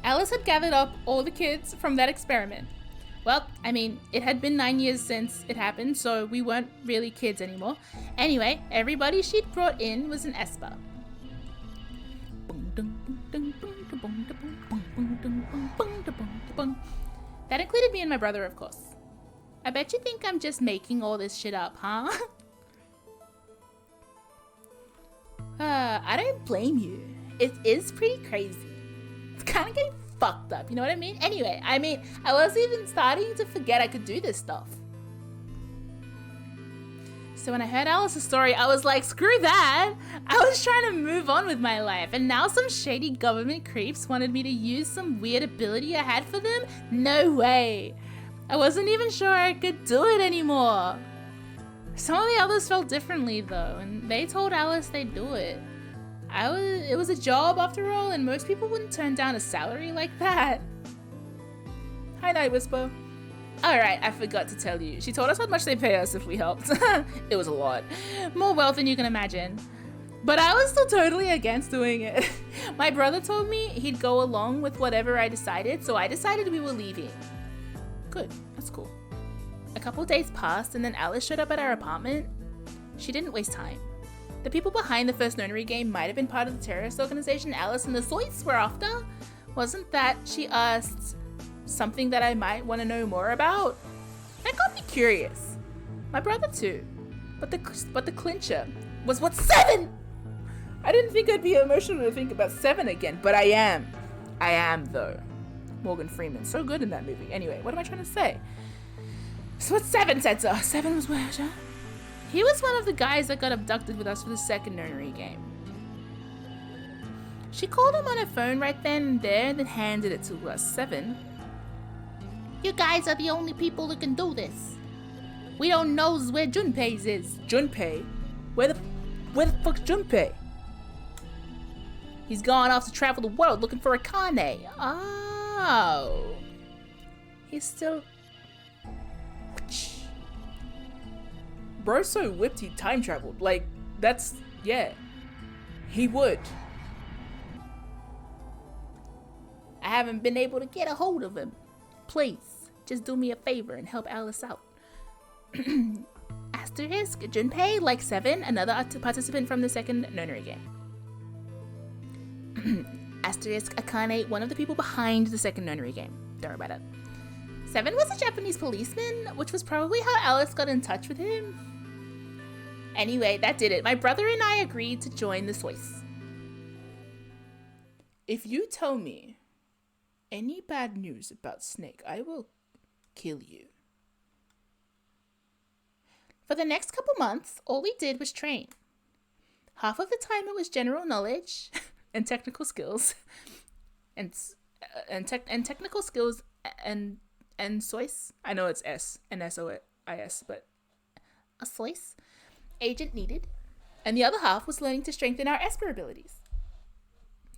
Alice had gathered up all the kids from that experiment. Well, I mean, it had been 9 years since it happened, so we weren't really kids anymore. Anyway, everybody she'd brought in was an Esper. That included me and my brother, of course. I bet you think I'm just making all this shit up, huh? I don't blame you. It is pretty crazy. It's kind of getting fucked up, you know what I mean? Anyway, I was even starting to forget I could do this stuff. So when I heard Alice's story, I was like, screw that! I was trying to move on with my life, and now some shady government creeps wanted me to use some weird ability I had for them? No way! I wasn't even sure I could do it anymore. Some of the others felt differently though, and they told Alice they'd do it. It was a job after all, and most people wouldn't turn down a salary like that. Hi, Night Whisper. Alright, I forgot to tell you. She told us how much they pay us if we helped. It was a lot. More wealth than you can imagine. But I was still totally against doing it. My brother told me he'd go along with whatever I decided, so I decided we were leaving. Good, that's cool. A couple days passed and then Alice showed up at our apartment. She didn't waste time. The people behind the first nonary game might have been part of the terrorist organization Alice and the Soits were after. Wasn't that, she asked, something that I might want to know more about? That got me curious. My brother too. But the clincher was what, 7? I didn't think I'd be emotional to think about 7 again, but I am. I am though. Morgan Freeman, so good in that movie. Anyway, what am I trying to say? So what 7 said to us? 7 was where? He was one of the guys that got abducted with us for the second nursery game. She called him on her phone right then and there and then handed it to us. 7. You guys are the only people who can do this. We don't know where Junpei's is. Junpei? Where the fuck's Junpei? He's gone off to travel the world looking for Akane. Oh. He's still... Bro's so whipped he time traveled. Like, that's... yeah. He would. I haven't been able to get a hold of him. Please, just do me a favor and help Alice out. Asterisk, Junpei, like 7, another participant from the second nursery game. Asterisk, Akane, one of the people behind the second nursery game. Don't worry about it. 7 was a Japanese policeman, which was probably how Alice got in touch with him. Anyway, that did it. My brother and I agreed to join the Swiss. If you tell me any bad news about Snake, I will kill you. For the next couple months, all we did was train. Half of the time it was general knowledge and technical skills, and technical skills and Swiss. I know it's S and SOIS, but a Swiss agent needed. And the other half was learning to strengthen our Esper abilities.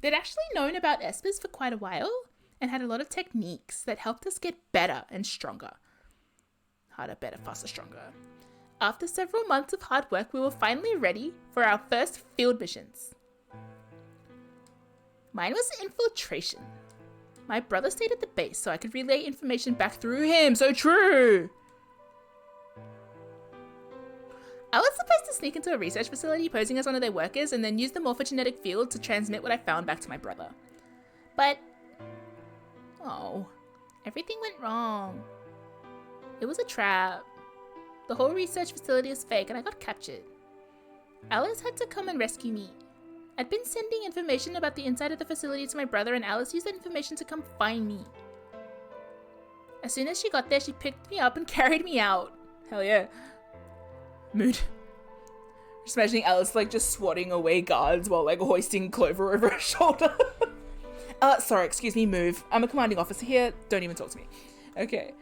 They'd actually known about Espers for quite a while and had a lot of techniques that helped us get better and stronger. Harder, better, faster, stronger. After several months of hard work, we were finally ready for our first field missions. Mine was infiltration. My brother stayed at the base so I could relay information back through him. So true! I was supposed to sneak into a research facility posing as one of their workers and then use the morphogenetic field to transmit what I found back to my brother. But... oh, everything went wrong. It was a trap. The whole research facility was fake and I got captured. Alice had to come and rescue me. I'd been sending information about the inside of the facility to my brother and Alice used that information to come find me. As soon as she got there, she picked me up and carried me out. Hell yeah. Mood. Just imagining Alice like just swatting away guards while like hoisting Clover over her shoulder. Sorry, excuse me, move. I'm a commanding officer here. Don't even talk to me. Okay.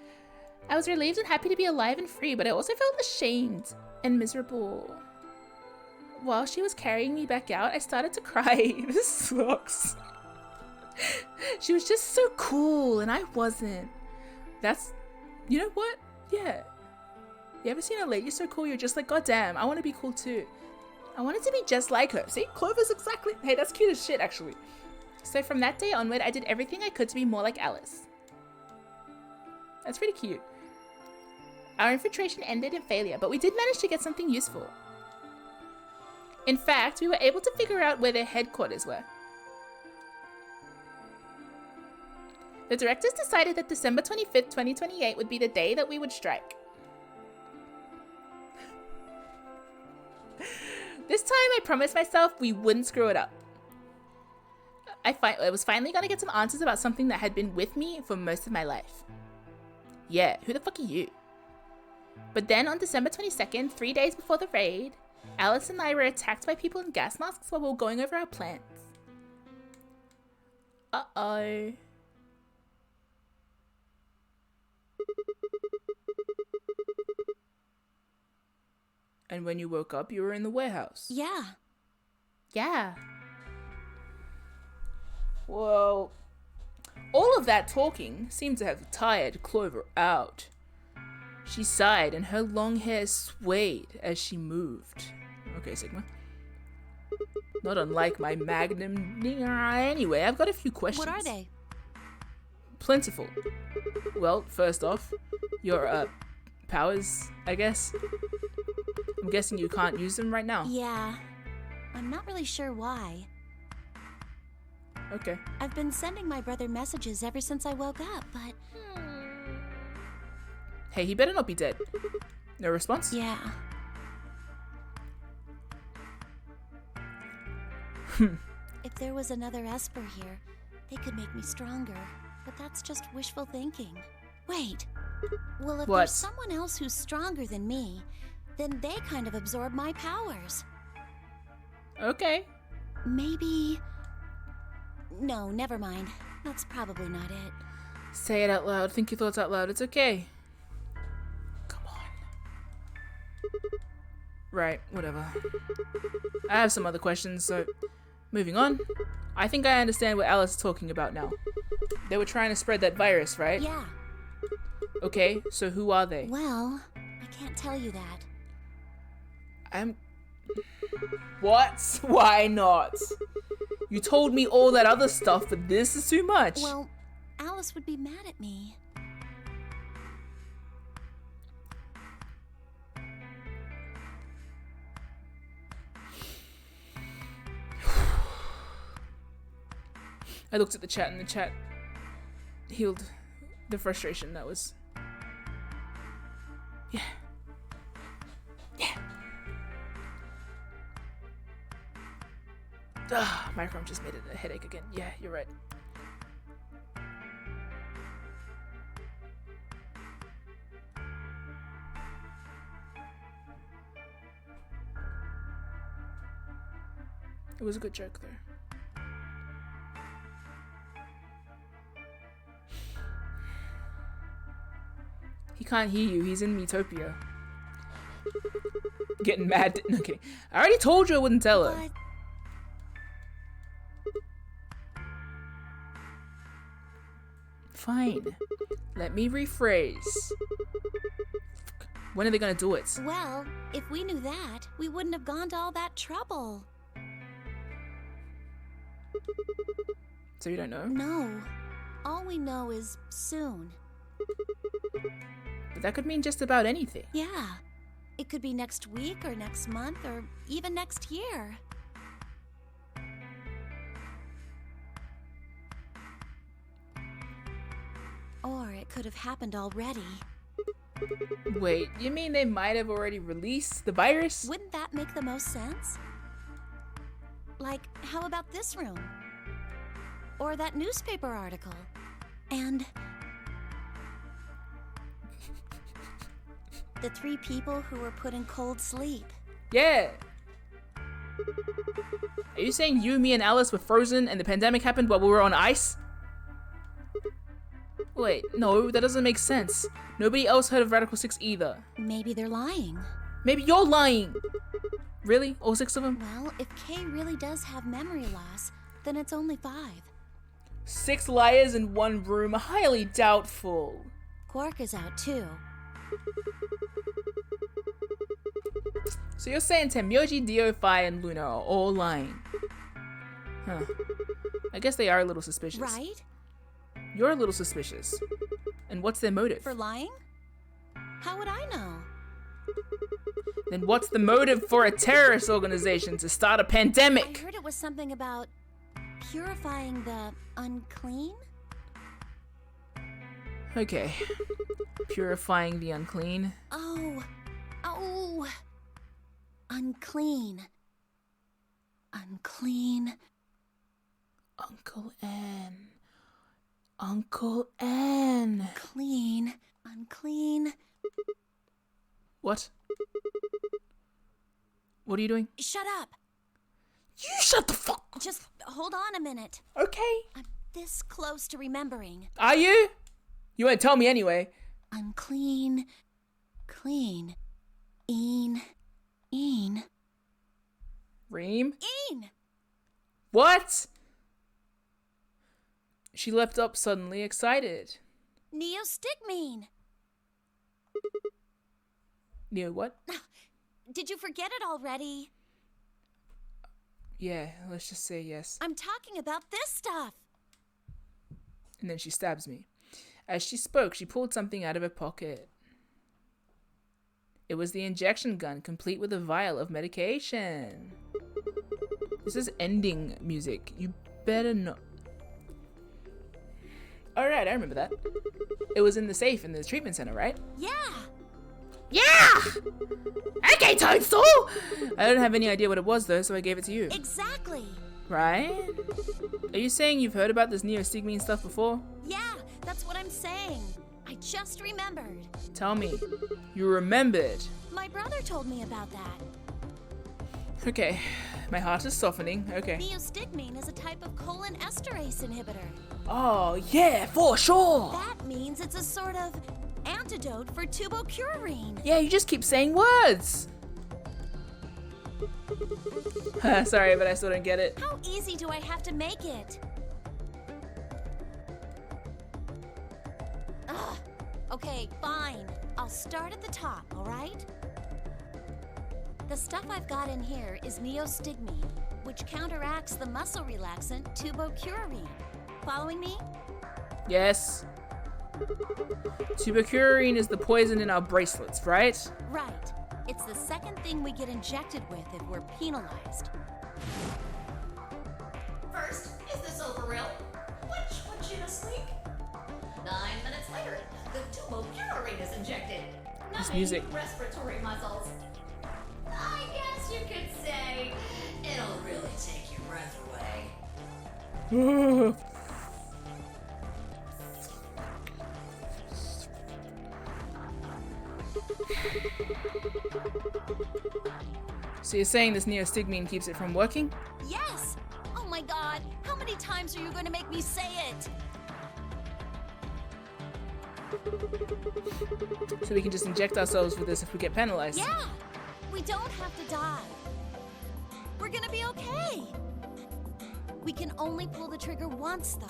I was relieved and happy to be alive and free, but I also felt ashamed and miserable. While she was carrying me back out, I started to cry. This sucks. She was just so cool and I wasn't. That's, you know what? Yeah. You ever seen a lady so cool you're just like, God damn, I want to be cool too. I wanted to be just like her. See, Clover's exactly, hey, that's cute as shit actually. So from that day onward, I did everything I could to be more like Alice. That's pretty cute. Our infiltration ended in failure, but we did manage to get something useful. In fact, we were able to figure out where their headquarters were. The directors decided that December 25th, 2028 would be the day that we would strike. This time I promised myself we wouldn't screw it up. I was finally going to get some answers about something that had been with me for most of my life. Yeah, who the fuck are you? But then on December 22nd, 3 days before the raid, Alice and I were attacked by people in gas masks while we were going over our plans. Uh-oh. And when you woke up, you were in the warehouse. Yeah. Yeah. Well, all of that talking seemed to have tired Clover out. She sighed and her long hair swayed as she moved. Okay, Sigma. Not unlike my magnum. Anyway, I've got a few questions. What are they? Plentiful. Well, first off, your, powers, I guess. I'm guessing you can't use them right now. Yeah. I'm not really sure why. Okay. I've been sending my brother messages ever since I woke up, but... Hey, he better not be dead. No response? Yeah. If there was another Esper here, they could make me stronger. But that's just wishful thinking. Wait. Well, if What? there's someone else who's stronger than me, then they kind of absorb my powers. Okay. Maybe... No, never mind. That's probably not it. Say it out loud. Think your thoughts out loud. It's okay. Come on. Right, whatever. I have some other questions, so moving on. I think I understand what Alice is talking about now. They were trying to spread that virus, right? Yeah. Okay, so who are they? Well, I can't tell you that. What? Why not? You told me all that other stuff, but this is too much. Well, Alice would be mad at me. I looked at the chat and the chat healed the frustration that was... Yeah. Yeah. My Chrome just made it a headache again. Yeah, you're right. It was a good joke though. He can't hear you. He's in Metopia. Getting mad. No kidding. I already told you I wouldn't tell her. Fine. Let me rephrase. When are they gonna do it? Well, if we knew that, we wouldn't have gone to all that trouble. So you don't know? No. All we know is soon. But that could mean just about anything. Yeah. It could be next week or next month or even next year. Or it could have happened already. Wait, you mean they might have already released the virus? Wouldn't that make the most sense? Like, how about this room? Or that newspaper article? And... the 3 people who were put in cold sleep. Yeah. Are you saying you, me, and Alice were frozen and the pandemic happened while we were on ice? Wait, no, that doesn't make sense. Nobody else heard of Radical 6 either. Maybe they're lying. Maybe you're lying! Really? All 6 of them? Well, if Kay really does have memory loss, then it's only 5. 6 liars in one room? Highly doubtful. Quark is out too. So you're saying Tenmyoji, Dio5, and Luna are all lying? Huh. I guess they are a little suspicious. Right? You're a little suspicious. And what's their motive? For lying? How would I know? Then what's the motive for a terrorist organization to start a pandemic? I heard it was something about purifying the unclean? Okay. Purifying the unclean. Oh. Unclean. Unclean. Uncle N. Uncle N. Clean. Unclean. What? What are you doing? Shut up. You shut the fuck. Just hold on a minute. Okay. I'm this close to remembering. Are you? You won't tell me anyway. Unclean. Clean. Een. Reem? Een! What? She leapt up suddenly, excited. Neostigmine. Neo what? Did you forget it already? Yeah, let's just say yes. I'm talking about this stuff. And then she stabs me. As she spoke, she pulled something out of her pocket. It was the injection gun, complete with a vial of medication. This is ending music. You better not. Alright, I remember that. It was in the safe in the treatment center, right? Yeah! Yeah! Okay, Toadstool! I don't have any idea what it was, though, so I gave it to you. Exactly! Right? Are you saying you've heard about this neo-stigmine stuff before? Yeah, that's what I'm saying. I just remembered. Tell me. You remembered. My brother told me about that. Okay. My heart is softening. Okay. Neostigmine is a type of colon esterase inhibitor. Oh, yeah, for sure. That means it's a sort of antidote for tubocurarine. Yeah, you just keep saying words. Sorry, but I still don't get it. How easy do I have to make it? Ugh. Okay, fine. I'll start at the top, alright? The stuff I've got in here is neostigmine, which counteracts the muscle relaxant tubocurarine. Following me? Yes. Tubocurarine is the poison in our bracelets, right? Right. It's the second thing we get injected with if we're penalized. First, is this over real? Which puts you to sleep. 9 minutes later, the tubocurarine is injected. This Numbing music. respiratory muscles. I guess you could say it'll really take your breath away. So you're saying this neostigmine keeps it from working? Yes! Oh my god, how many times are you going to make me say it? So we can just inject ourselves with this if we get penalized? Yeah! We don't have to die. We're gonna be okay. We can only pull the trigger once, though.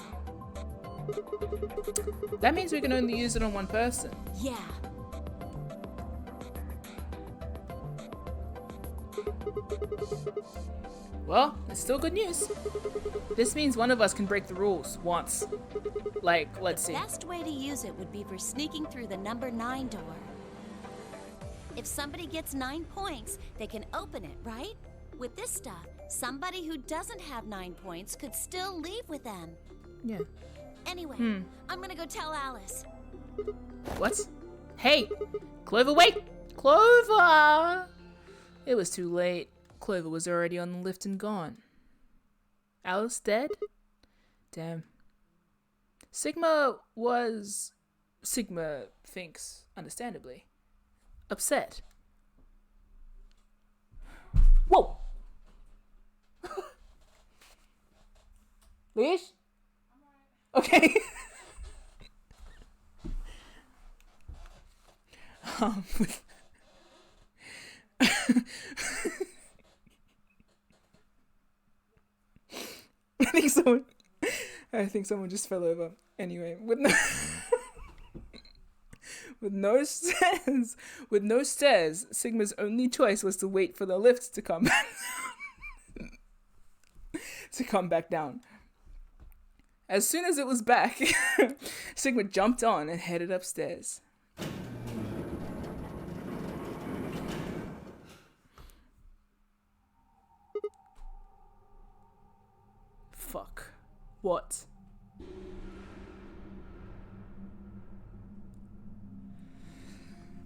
That means we can only use it on one person. Yeah. Well, it's still good news. This means one of us can break the rules once. Like, let's see. The best way to use it would be for sneaking through the number 9 door. If somebody gets 9 points, they can open it, right? With this stuff, somebody who doesn't have 9 points could still leave with them. Yeah. Anyway, I'm gonna go tell Alice. What? Hey! Clover, wait! Clover! It was too late. Clover was already on the lift and gone. Alice dead? Damn. Sigma thinks, understandably, upset. Whoa! Leash? Okay. I think someone just fell over. Anyway, with no stairs, Sigma's only choice was to wait for the lift to come back down. As soon as it was back, Sigma jumped on and headed upstairs. Fuck. What?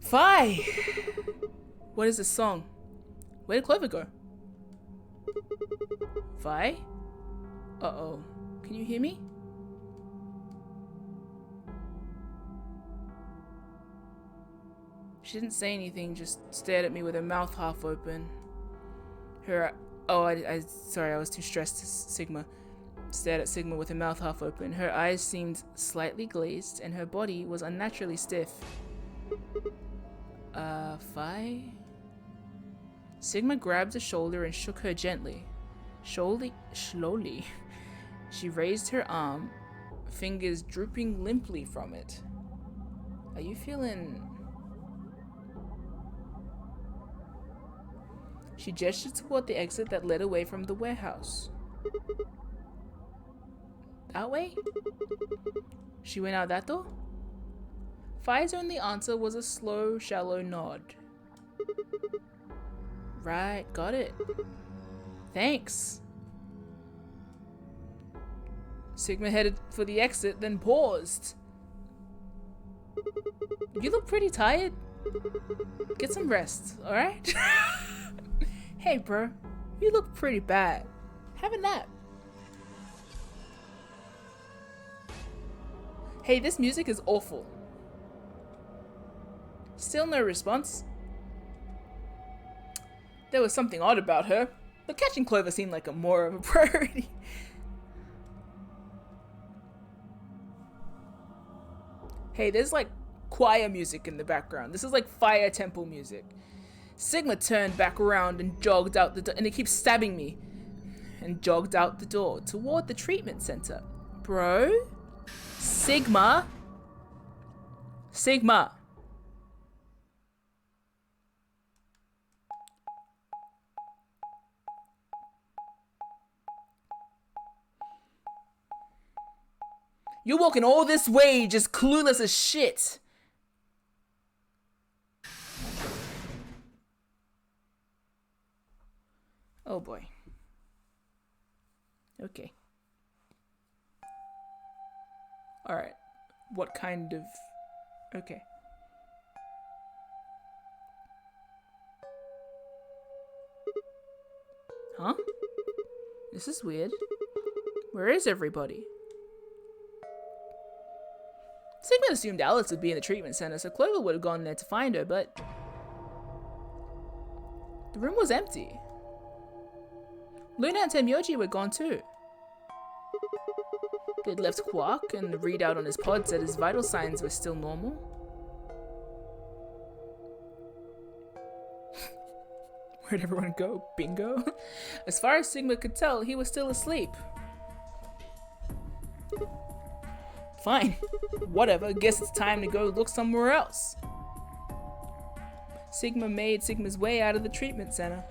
Fi! What is this song? Where did Clover go? Fi? Uh-oh. Can you hear me? She didn't say anything, just stared at me with her mouth half open. Sorry, I was too stressed. Sigma stared at Sigma with her mouth half open. Her eyes seemed slightly glazed, and her body was unnaturally stiff. Fi? Sigma grabbed her shoulder and shook her gently. Slowly. She raised her arm, fingers drooping limply from it. Are you feeling... She gestured toward the exit that led away from the warehouse. That way? She went out that door? Fi's only answer was a slow, shallow nod. Right, got it. Thanks. Sigma headed for the exit, then paused. You look pretty tired. Get some rest, alright? Hey bro, you look pretty bad. Have a nap. Hey, this music is awful. Still no response. There was something odd about her, but catching Clover seemed like more of a priority. Hey, there's like choir music in the background. This is like fire temple music. Sigma turned back around and jogged out the door, and it keeps stabbing me. And jogged out the door toward the treatment center. Bro? Sigma? Sigma. You're walking all this way just clueless as shit. Oh boy. Okay. Alright. What kind of... Okay. Huh? This is weird. Where is everybody? Sigma assumed Alice would be in the treatment center, so Clover would have gone there to find her, but... the room was empty. Luna and Tenmyoji were gone too. They'd left Quark, and the readout on his pod said his vital signs were still normal. Where'd everyone go? Bingo? As far as Sigma could tell, he was still asleep. Fine. Whatever, guess it's time to go look somewhere else. Sigma made Sigma's way out of the treatment center.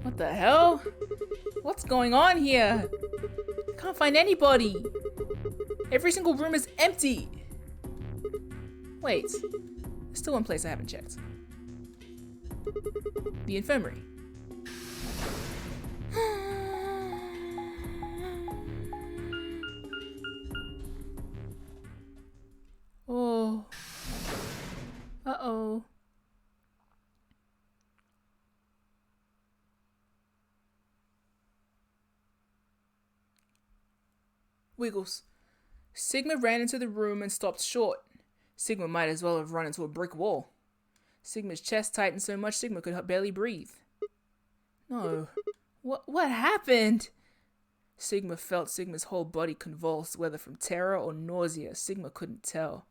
What the hell? What's going on here? I can't find anybody. Every single room is empty. Wait, there's still one place I haven't checked. The infirmary. Oh. Uh-oh. Wiggles. Sigma ran into the room and stopped short. Sigma might as well have run into a brick wall. Sigma's chest tightened so much Sigma could barely breathe. No. What happened? Sigma felt Sigma's whole body convulse, whether from terror or nausea. Sigma couldn't tell.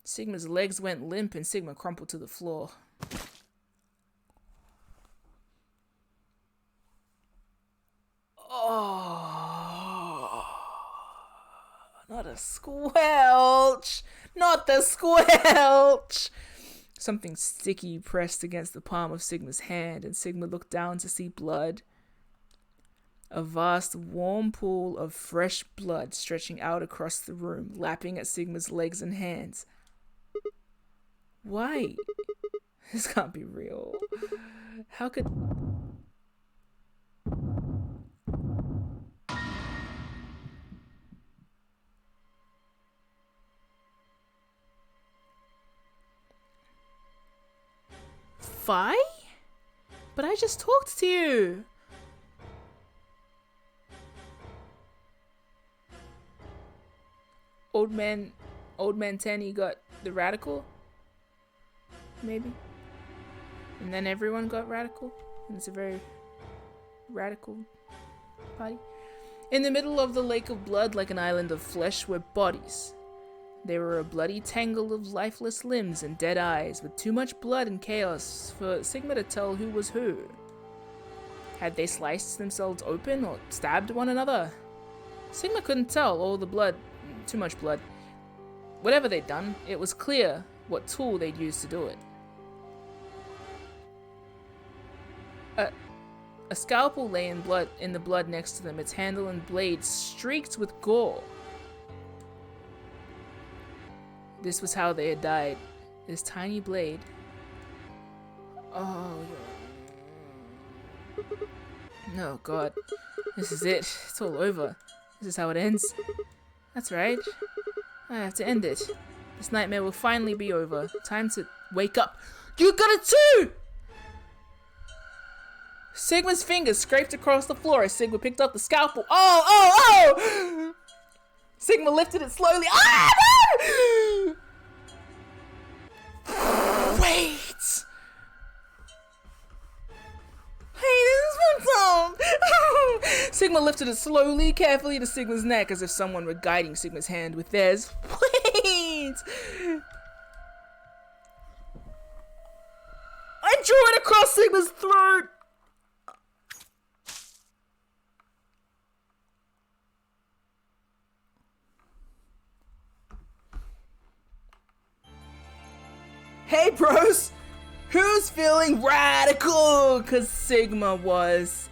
Sigma's legs went limp and Sigma crumpled to the floor. Oh. Not a squelch! Not the squelch! Something sticky pressed against the palm of Sigma's hand, and Sigma looked down to see blood. A vast, warm pool of fresh blood stretching out across the room, lapping at Sigma's legs and hands. Why? This can't be real. How could... Fi? But I just talked to you. Old man Tenny got the radical? Maybe? And then everyone got radical? And it's a very radical party. In the middle of the lake of blood, like an island of flesh, were bodies. They were a bloody tangle of lifeless limbs and dead eyes, with too much blood and chaos for Sigma to tell who was who. Had they sliced themselves open or stabbed one another? Sigma couldn't tell. All the blood, too much blood. whatever they'd done, it was clear what tool they'd used to do it. A scalpel lay in the blood next to them, its handle and blade streaked with gore. This was how they had died. This tiny blade. Oh, no, God. This is it. It's all over. This is how it ends. That's right. I have to end it. This nightmare will finally be over. Time to wake up. You got it too! Sigma's fingers scraped across the floor as Sigma picked up the scalpel. Oh! Sigma lifted it slowly. Ah! No! Wait! Hey, this is what's up! Sigma lifted it slowly, carefully to Sigma's neck as if someone were guiding Sigma's hand with theirs. Wait! I drew it across Sigma's throat! Hey bros! Who's feeling radical? Cause Sigma was.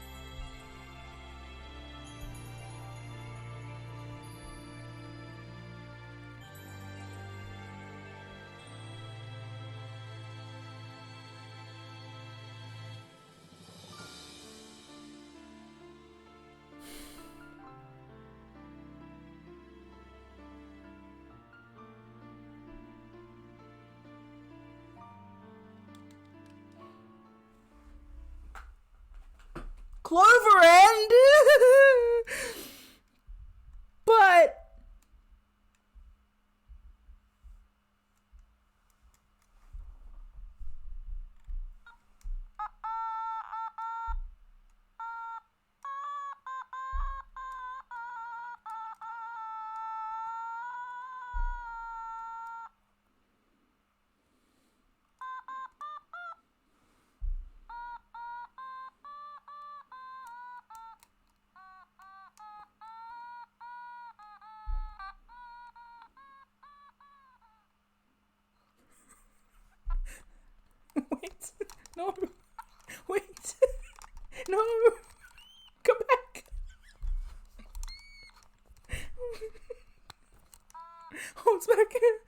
Clover End? But wait, no, wait, no, come back. Oh, it's back here.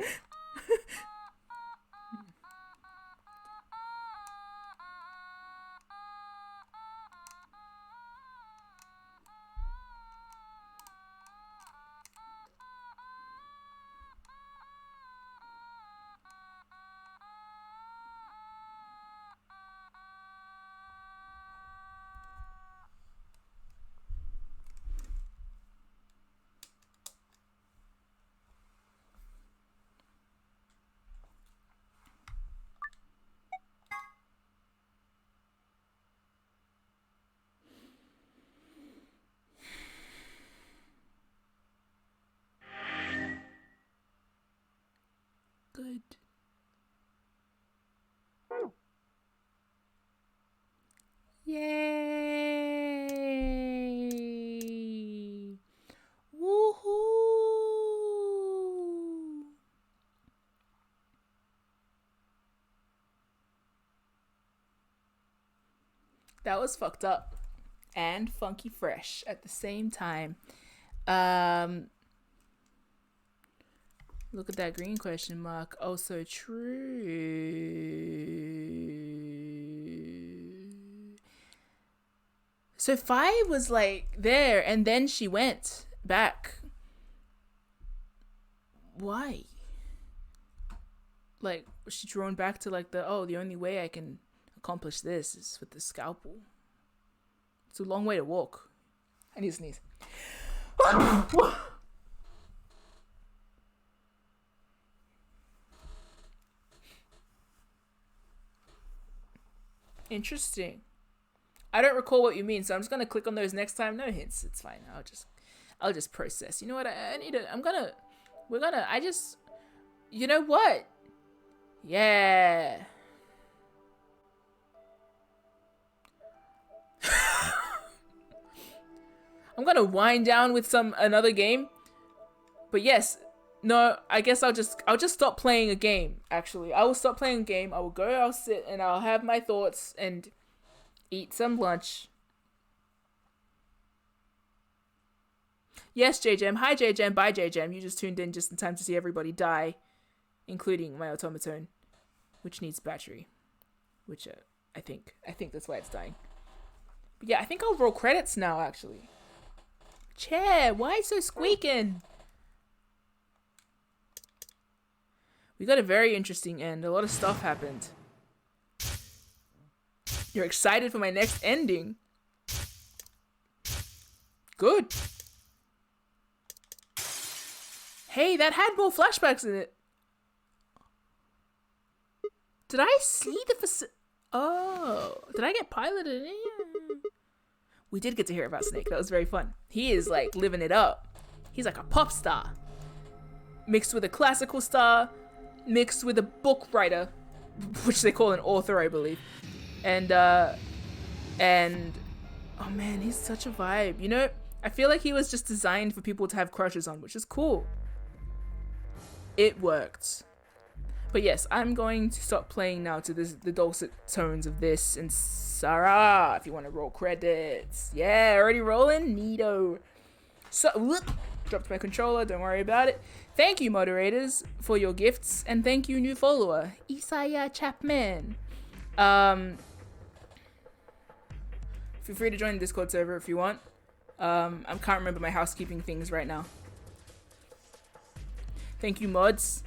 Good. Yay! Woohoo! That was fucked up and funky fresh at the same time. Look at that green question mark. Oh, so true. So Fi was like there and then she went back. Why? Like, was she drawn back to like the only way I can accomplish this is with the scalpel? It's a long way to walk. I need to sneeze. Interesting. I don't recall what you mean, so I'm just gonna click on those next time. No hints. It's fine. I'll just process. You know what? You know what? Yeah. I'm gonna wind down with another game. But yes, No, I guess I'll just stop playing a game, actually. I will stop playing a game. I will go, I'll sit, and I'll have my thoughts and eat some lunch. Yes, JJM. Hi, JJM. Bye, JJM. You just tuned in just in time to see everybody die, including my automaton, which needs battery. Which, I think that's why it's dying. But yeah, I think I'll roll credits now, actually. Chair, why so squeaking? We got a very interesting end. A lot of stuff happened. You're excited for my next ending? Good. Hey, that had more flashbacks in it. Did I see the Oh, did I get piloted in? We did get to hear about Snake. That was very fun. He is like living it up. He's like a pop star. Mixed with a classical star. Mixed with a book writer. Which they call an author, I believe. And oh man, he's such a vibe. You know, I feel like he was just designed for people to have crushes on, which is cool. It worked. But yes, I'm going to stop playing now to the dulcet tones of this and Sarah, if you want to roll credits. Yeah, already rolling? Neato. So, whoop, dropped my controller, don't worry about it. Thank you, moderators, for your gifts, and thank you, new follower, Isaiah Chapman. Feel free to join the Discord server if you want. I can't remember my housekeeping things right now. Thank you, mods.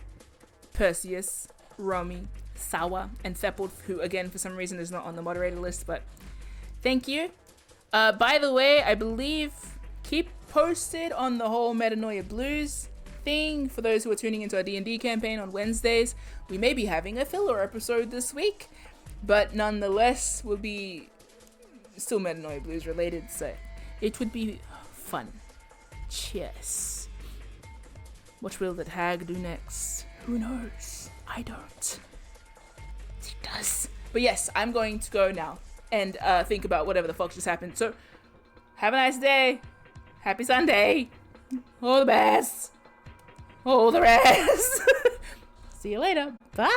Perseus, Romy, Sawa, and Theppled, who again for some reason is not on the moderator list, but thank you. By the way, I believe keep posted on the whole Metanoia Blues thing for those who are tuning into our D&D campaign on Wednesdays. We may be having a filler episode this week, but nonetheless will be still Metanoia Blues related, so it would be fun. Cheers. What will the hag do next? Who knows? I don't. He does. But yes, I'm going to go now and think about whatever the fuck just happened. So, have a nice day. Happy Sunday. All the best. All the rest. See you later. Bye.